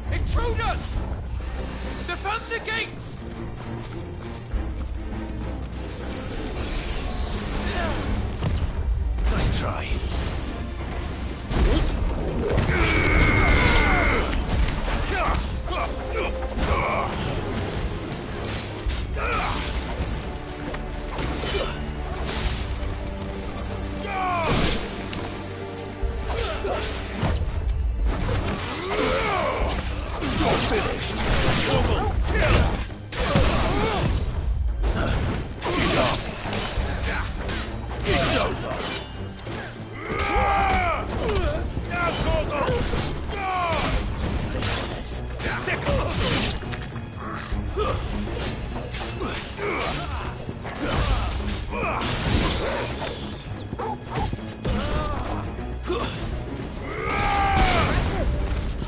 Intruders! Defend the gates!
Nice try.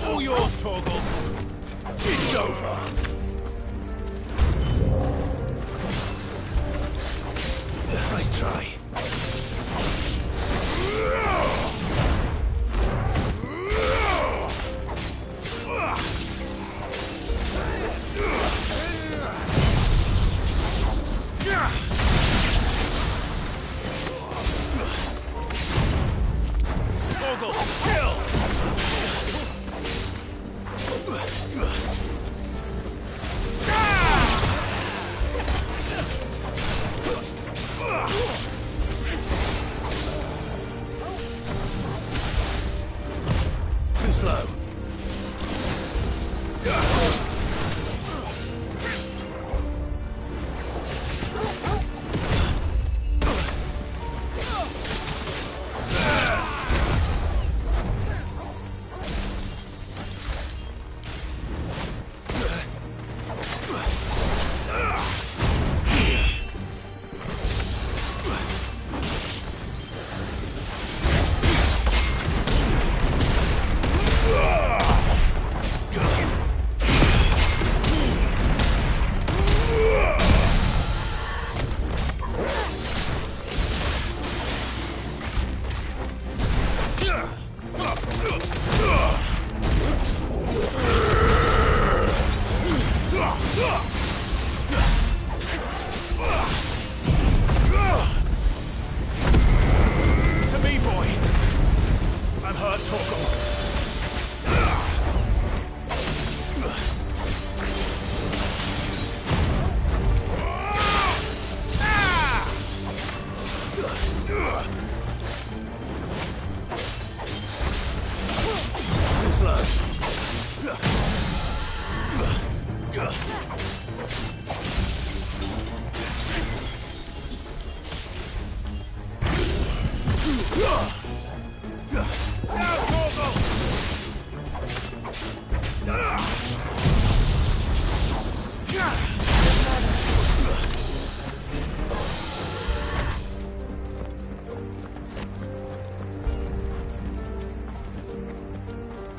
All yours, Torgal. It's over. Nice try.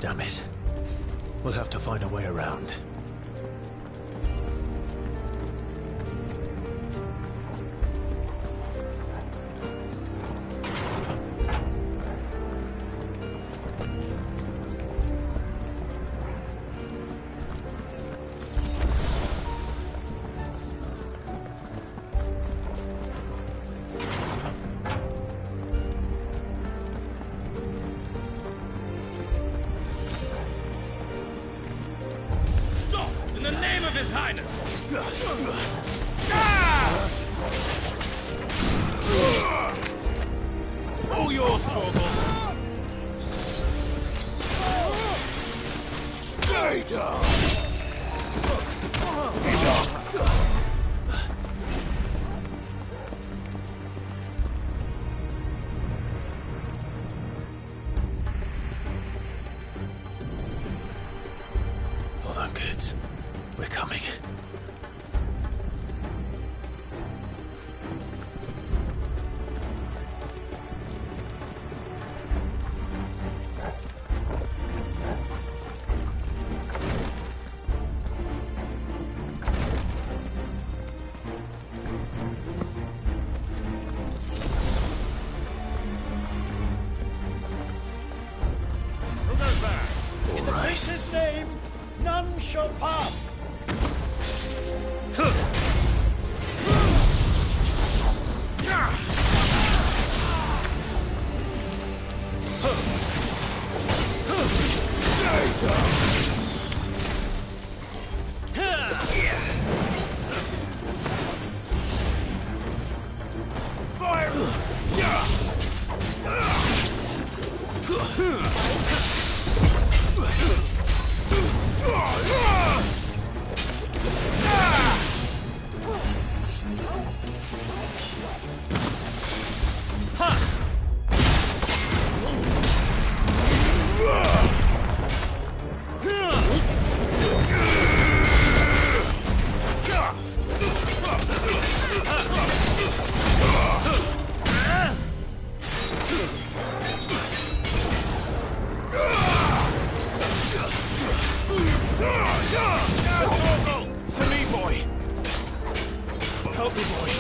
Damn it. We'll have to find a way around.
All yours, Torgal. Stay down.
Hold on, kids. We're coming.
In the priest's name, none shall pass.
To me, boy. Help me, boy.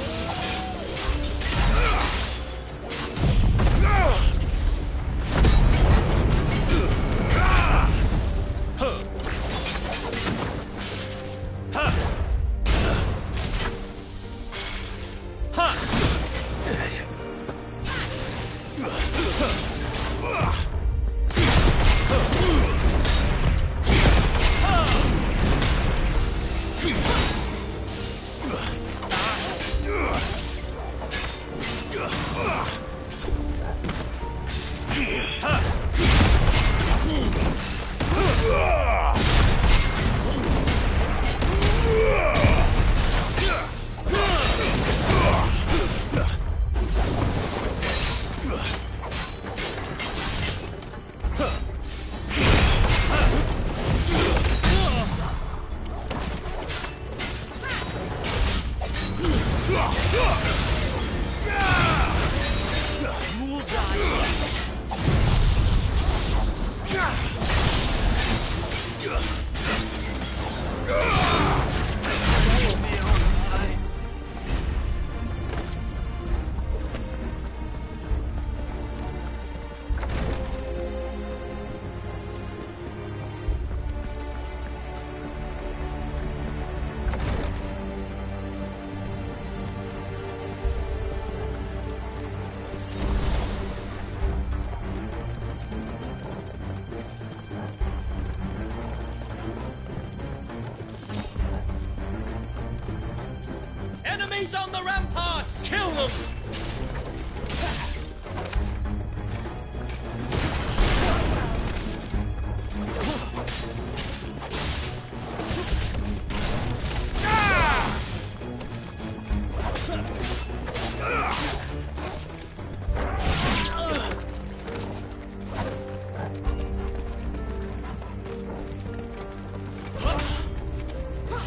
Enemies on the ramparts! Kill them!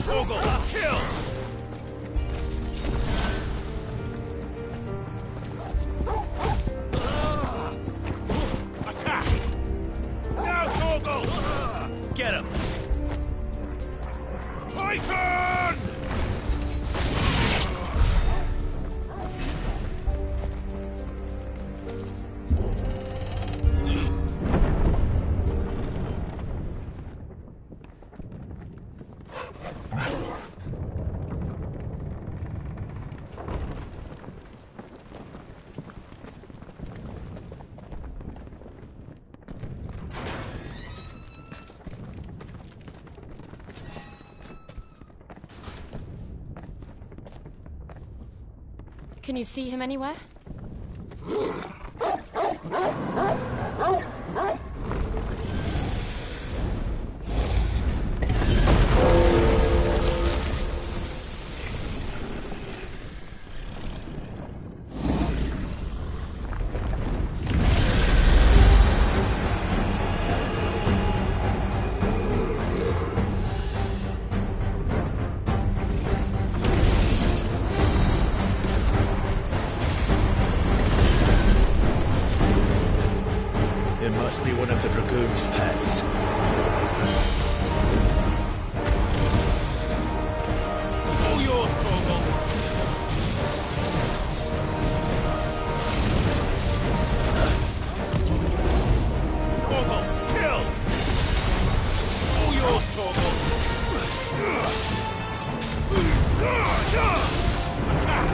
Torgal, kill!
Can you see him anywhere?
It must be one of the Dragoon's pets.
All yours, Torgal. Torgal, kill! All yours, Torgal. Attack!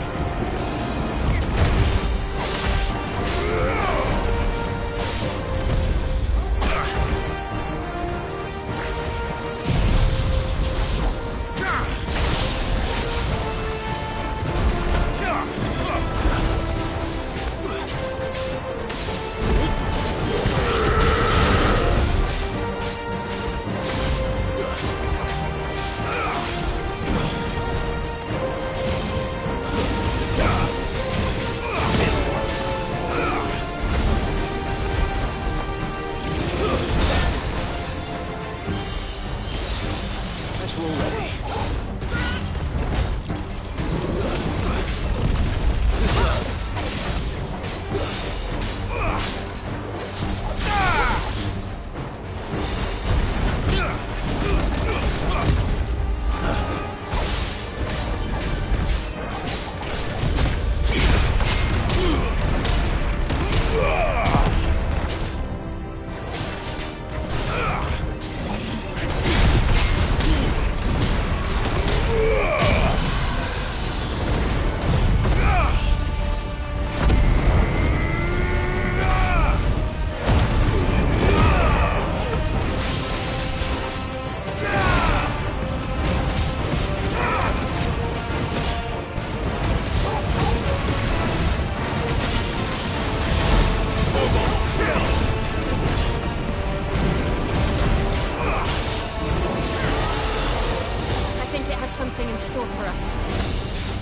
Something in store for us.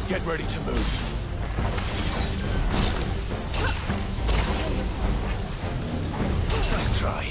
Get ready to move. Nice try.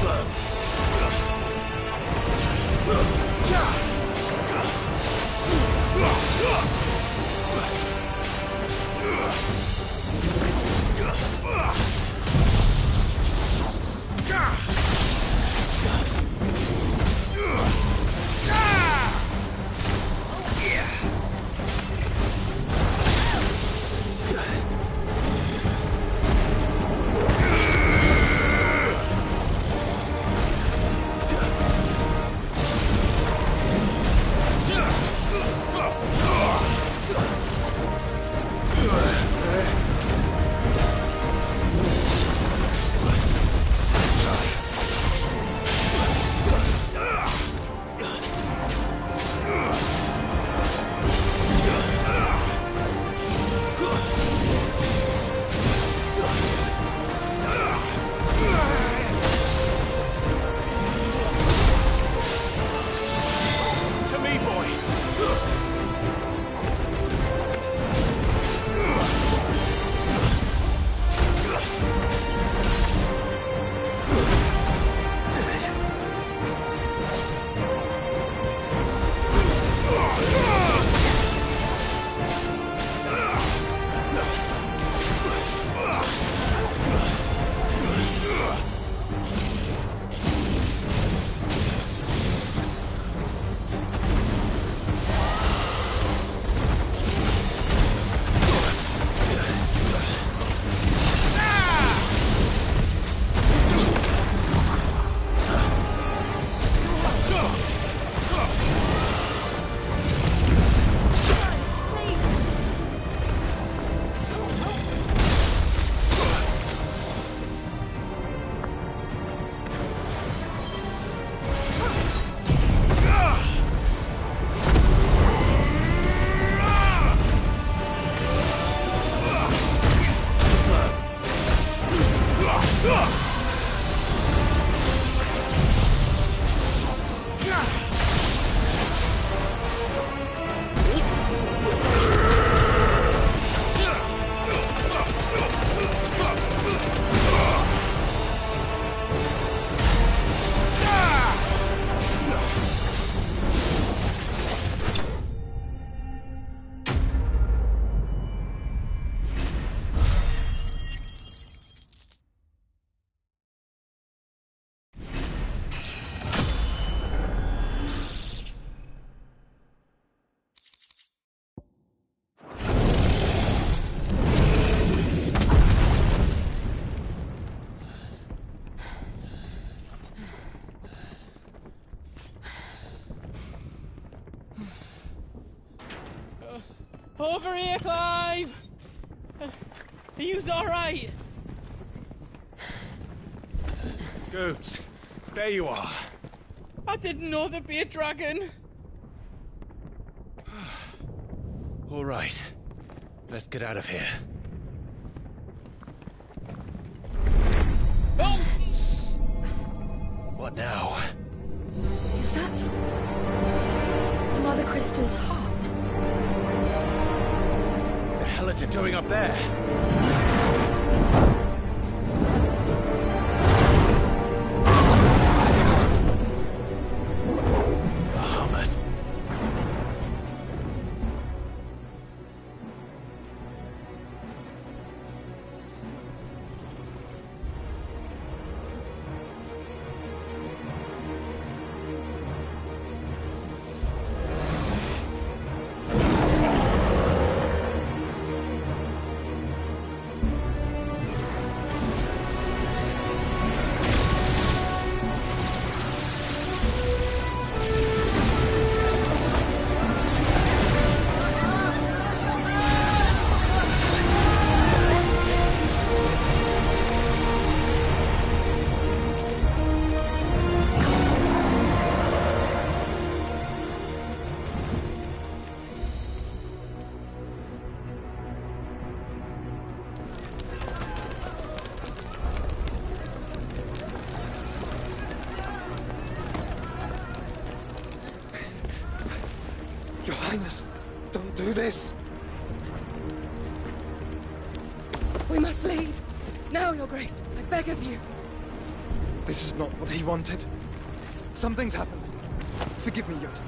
Slow.
Over here, Clive! Are you alright?
Goots, there you are.
I didn't know there'd be a dragon.
All right. Let's get out of here.
Oh!
What now?
Is that Mother Crystal's heart?
What the hell is it doing up there? Bahamut.
Your Highness, don't do this.
We must leave. Now, Your Grace. I beg of you.
This is not what he wanted. Something's happened. Forgive me, Yoda,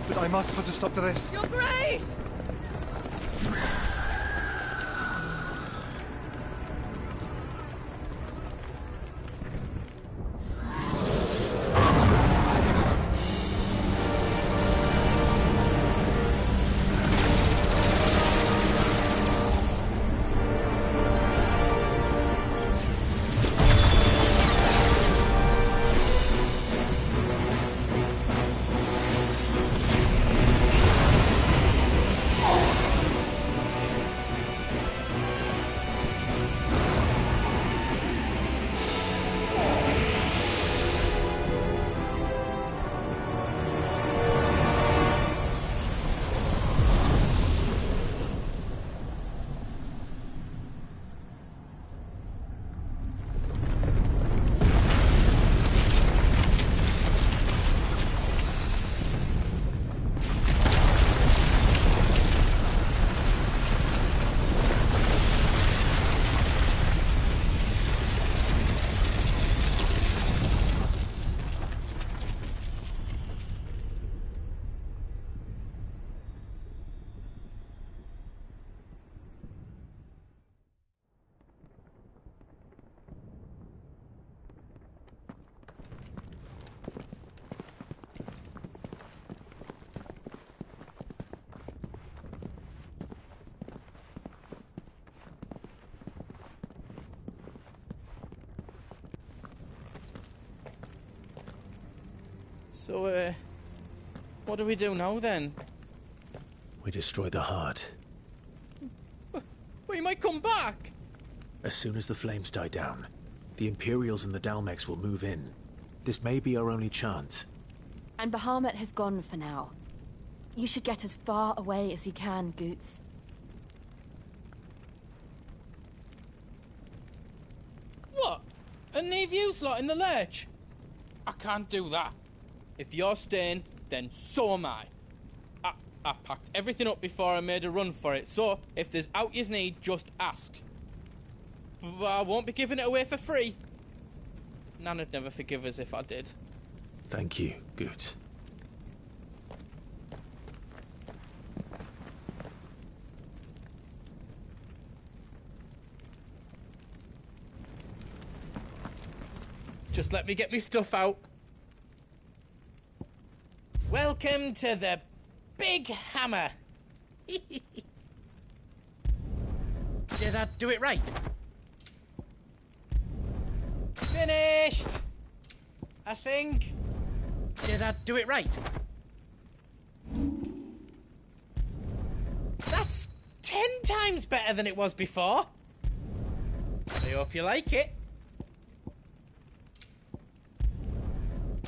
but I must put a stop to this.
Your Grace!
So, what do we do now, then?
We destroy the heart.
We might come back!
As soon as the flames die down, the Imperials and the Dalmex will move in. This may be our only chance.
And Bahamut has gone for now. You should get as far away as you can, Goots.
What? And leave you lot in the lurch? I can't do that. If you're staying, then so am I. I packed everything up before I made a run for it, so if there's out you need, just ask. But I won't be giving it away for free. Nana'd never forgive us if I did.
Thank you, Goots.
Just let me get me stuff out. Welcome to the Big Hammer.
Did I do it right?
Finished! I think.
Did I do it right?
That's 10 times better than it was before. I hope you like it.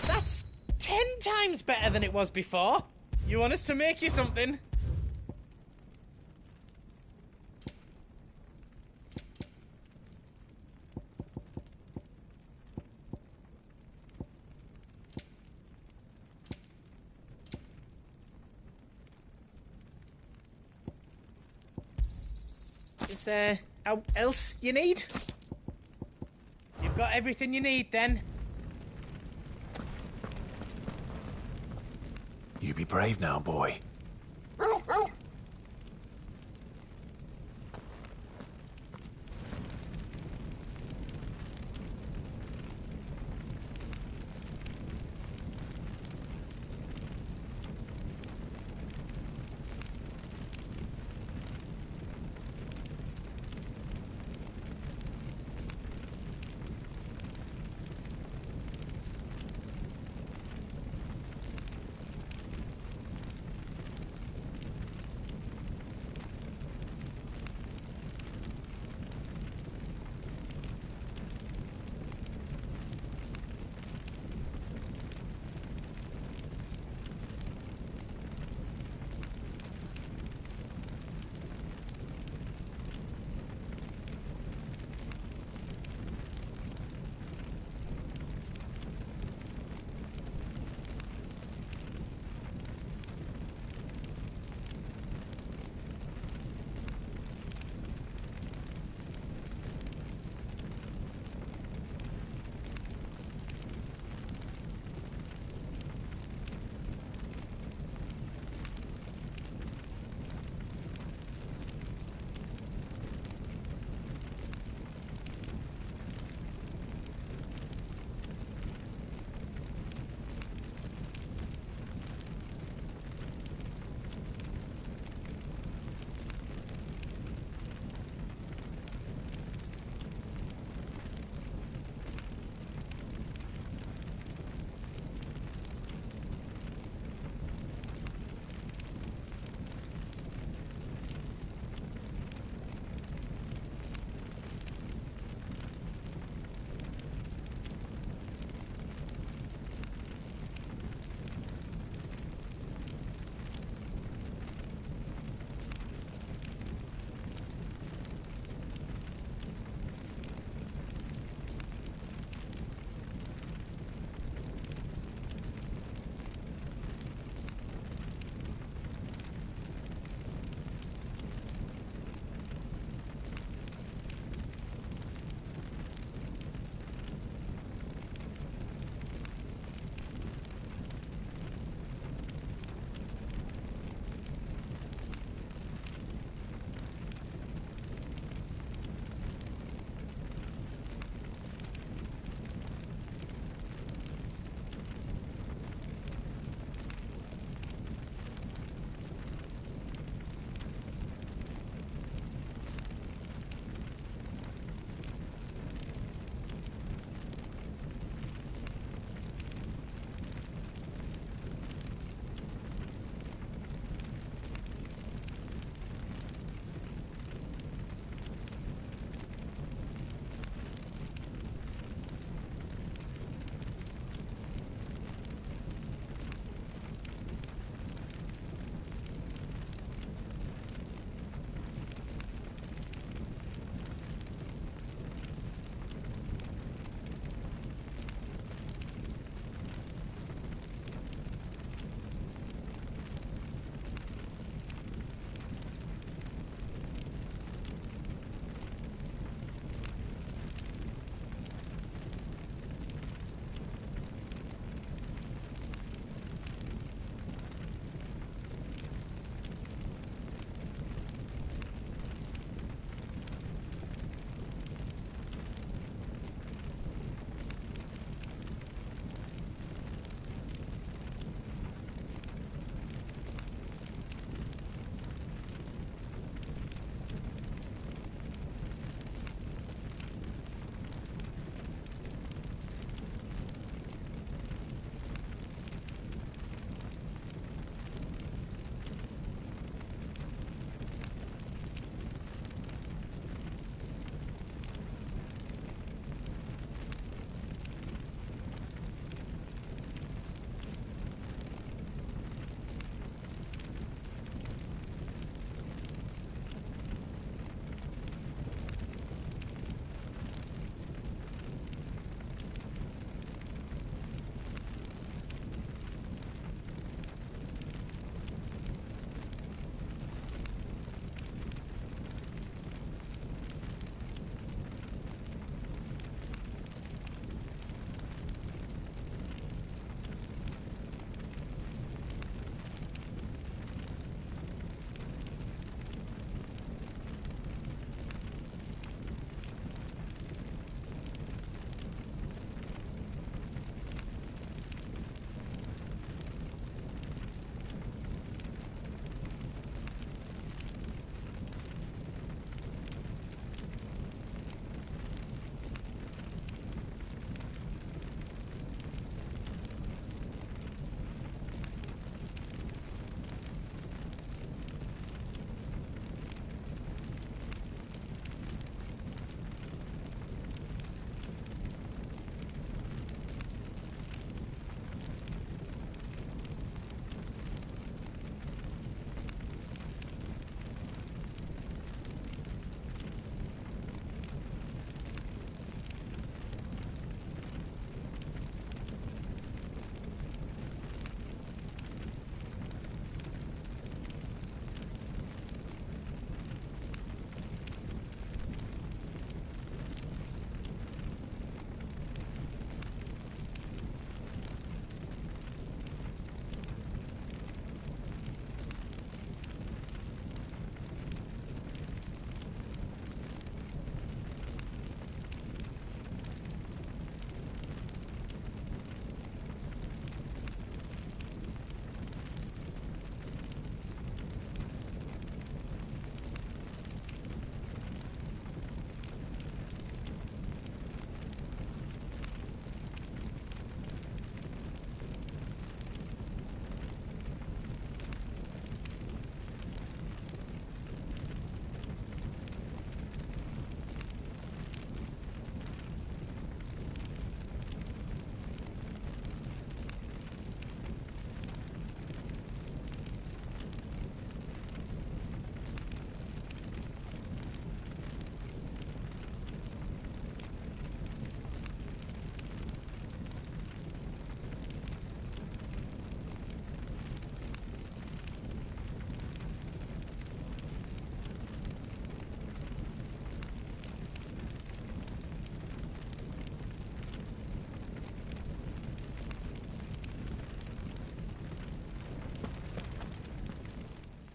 That's 10 times better than it was before. You want us to make you something? Is there else you need? You've got everything you need then.
You be brave now, boy.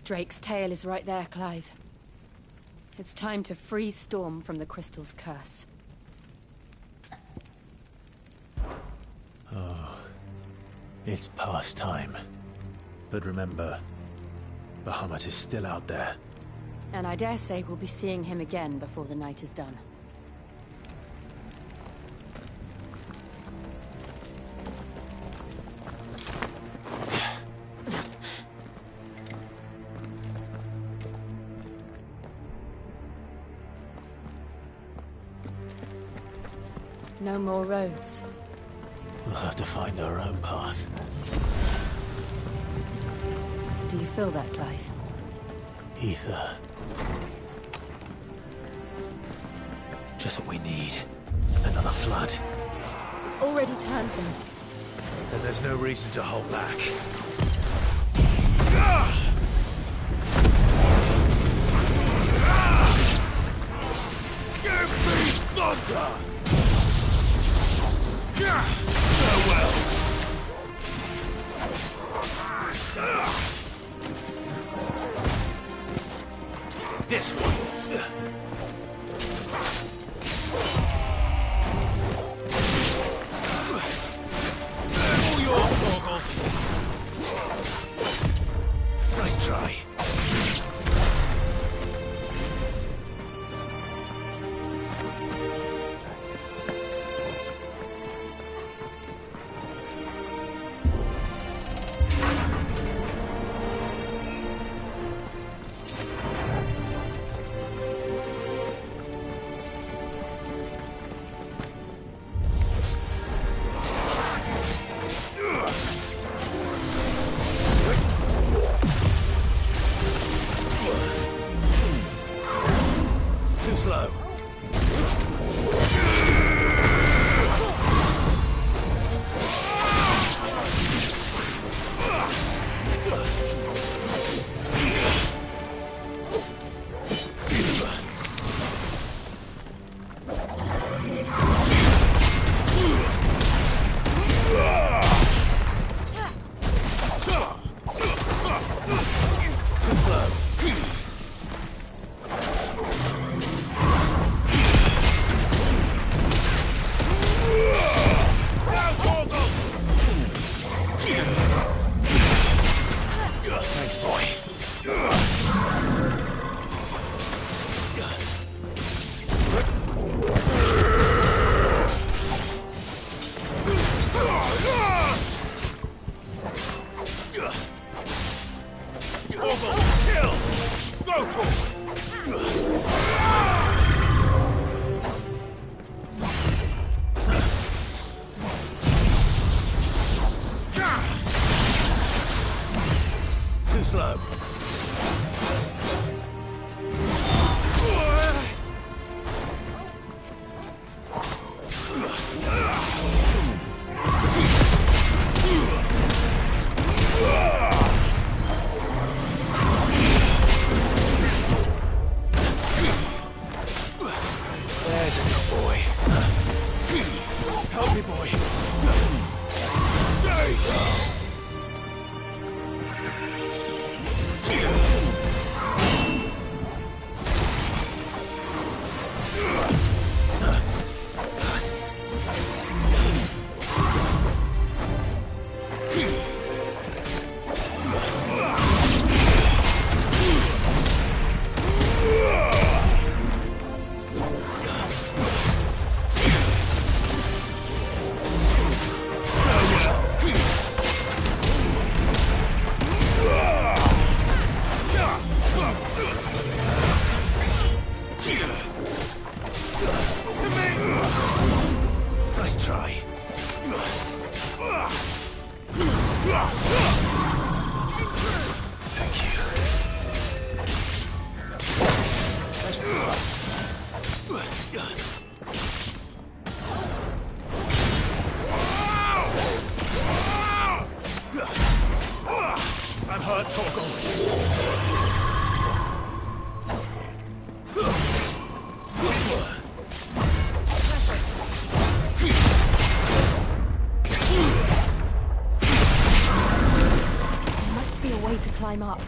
Drake's tail is right there, Clive. It's time to free Storm from the crystal's curse.
Oh, it's past time. But remember, Bahamut is still out there.
And I dare say we'll be seeing him again before the night is done. No more roads.
We'll have to find our own path.
Do you feel that, Clive?
Ether. Just what we need. Another flood.
It's already turned them.
And there's no reason to hold back.
Give me thunder! Farewell!
This one.
All yours, Torgal.
Nice try. Too slow. Too slow. Thanks, boy.
Torgal, kill! Go, Torgal!
Too slow. There's a good boy. Help me, boy. Stay! Nice try. Thank you. I'm hurt, Torgal.
There must be a way to climb up.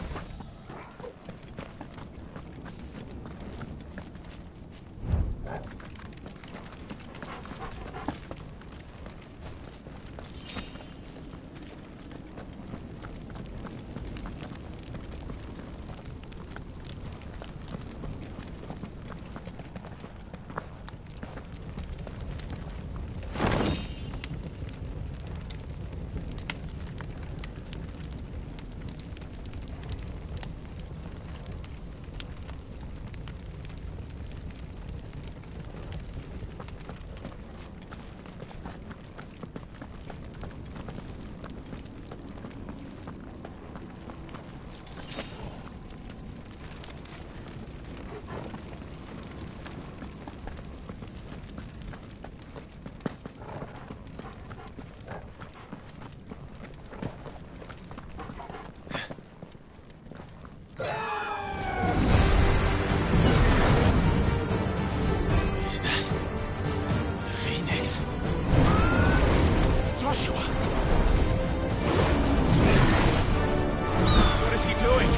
Joshua! What is he doing?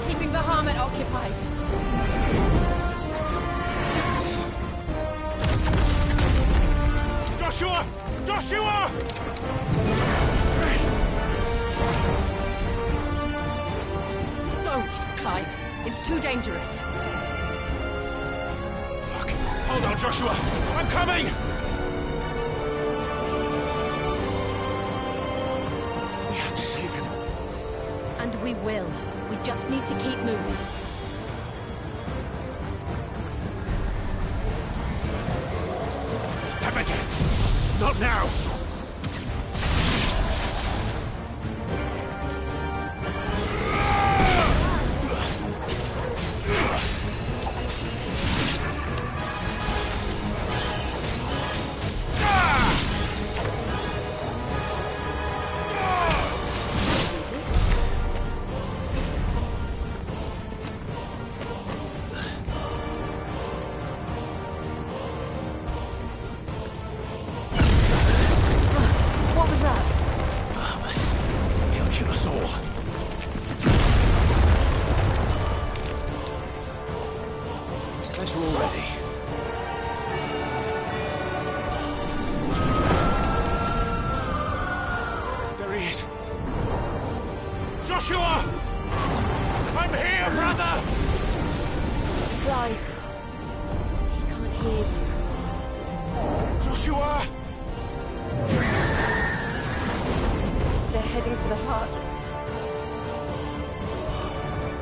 Keeping Bahamut occupied.
Joshua! Joshua!
Don't, Clive. It's too dangerous.
Fuck. Hold on, Joshua! I'm coming! We have to save him.
And we will. We just need to keep moving.
Never again! Not now! Joshua! I'm here, brother!
Clive. He can't hear you.
Joshua!
They're heading for the heart.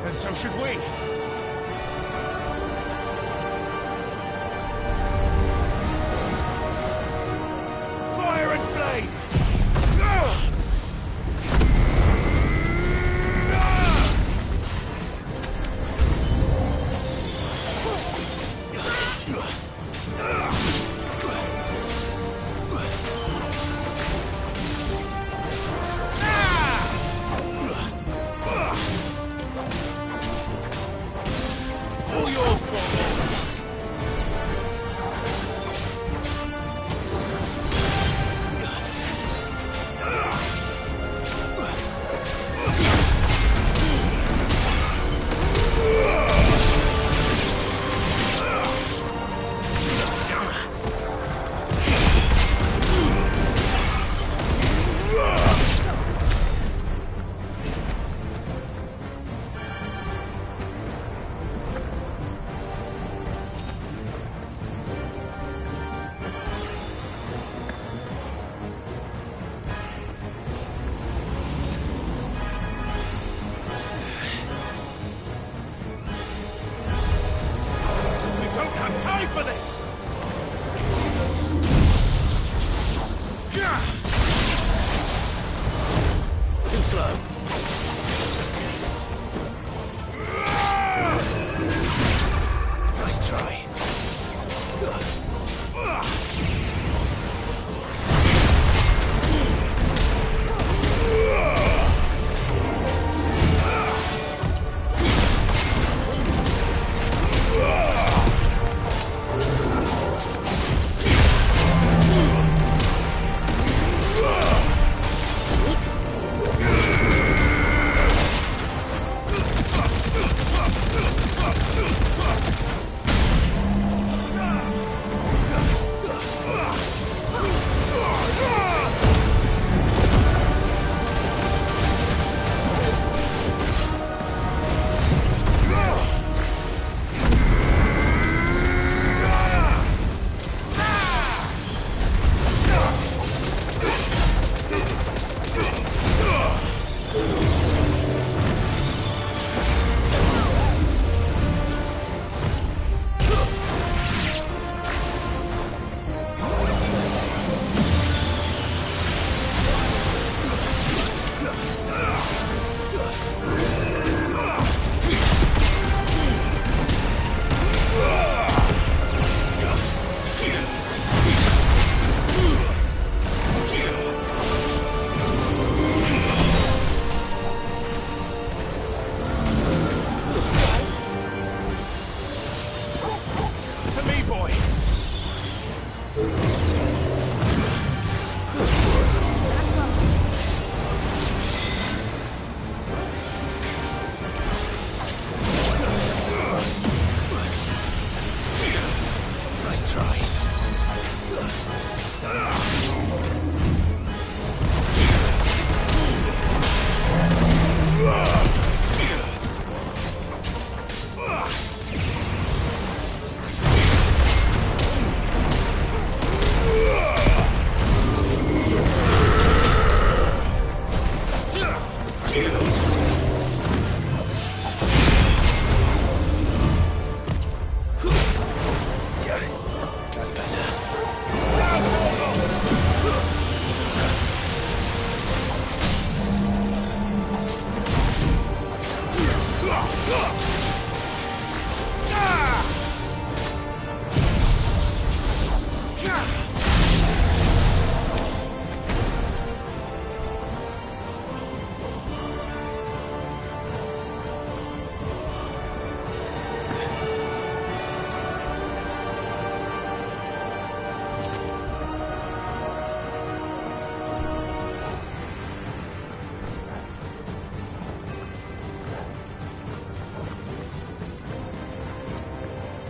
And so should we. Fire and flame!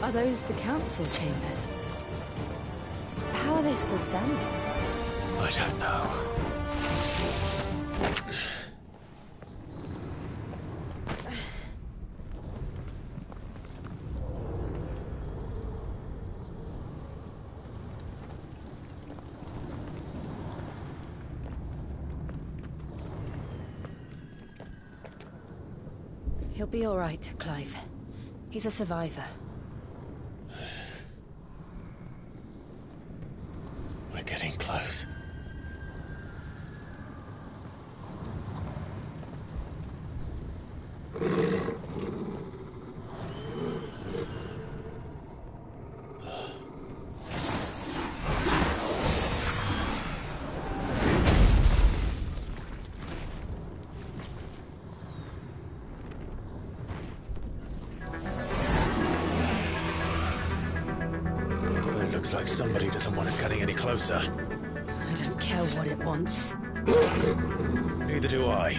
Are those the council chambers? How are they still standing?
I don't know.
He'll be all right, Clive. He's a survivor.
We're getting close. It looks like somebody doesn't want us getting any closer.
I don't care what it wants.
Neither do I.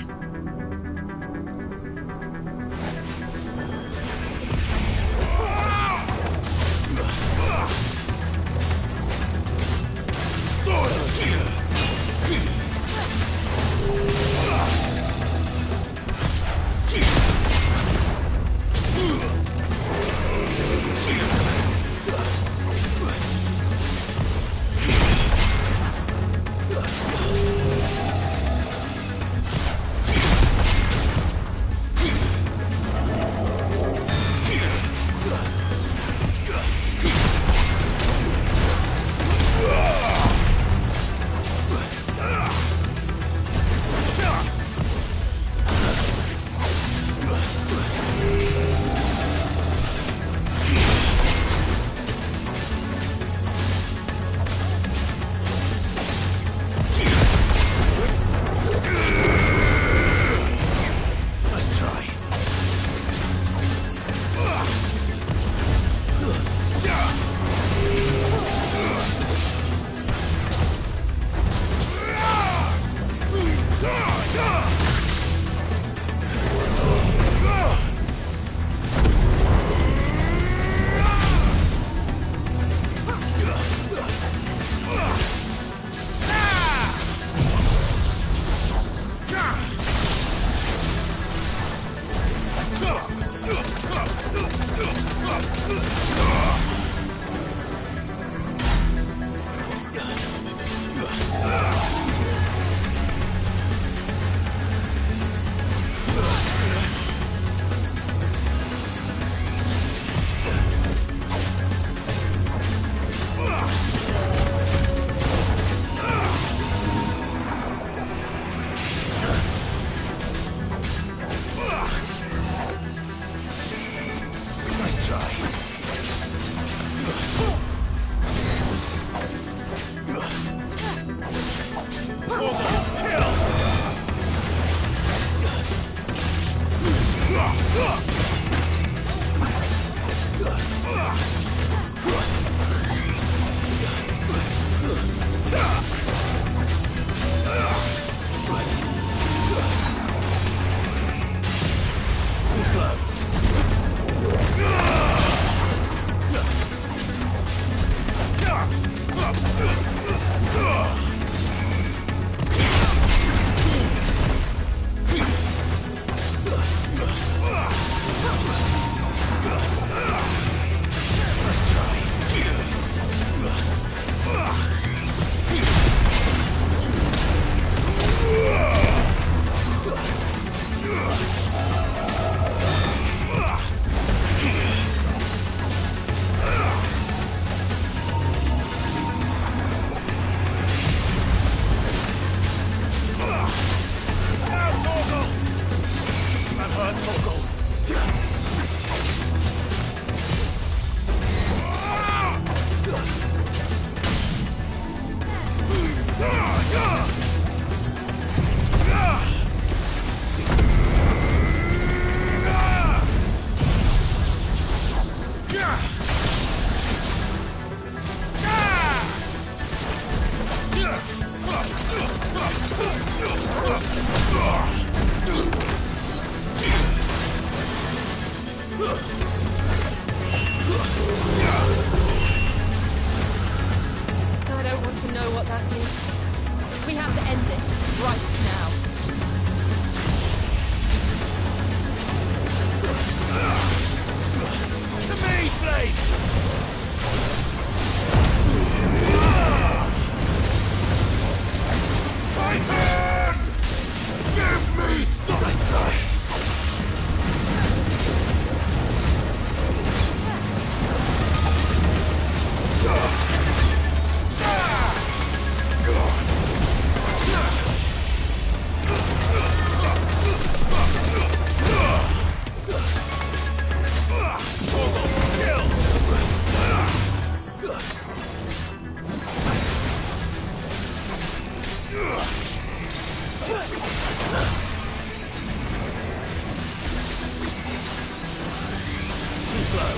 slow.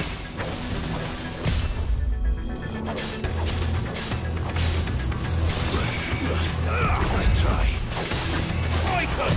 Nice try. Titan!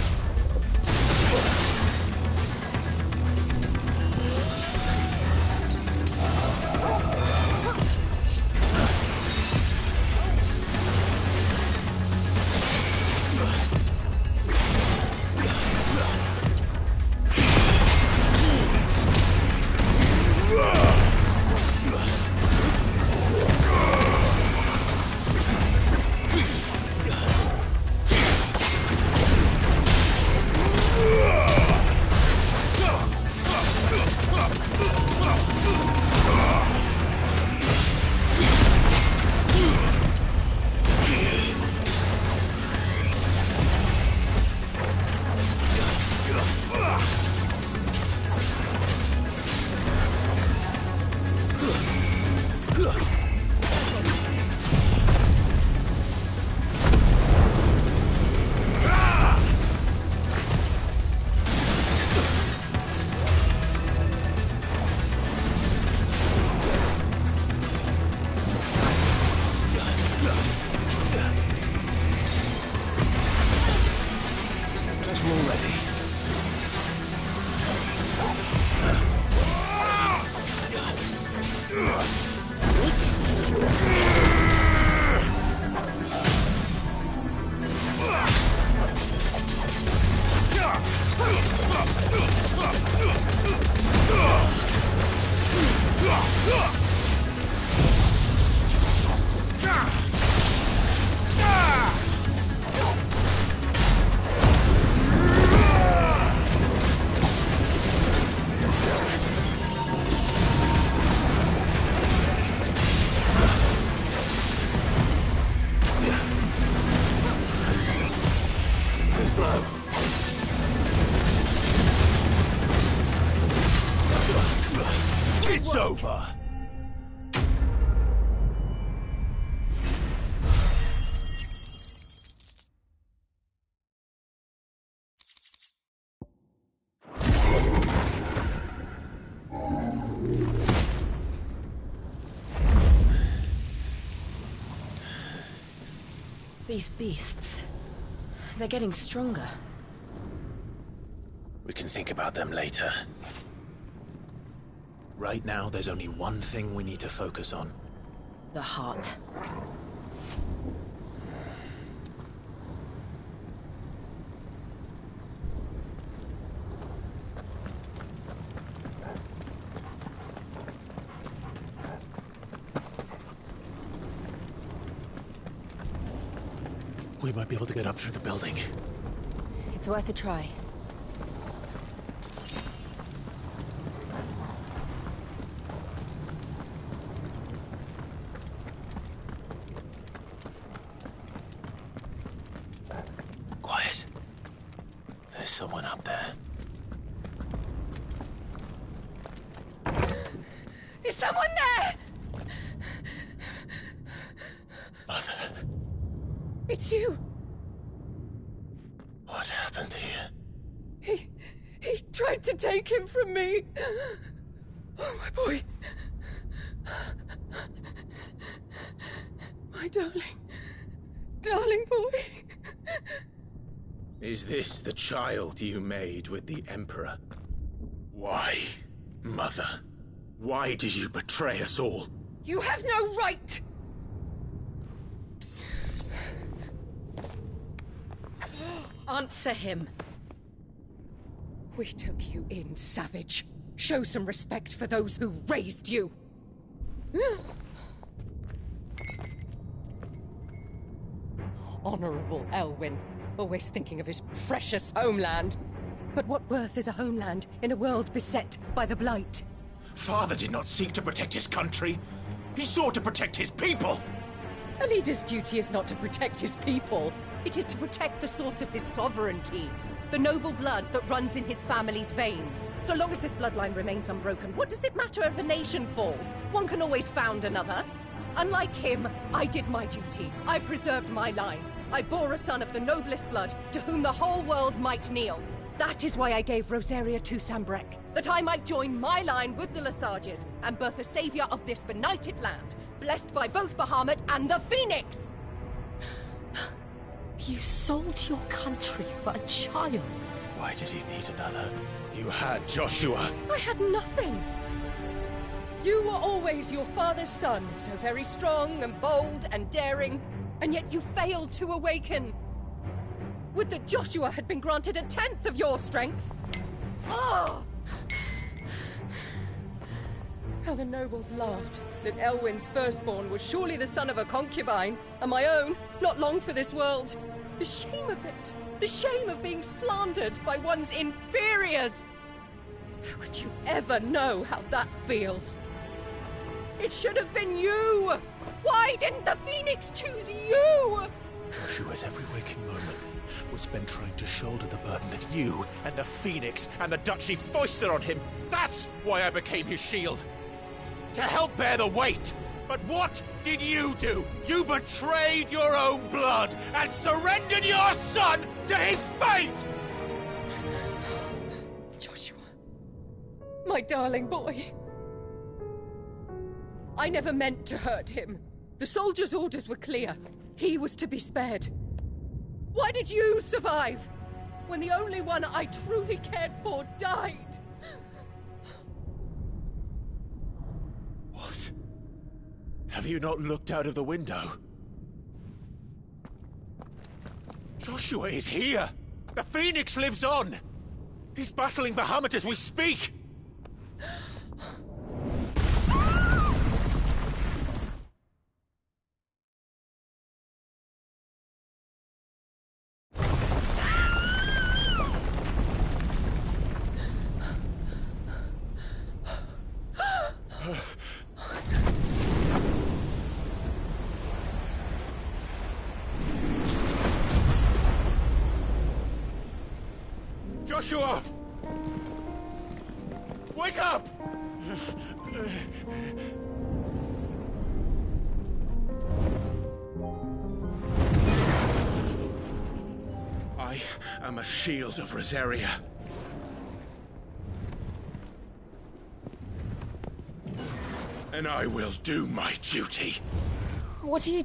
It's over!
These beasts, they're getting stronger.
We can think about them later. Right now, there's only one thing we need to focus on.
The heart.
We might be able to get up through the building.
It's worth a try.
Quiet. There's someone up there.
Is someone there?
Mother.
It's you.
What happened here?
He tried to take him from me. Oh, my boy. My darling boy.
Is this the child you made with the Emperor? Why, Mother? Why did you betray us all?
You have no right! Answer him.
We took you in, savage. Show some respect for those who raised you. Honorable Elwyn, always thinking of his precious homeland. But what worth is a homeland in a world beset by the Blight?
Father did not seek to protect his country. He sought to protect his people.
A leader's duty is not to protect his people. It is to protect the source of his sovereignty. The noble blood that runs in his family's veins. So long as this bloodline remains unbroken, what does it matter if a nation falls? One can always found another. Unlike him, I did my duty. I preserved my line. I bore a son of the noblest blood, to whom the whole world might kneel. That is why I gave Rosaria to Sambrek, that I might join my line with the Lesages and birth a savior of this benighted land, blessed by both Bahamut and the Phoenix!
You sold your country for a child.
Why did he need another? You had Joshua.
I had nothing. You were always your father's son, so very strong and bold and daring, and yet you failed to awaken. Would that Joshua had been granted 1/10 of your strength? Oh! How the nobles laughed that Elwyn's firstborn was surely the son of a concubine, and my own, not long for this world. The shame of it! The shame of being slandered by one's inferiors! How could you ever know how that feels? It should have been you! Why didn't the Phoenix choose you?
Joshua's every waking moment was spent trying to shoulder the burden that you and the Phoenix and the Duchy foisted on him. That's why I became his shield. To help bear the weight. But what did you do? You betrayed your own blood and surrendered your son to his fate!
Joshua. My darling boy. I never meant to hurt him. The soldiers' orders were clear. He was to be spared. Why did you survive when the only one I truly cared for died?
What? Have you not looked out of the window? Joshua is here! The Phoenix lives on! He's battling Bahamut as we speak! Joshua! Wake up! I am a shield of Rosaria. And I will do my duty.
What are you...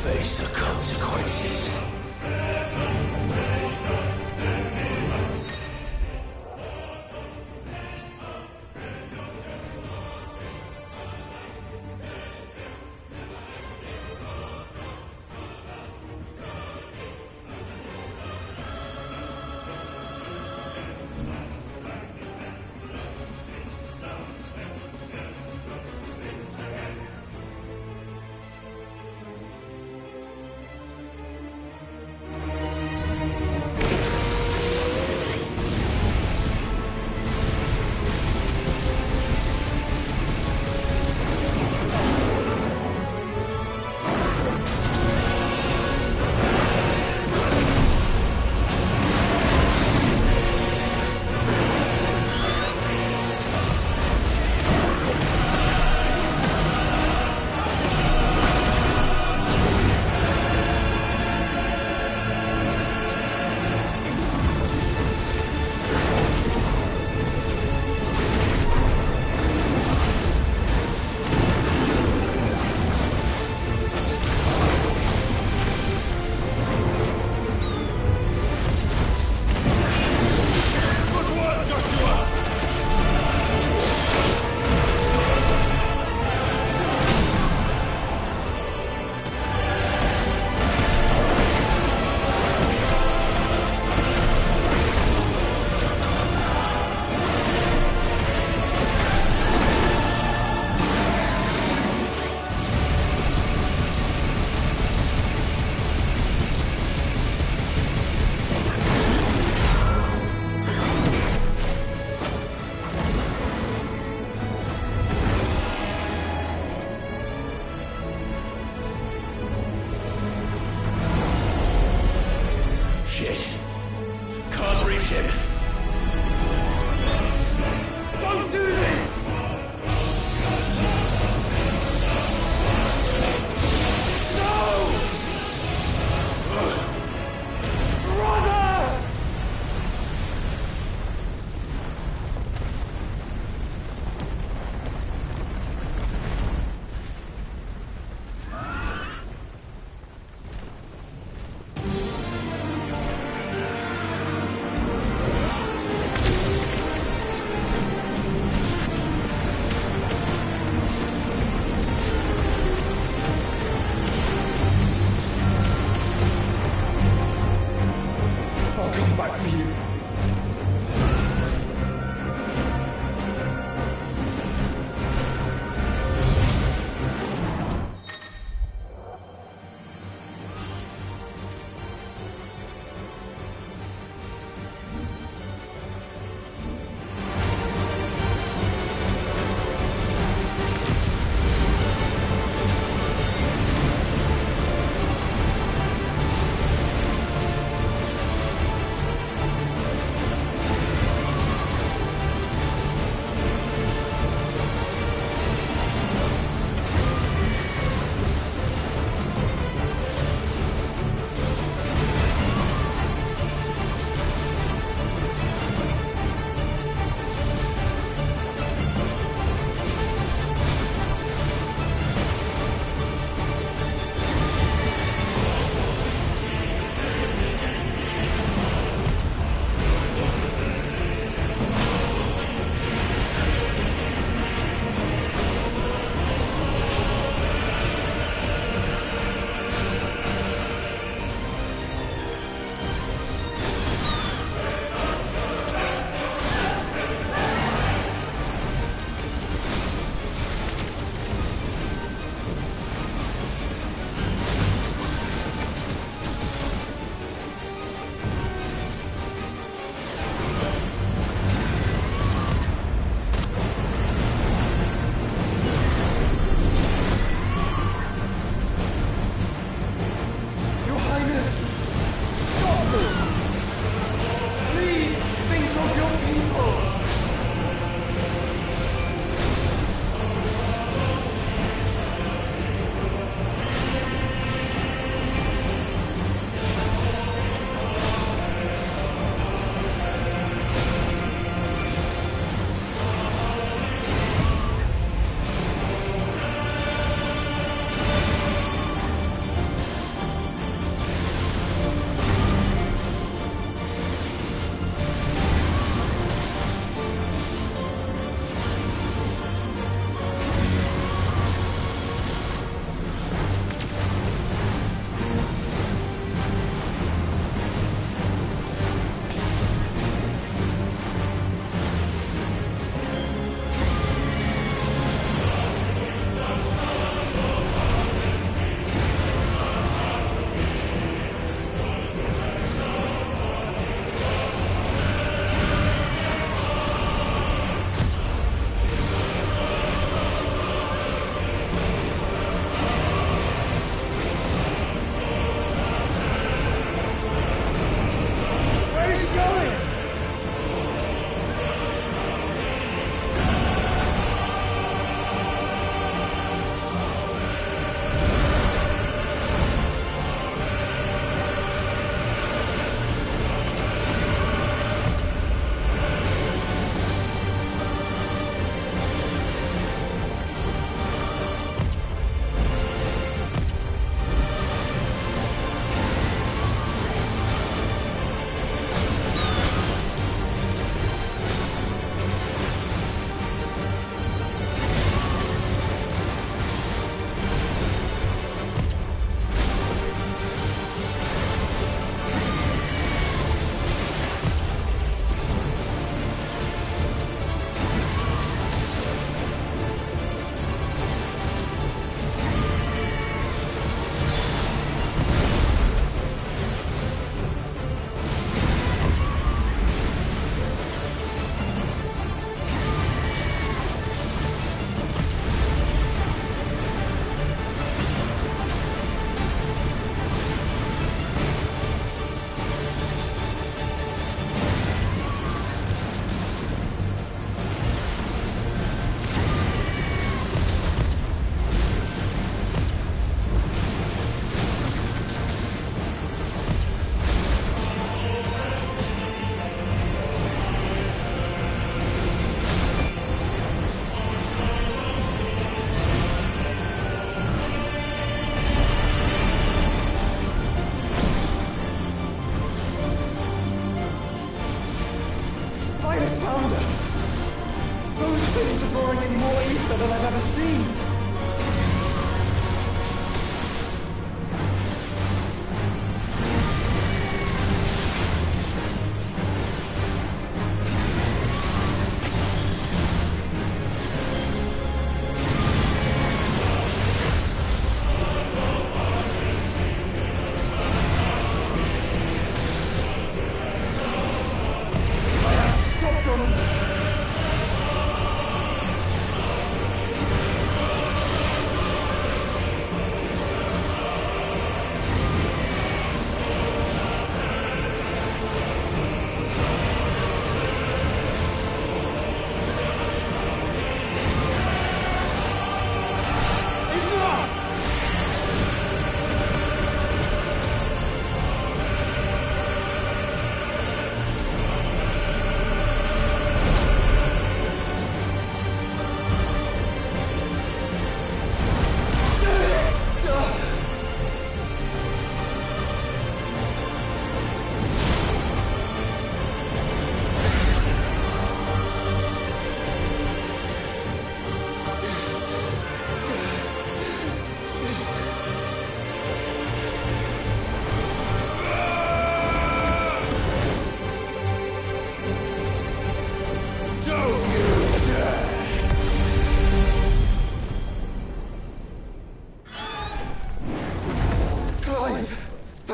face the consequences.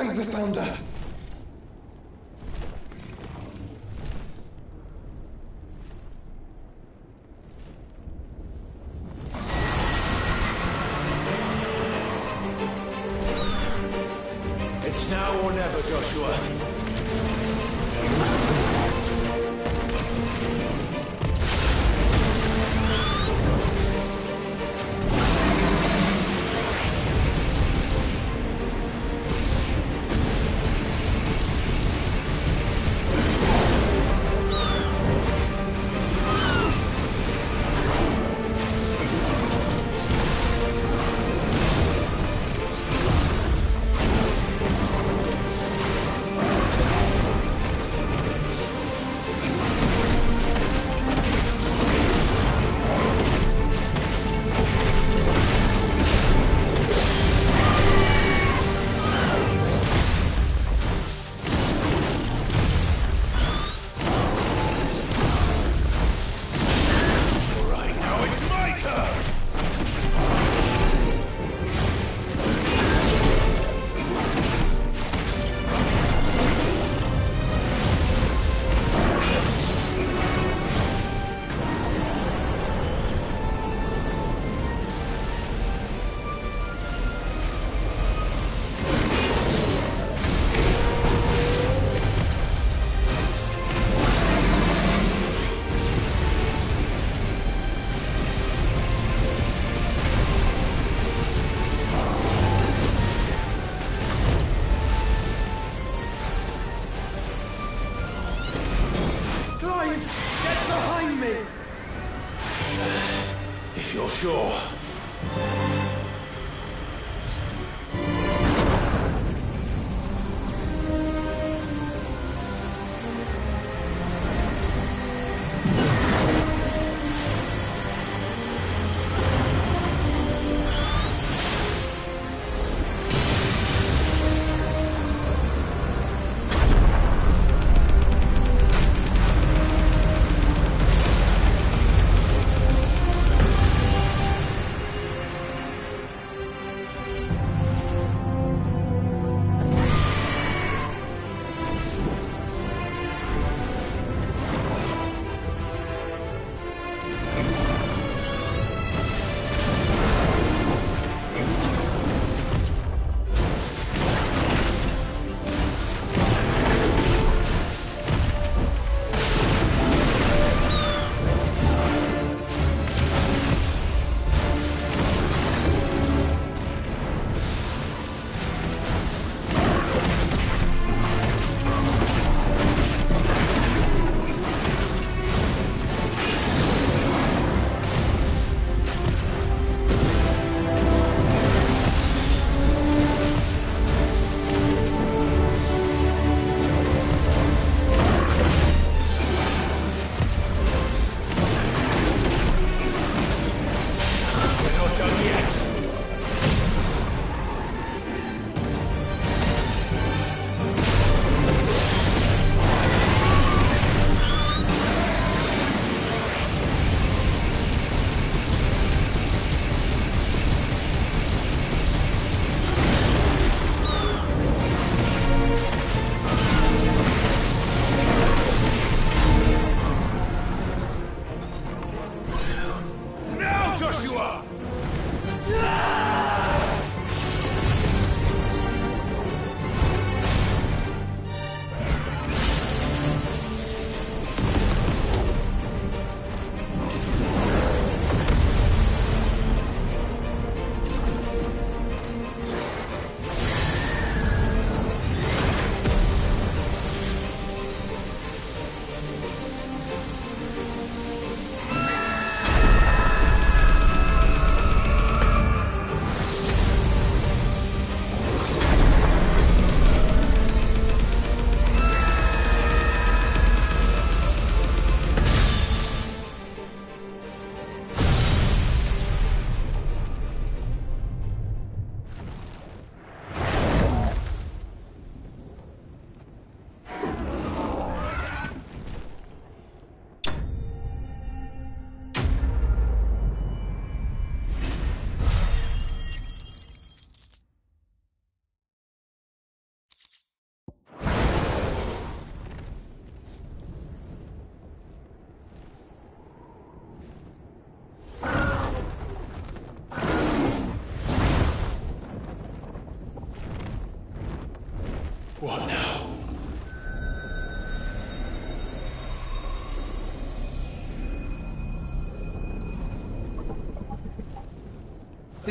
Thank the Founder!
It's now or never, Joshua.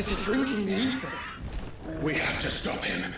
This is drinking the ether. We have to stop him.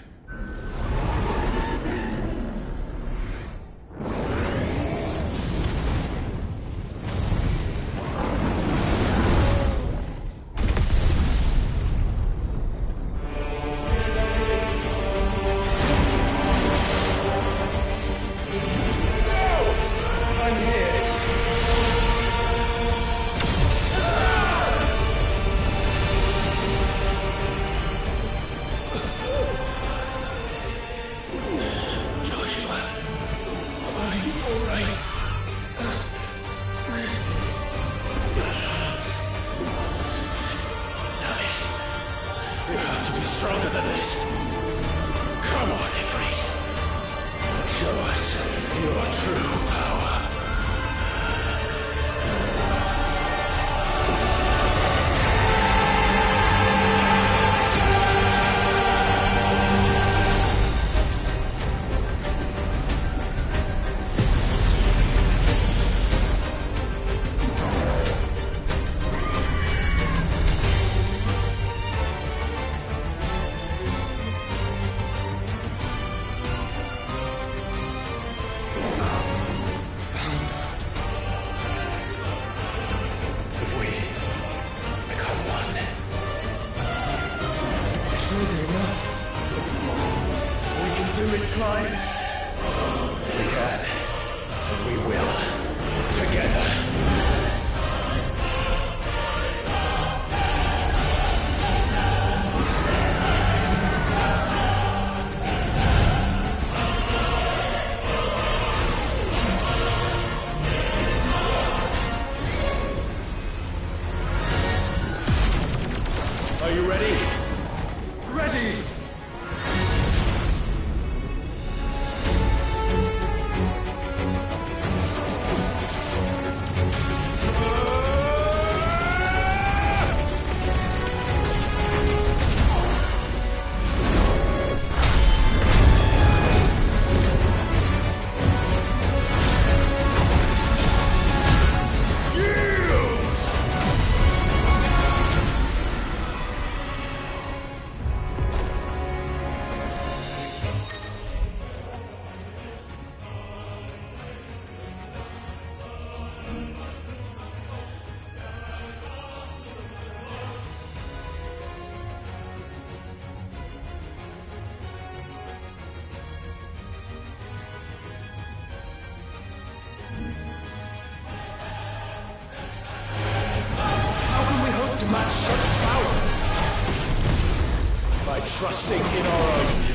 Trusting in our own.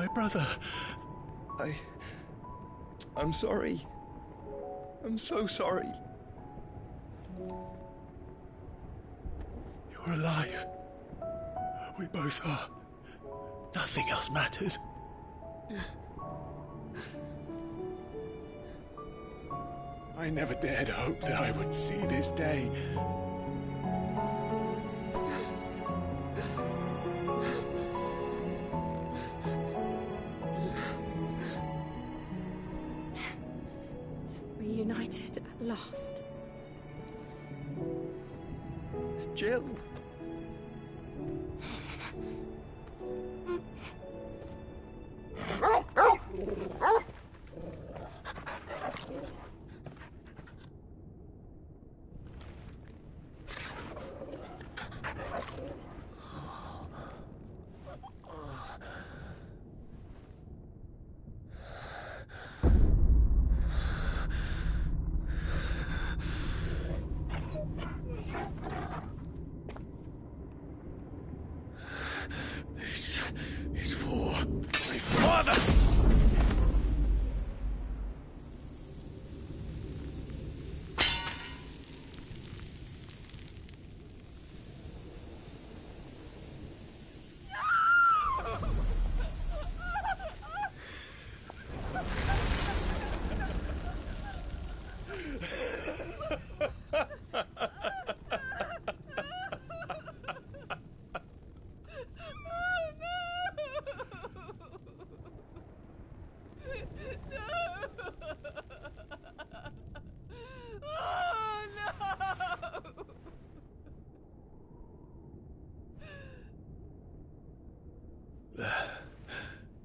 My brother.
I'm sorry. I'm so sorry.
You're alive. We both are. Nothing else matters. I never dared hope that I would see this day.
Reunited at last.
Jill.
This is for my father!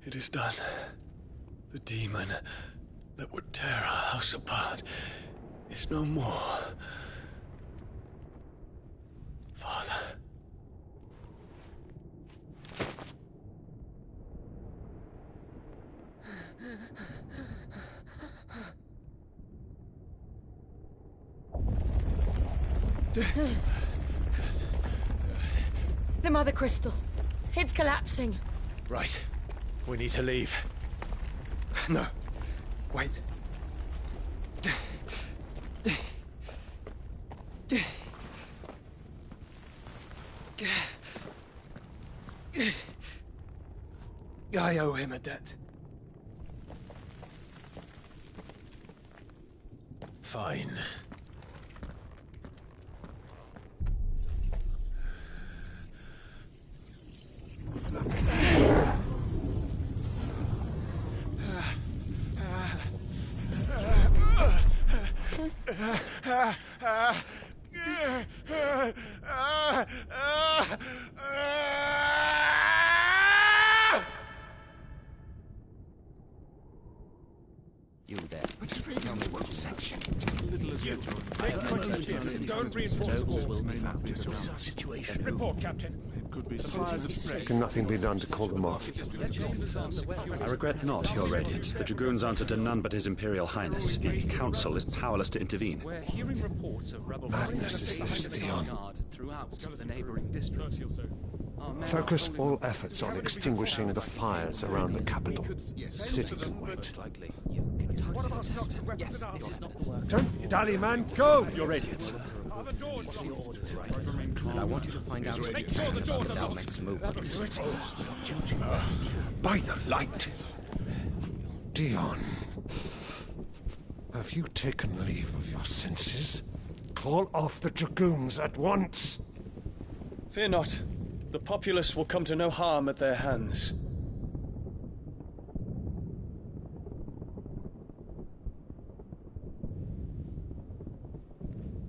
It is done. The demon that would tear our house apart is no more. Father.
The Mother Crystal. It's collapsing.
Right. We need to leave.
No. Wait. I owe him a debt.
Fine.
You there. Tell me what section.
Little as you.
Don't reinforce the walls.
May not be the ground situation.
Report, Captain.
It could be supplies of strength.
Can nothing be done to call them off?
I regret not, Your Radiance. The Dragoons answer to none but His Imperial Highness. The Council is powerless to intervene.
We're hearing reports of rebel
Madness is this, Theon.
throughout the neighboring districts.
Focus all efforts on extinguishing the fires around the capital. The city can wait.
What about stocks of weapons and armor?
Don't be dally, man. Go!
Your Radiance.
Are the doors locked?
And I want you to find out
Make sure the doors are locked.
next move.
By the light. Dion. Have you taken leave of your senses? Call off the Dragoons at once.
Fear not. The populace will come to no harm at their hands.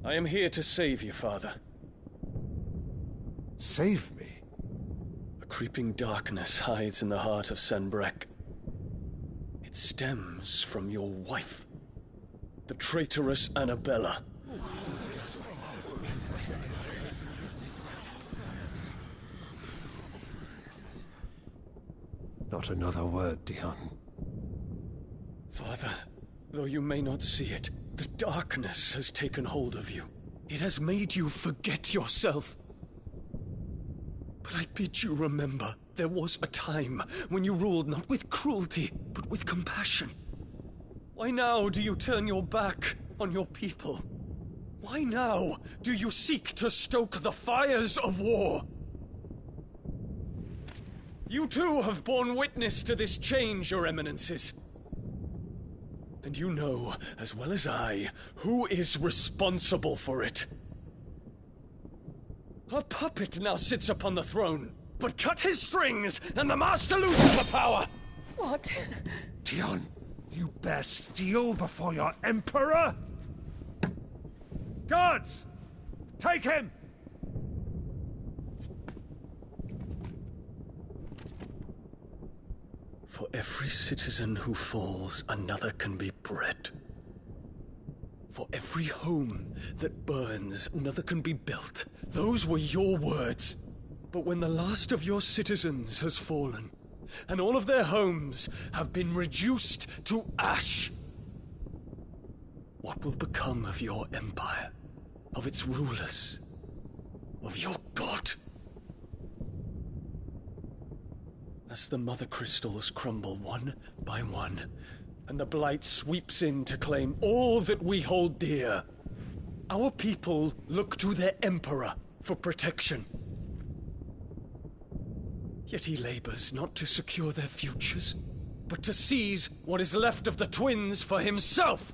I am here to save you, Father.
Save me?
A creeping darkness hides in the heart of Sanbreque. It stems from your wife, the traitorous Annabella.
Not another word, Dion.
Father, though you may not see it, the darkness has taken hold of you. It has made you forget yourself. But I bid you remember, there was a time when you ruled not with cruelty, but with compassion. Why now do you turn your back on your people? Why now do you seek to stoke the fires of war? You too have borne witness to this change, Your Eminences. And you know, as well as I, who is responsible for it. A puppet now sits upon the throne, but cut his strings, and the master loses the power!
What? Dion, you bear steel before your emperor? Guards! Take him!
For every citizen who falls, another can be bred. For every home that burns, another can be built. Those were your words. But when the last of your citizens has fallen, and all of their homes have been reduced to ash, what will become of your empire, of its rulers, of your god? As the mother crystals crumble one by one, and the blight sweeps in to claim all that we hold dear, our people look to their emperor for protection. Yet he labors not to secure their futures, but to seize what is left of the twins for himself.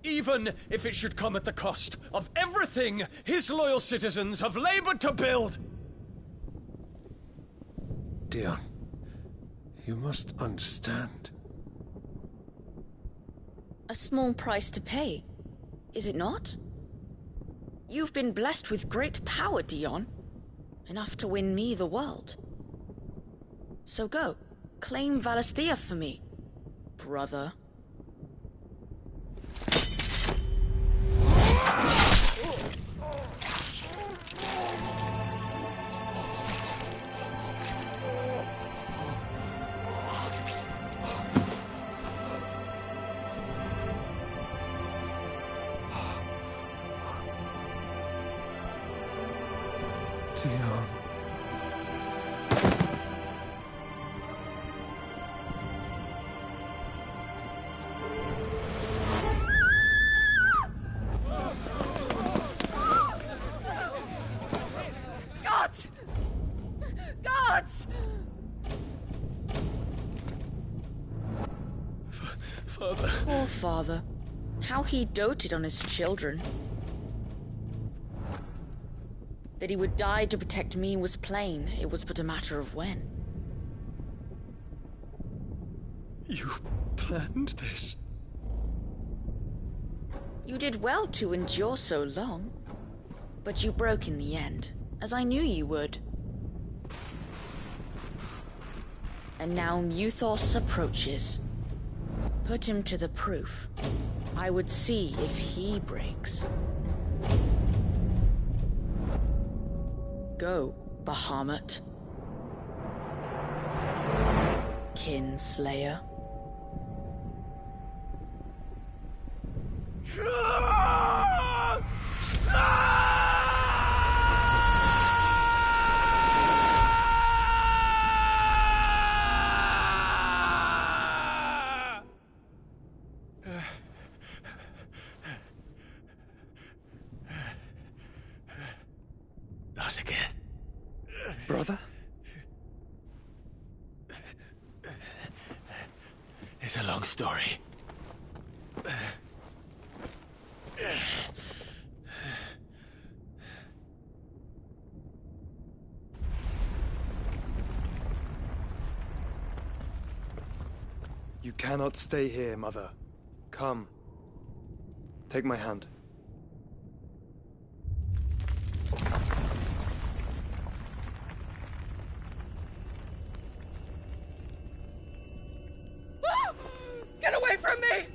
Even if it should come at the cost of everything his loyal citizens have labored to build.
Dion, you must understand.
A small price to pay, is it not? You've been blessed with great power, Dion. Enough to win me the world. So go, claim Valisthea for me, brother.
Dion.
Gods! Gods!
Father.
Poor father. How he doted on his children. That he would die to protect me was plain. It was but a matter of when.
You planned this?
You did well to endure so long. But you broke in the end, as I knew you would. And now Muthos approaches. Put him to the proof. I would see if he breaks. Go, Bahamut. Kinslayer.
Not again.
Brother?
It's a long story.
You cannot stay here, Mother. Come. Take my hand.
Get away from me!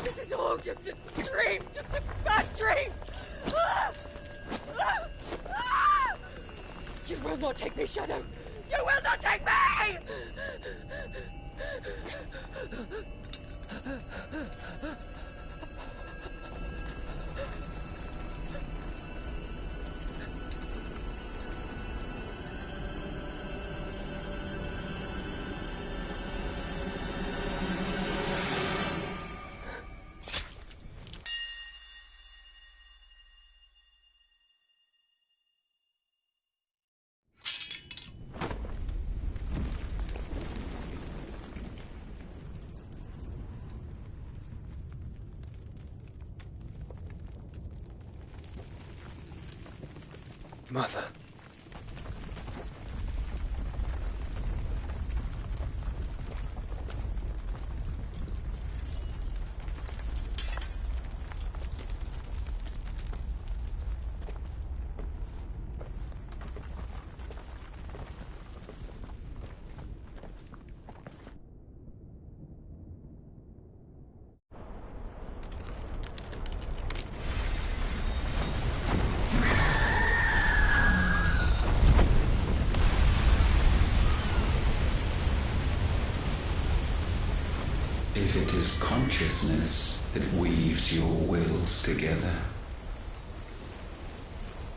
This is all just a dream, just a bad dream! You will not take me, Shadow! You will not take me!
Mother.
If it is consciousness that weaves your wills together,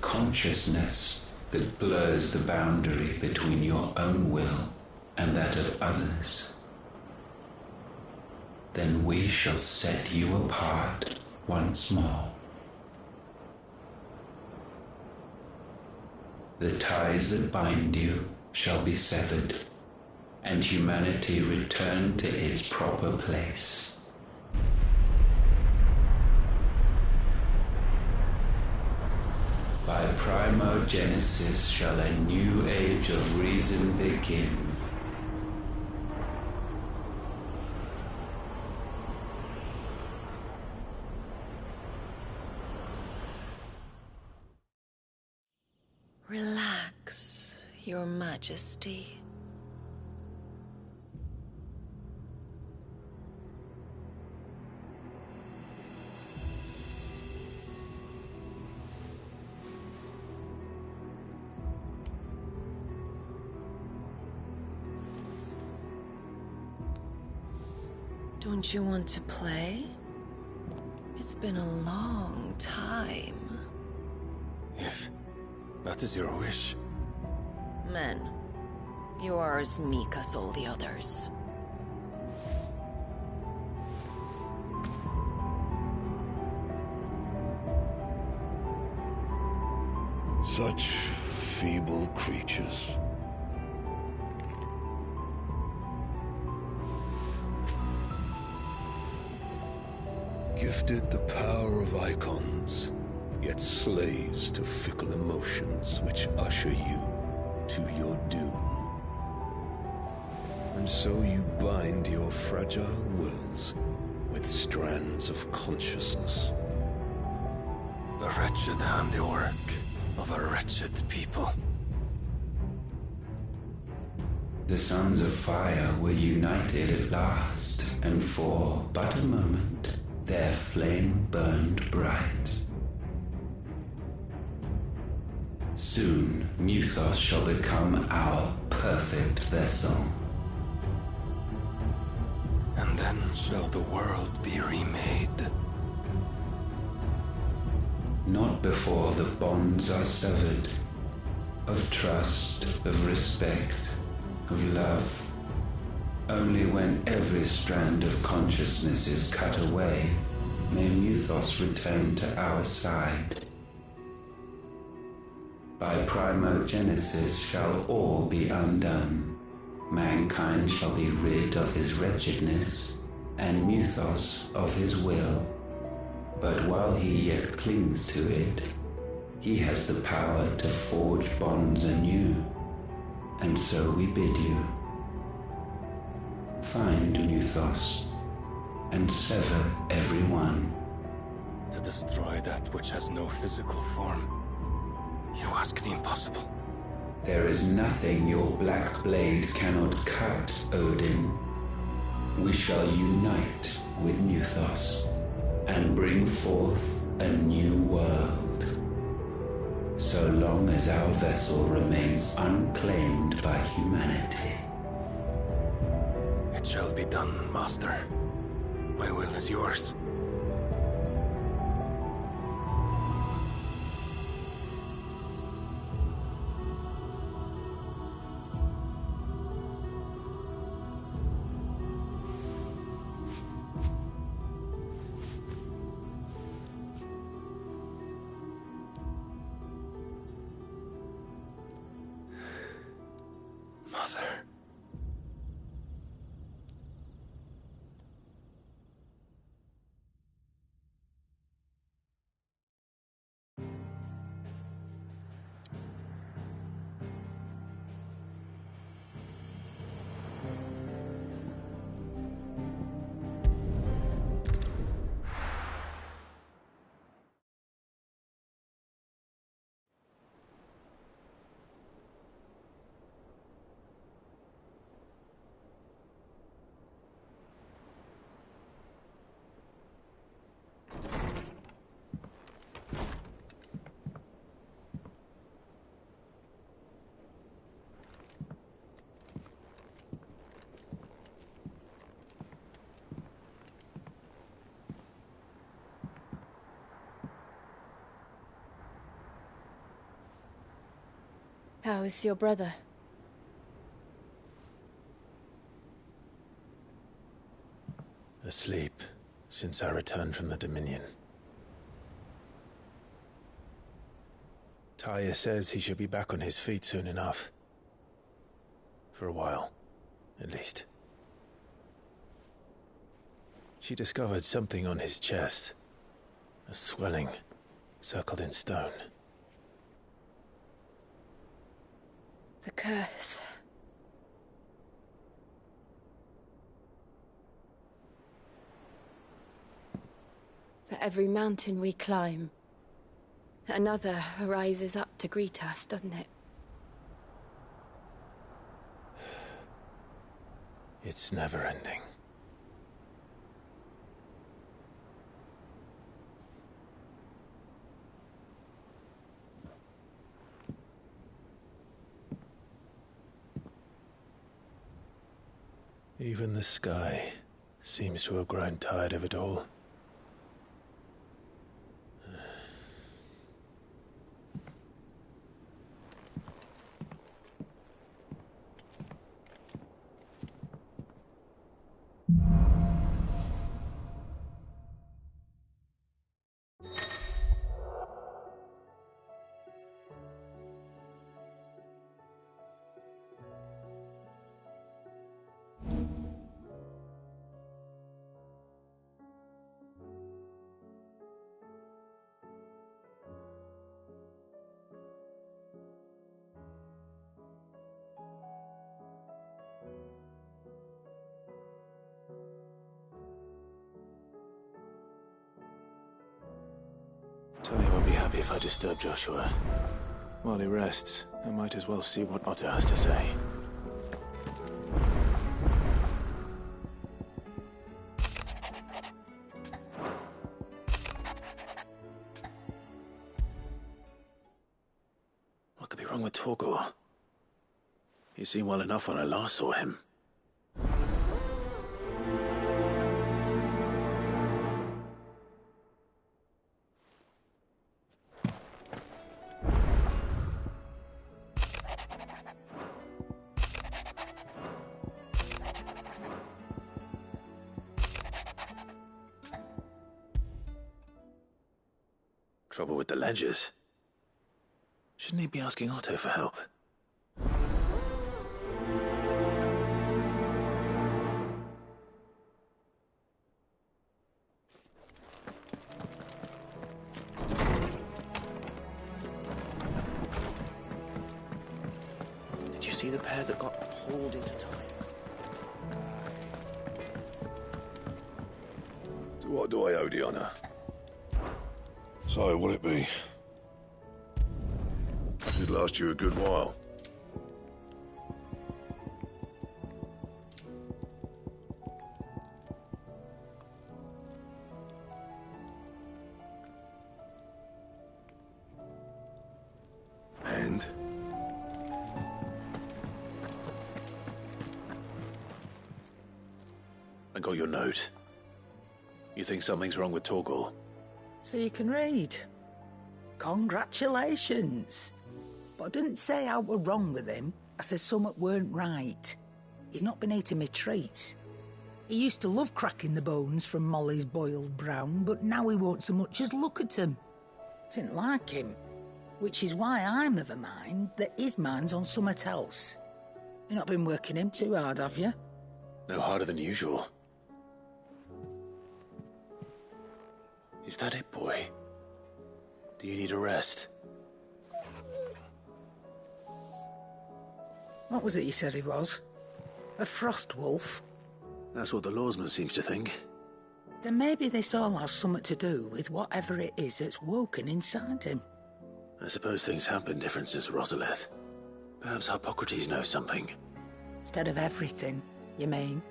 consciousness that blurs the boundary between your own will and that of others, then we shall set you apart once more. The ties that bind you shall be severed, and humanity return to its proper place. By primogenesis shall a new age of reason begin.
Relax, Your Majesty. Don't you want to play? It's been a long time.
If that is your wish.
Men, you are as meek as all the others.
Such feeble creatures. Gifted the power of icons, yet slaves to fickle emotions which usher you to your doom. And so you bind your fragile wills with strands of consciousness.
The wretched handiwork of a wretched people.
The sons of fire were united at last, and for but a moment their flame burned bright. Soon, Mythos shall become our perfect vessel.
And then shall the world be remade.
Not before the bonds are severed, of trust, of respect, of love. Only when every strand of consciousness is cut away, may Mythos return to our side. By primogenesis shall all be undone. Mankind shall be rid of his wretchedness, and Mythos of his will. But while he yet clings to it, he has the power to forge bonds anew. And so we bid you, find Mythos, and sever every one.
To destroy that which has no physical form. You ask the impossible.
There is nothing your black blade cannot cut, Odin. We shall unite with Mythos, and bring forth a new world. So long as our vessel remains unclaimed by humanity.
It shall be done, Master. My will is yours. Mother.
How is your brother?
Asleep since I returned from the Dominion. Taya says he should be back on his feet soon enough. For a while, at least. She discovered something on his chest. A swelling, circled in stone.
The curse. For every mountain we climb, another rises up to greet us, doesn't it?
It's never ending. Even the sky seems to have grown tired of it all. Tony won't be happy if I disturb Joshua. While he rests, I might as well see what Otto has to say. What could be wrong with Torgor? He seemed well enough when I last saw him. Trouble with the ledgers. Shouldn't he be asking Otto for help?
Did you see the pair that got hauled into time?
To what do I owe the honour? So, what'll it be? Should last you a good while. And?
I got your note. You think something's wrong with Torgor?
So you can read. Congratulations. But I didn't say I were wrong with him. I said something weren't right. He's not been eating me treats. He used to love cracking the bones from Molly's boiled brown, but now he won't so much as look at them. Didn't like him. Which is why I'm of a mind that his mind's on something else. You've not been working him too hard, have you?
No harder than usual. Is that it, boy? Do you need a rest?
What was it you said he was? A frost wolf?
That's what the lawsman seems to think.
Then maybe this all has something to do with whatever it is that's woken inside him.
I suppose things have been different since Rosalith. Perhaps Hippocrates knows something.
Instead of everything, you mean?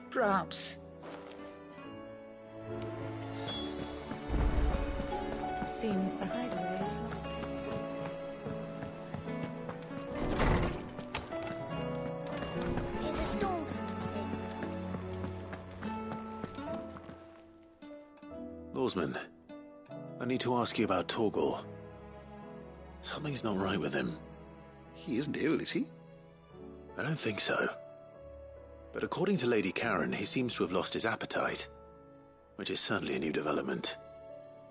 Perhaps.
Seems the hideaway is lost.
There's a storm coming soon.
Lawsman, I need to ask you about Torgor. Something's not right with him.
He isn't ill, is he?
I don't think so. But according to Lady Karen, he seems to have lost his appetite, which is certainly a new development.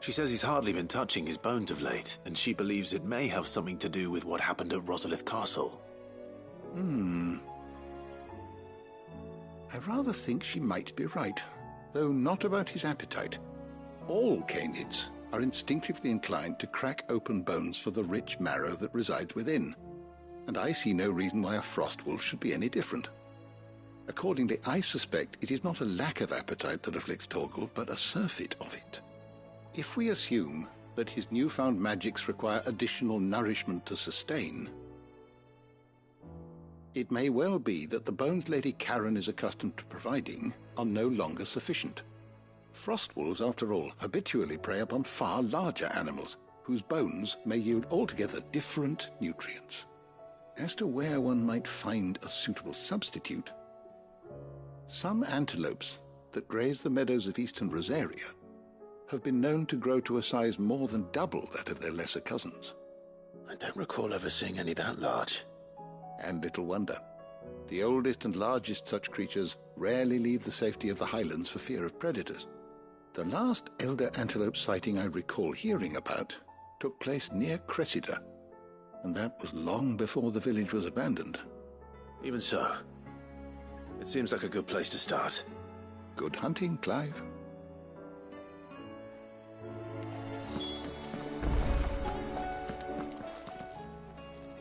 She says he's hardly been touching his bones of late, and she believes it may have something to do with what happened at Rosalith Castle.
I rather think she might be right, though not about his appetite. All canids are instinctively inclined to crack open bones for the rich marrow that resides within, and I see no reason why a frostwolf should be any different. Accordingly, I suspect it is not a lack of appetite that afflicts Torgal, but a surfeit of it. If we assume that his newfound magics require additional nourishment to sustain, it may well be that the bones Lady Karen is accustomed to providing are no longer sufficient. Frostwolves, after all, habitually prey upon far larger animals, whose bones may yield altogether different nutrients. As to where one might find a suitable substitute, some antelopes that graze the meadows of eastern Rosaria have been known to grow to a size more than double that of their lesser cousins.
I don't recall ever seeing any that large.
And little wonder. The oldest and largest such creatures rarely leave the safety of the highlands for fear of predators. The last elder antelope sighting I recall hearing about took place near Cressida, and that was long before the village was abandoned.
Even so, it seems like a good place to start.
Good hunting, Clive.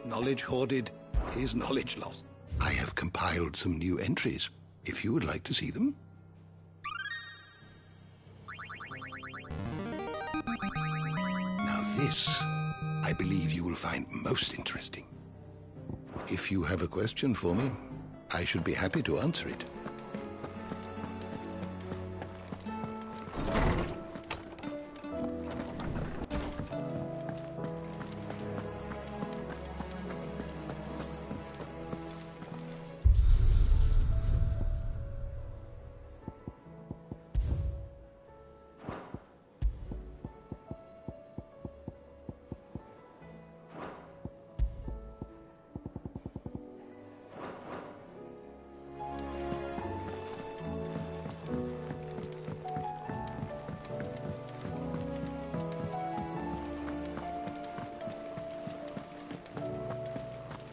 Knowledge hoarded is knowledge lost. I have compiled some new entries, if you would like to see them. Now this, I believe you will find most interesting. If you have a question for me, I should be happy to answer it.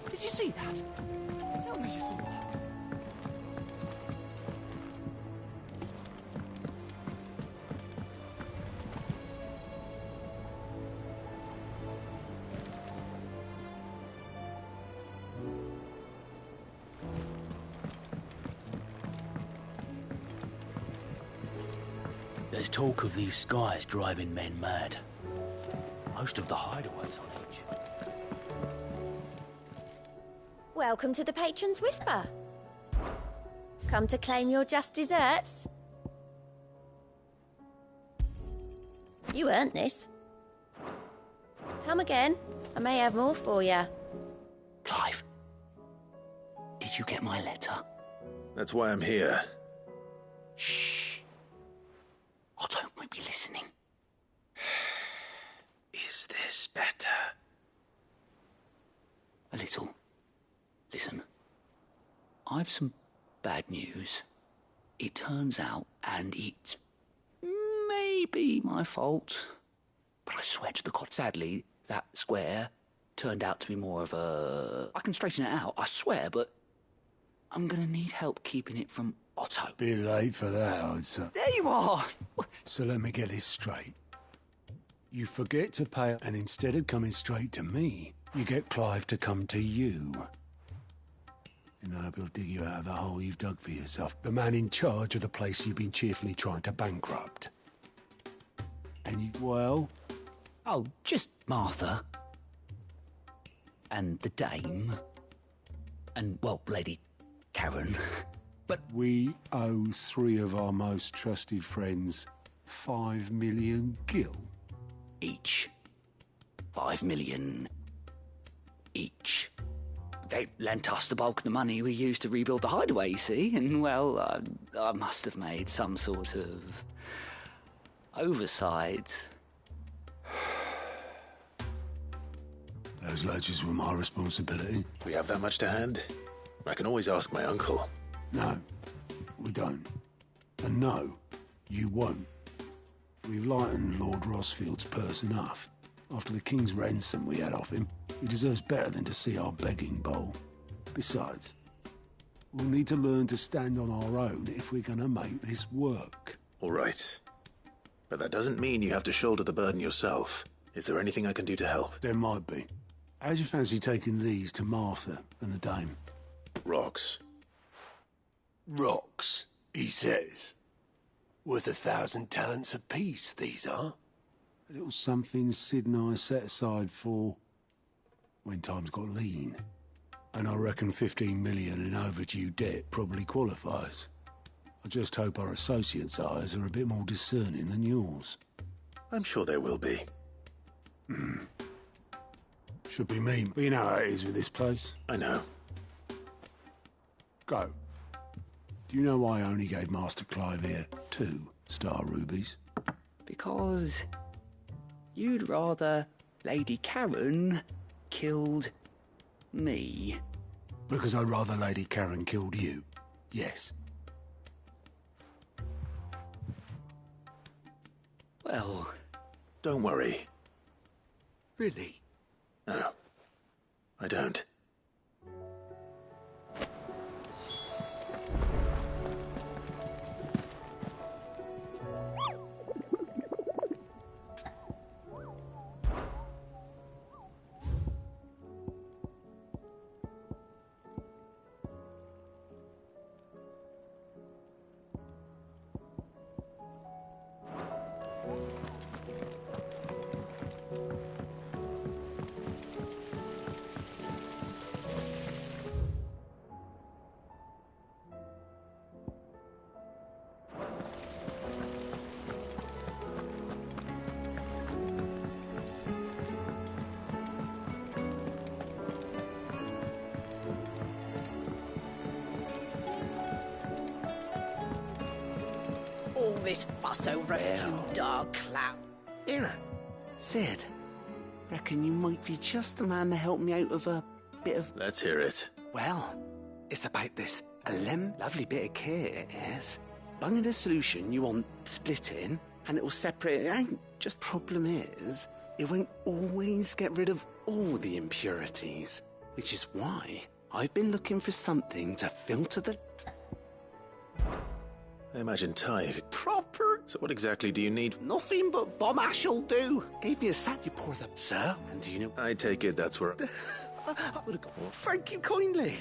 Did you see that? Tell me you saw that.
There's talk of these skies driving men mad. Most of the hideaways on edge.
Welcome to the Patron's Whisper. Come to claim your just desserts? You earned this. Come again. I may have more for you.
Clive, did you get my letter?
That's why I'm here.
Shh. Otto might be listening.
Is this better?
A little. Listen, I've some bad news. It turns out, and it's maybe my fault, but I swear to the God, sadly, that square turned out to be more of a... I can straighten it out, I swear, but I'm gonna need help keeping it from Otto.
Bit late for that, I'd say.
There you are!
So let me get this straight. You forget to pay, and instead of coming straight to me, you get Clive to come to you. And I hope he'll dig you out of the hole you've dug for yourself. The man in charge of the place you've been cheerfully trying to bankrupt. And you, well?
Oh, just Martha. And the dame. And, well, Lady Karen. But
we owe 3 of our most trusted friends 5 million gil.
Each. 5 million each. They lent us the bulk of the money we used to rebuild the hideaway, you see, and, well, I must have made some sort of oversight.
Those ledgers were my responsibility.
We have that much to hand? I can always ask my uncle.
No, we don't. And no, you won't. We've lightened Lord Rosfield's purse enough. After the king's ransom we had off him, he deserves better than to see our begging bowl. Besides, we'll need to learn to stand on our own if we're gonna make this work.
All right. But that doesn't mean you have to shoulder the burden yourself. Is there anything I can do to help?
There might be. How'd you fancy taking these to Martha and the dame?
Rocks.
Rocks, he says. Worth 1,000 talents apiece, these are.
A little something Sid and I set aside for when times got lean. And I reckon 15 million in overdue debt probably qualifies. I just hope our associates' eyes are a bit more discerning than yours.
I'm sure there will be.
Should be mean, but you know how it is with this place.
I know.
Go. Do you know why I only gave Master Clive here 2 star rubies?
Because you'd rather Lady Karen killed me.
Because I'd rather Lady Karen killed you. Yes.
Well...
Don't worry.
Really?
No. I don't.
All this fuss over a few dark clout.
Here, Sid. Reckon you might be just the man to help me out of a bit of...
Let's hear it.
Well, it's about this lovely bit of kit, it is. Bunging a solution you want splitting, and it will separate it out. Just problem is, it won't always get rid of all the impurities, which is why I've been looking for something to filter the...
I imagine Ty...
Proper...
So what exactly do you need?
Nothing but bomb ash'll do. Gave me a sack, you pour them, sir. And do you know...
I take it that's where...
I would have gone. Thank you kindly.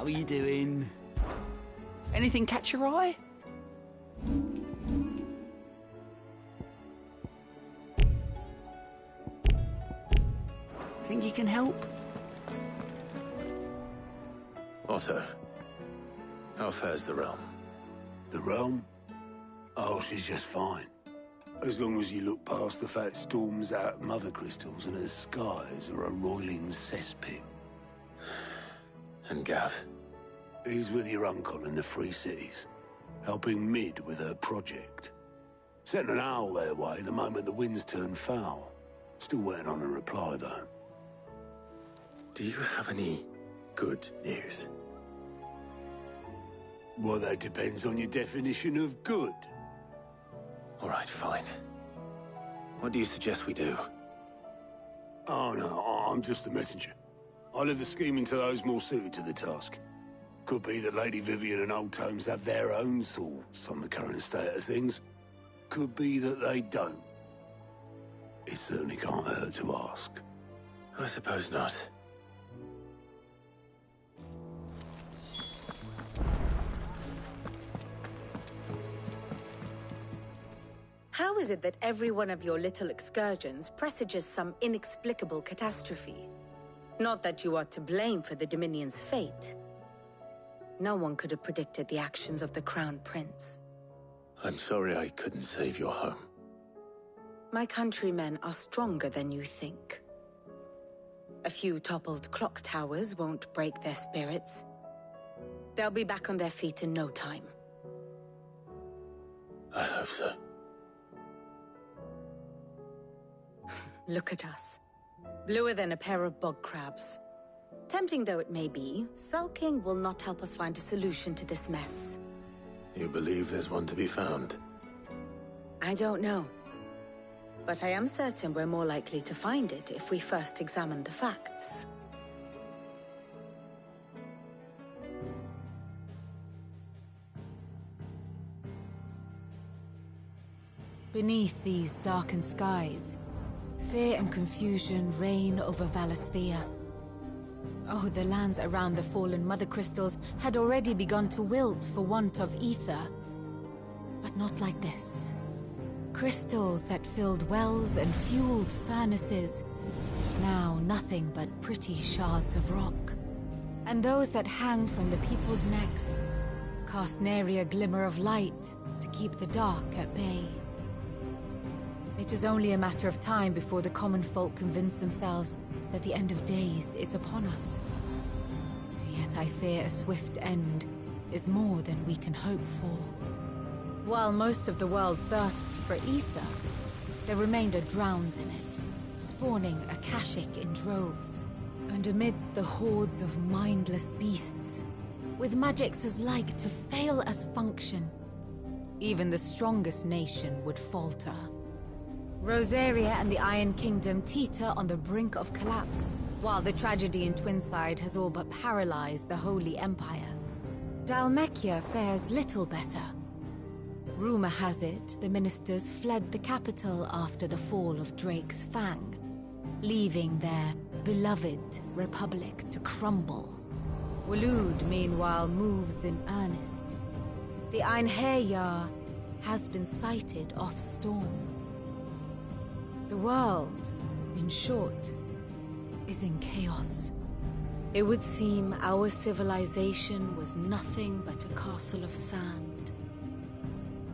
How are you doing? Anything catch your eye? Think you can help?
Otto, how fares the realm?
The realm? Oh, she's just fine. As long as you look past the fat storms out mother crystals and her skies are a roiling cesspit.
And Gav?
He's with your uncle in the Free Cities, helping Mid with her project. Sent an owl their way the moment the winds turned foul. Still waiting on a reply, though.
Do you have any good news?
Well, that depends on your definition of good.
All right, fine. What do you suggest we do?
Oh, no, I'm just the messenger. I leave the scheming to those more suited to the task. Could be that Lady Vivian and Old Tomes have their own thoughts on the current state of things. Could be that they don't. It certainly can't hurt to ask.
I suppose not.
How is it that every one of your little excursions presages some inexplicable catastrophe? Not that you are to blame for the Dominion's fate. No one could have predicted the actions of the Crown Prince.
I'm sorry I couldn't save your home.
My countrymen are stronger than you think. A few toppled clock towers won't break their spirits. They'll be back on their feet in no time.
I hope so.
Look at us. Bluer than a pair of bog crabs. Tempting though it may be, sulking will not help us find a solution to this mess.
You believe there's one to be found?
I don't know. But I am certain we're more likely to find it if we first examine the facts.
Beneath these darkened skies, fear and confusion reign over Valisthea. Oh, the lands around the fallen mother crystals had already begun to wilt for want of ether. But not like this. Crystals that filled wells and fueled furnaces, now nothing but pretty shards of rock. And those that hang from the people's necks cast nary a glimmer of light to keep the dark at bay. It is only a matter of time before the common folk convince themselves that the end of days is upon us. Yet I fear a swift end is more than we can hope for. While most of the world thirsts for ether, the remainder drowns in it, spawning Akashic in droves. And amidst the hordes of mindless beasts, with magics as like to fail as function, even the strongest nation would falter. Rosaria and the Iron Kingdom teeter on the brink of collapse, while the tragedy in Twinside has all but paralyzed the Holy Empire. Dhalmekia fares little better. Rumor has it the ministers fled the capital after the fall of Drake's Fang, leaving their beloved republic to crumble. Waloed, meanwhile, moves in earnest. The Einherjar has been sighted off Storm. The world, in short, is in chaos. It would seem our civilization was nothing but a castle of sand,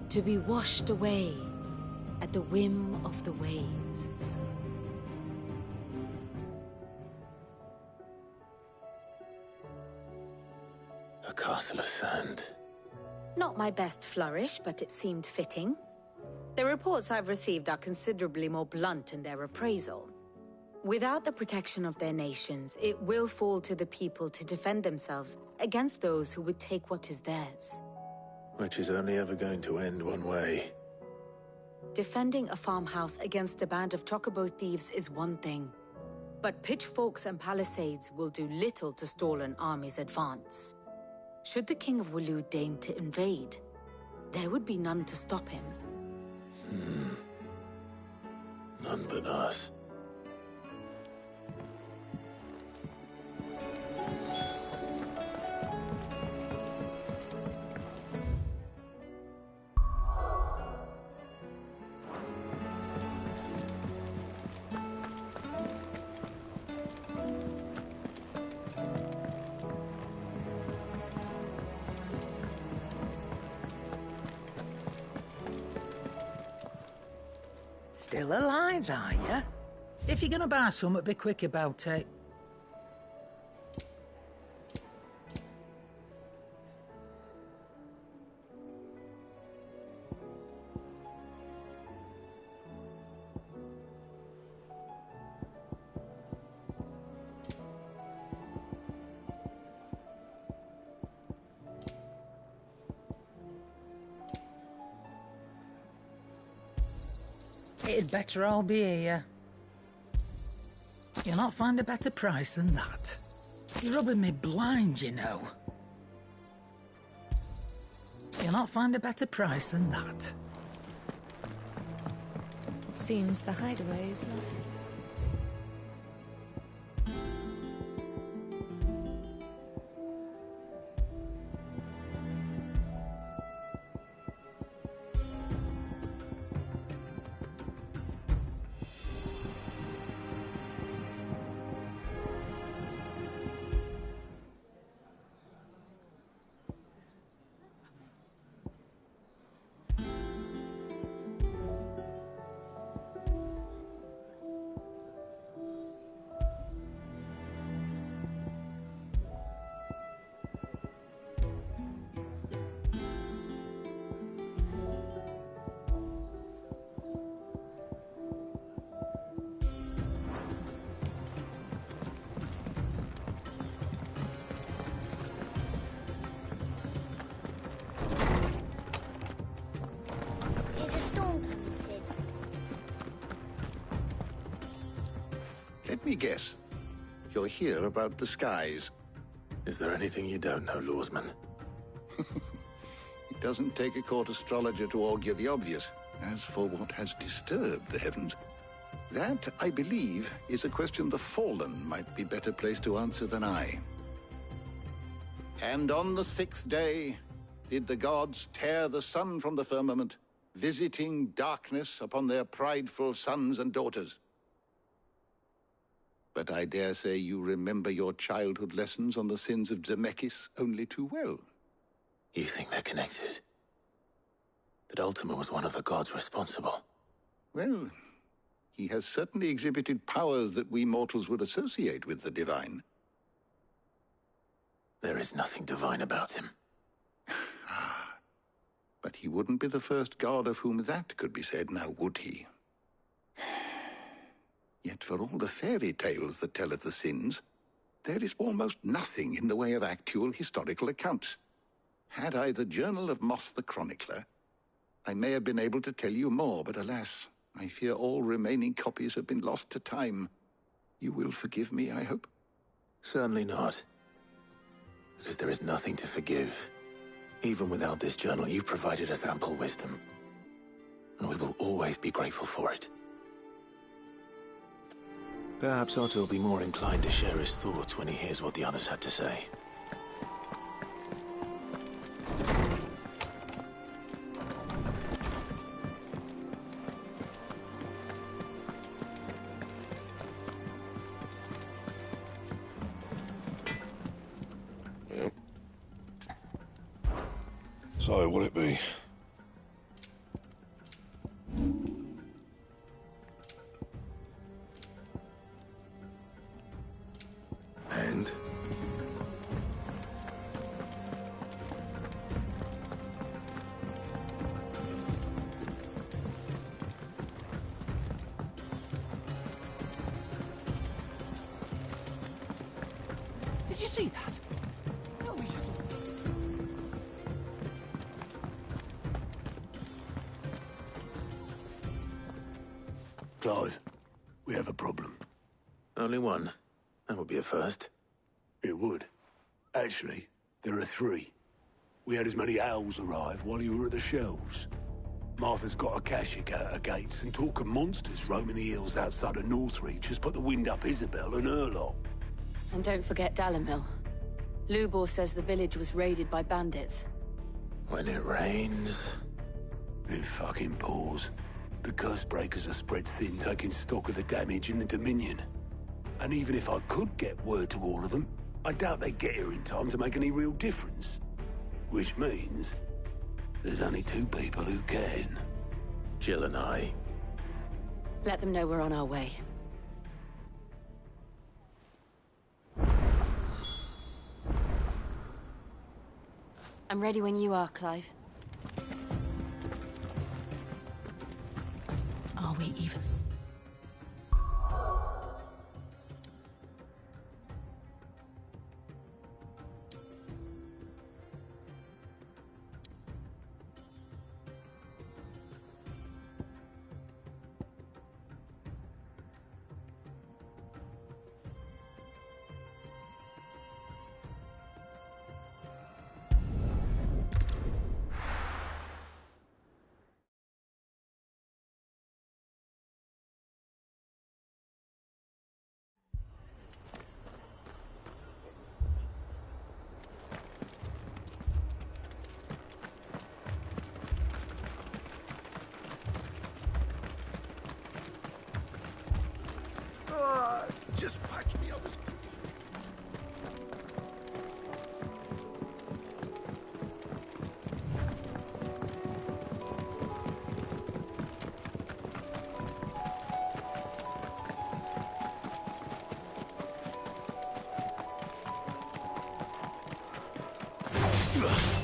to be washed away at the whim of the waves.
A castle of sand.
Not my best flourish, but it seemed fitting. The reports I've received are considerably more blunt in their appraisal. Without the protection of their nations, it will fall to the people to defend themselves against those who would take what is theirs.
Which is only ever going to end one way.
Defending a farmhouse against a band of chocobo thieves is one thing, but pitchforks and palisades will do little to stall an army's advance. Should the King of Waloed deign to invade, there would be none to stop him.
None but us.
Still alive, are you? If you're gonna buy something, be quick about it. It'd better all be here. You'll not find a better price than that. You're rubbing me blind, you know. You'll not find a better price than that.
It seems the hideaway is lost.
Let me guess. You're here about the skies.
Is there anything you don't know, Lawsman?
It doesn't take a court astrologer to augur the obvious. As for what has disturbed the heavens, that, I believe, is a question the Fallen might be better placed to answer than I. And on the 6th day did the gods tear the sun from the firmament, visiting darkness upon their prideful sons and daughters. But I dare say you remember your childhood lessons on the sins of Zemeckis only too well.
You think they're connected? That Ultima was one of the gods responsible?
Well, he has certainly exhibited powers that we mortals would associate with the divine.
There is nothing divine about him.
But he wouldn't be the first god of whom that could be said, now would he? Yet for all the fairy tales that tell of the sins, there is almost nothing in the way of actual historical accounts. Had I the Journal of Moss the Chronicler, I may have been able to tell you more, but alas, I fear all remaining copies have been lost to time. You will forgive me, I hope?
Certainly not. Because there is nothing to forgive. Even without this journal, you've provided us ample wisdom. And we will always be grateful for it. Perhaps Otto will be more inclined to share his thoughts when he hears what the others had to say.
So, will it be? And?
Did you see that? No, we just...
Clive, we have a problem.
Only one. That would be a first.
It would. Actually, there are three. We had as many owls arrive while you were at the shelves. Martha's got a Kashyyyk out her gates, and talk of monsters roaming the hills outside of Northreach has put the wind up Isabel and her lot.
And don't forget Dalimil. Lubor says the village was raided by bandits.
When it rains...
It fucking pours. The curse breakers are spread thin, taking stock of the damage in the Dominion. And even if I could get word to all of them, I doubt they'd get here in time to make any real difference. Which means there's only two people who can.
Jill and I.
Let them know we're on our way. I'm ready when you are, Clive. Are we even?
Just patch me up as... Ugh.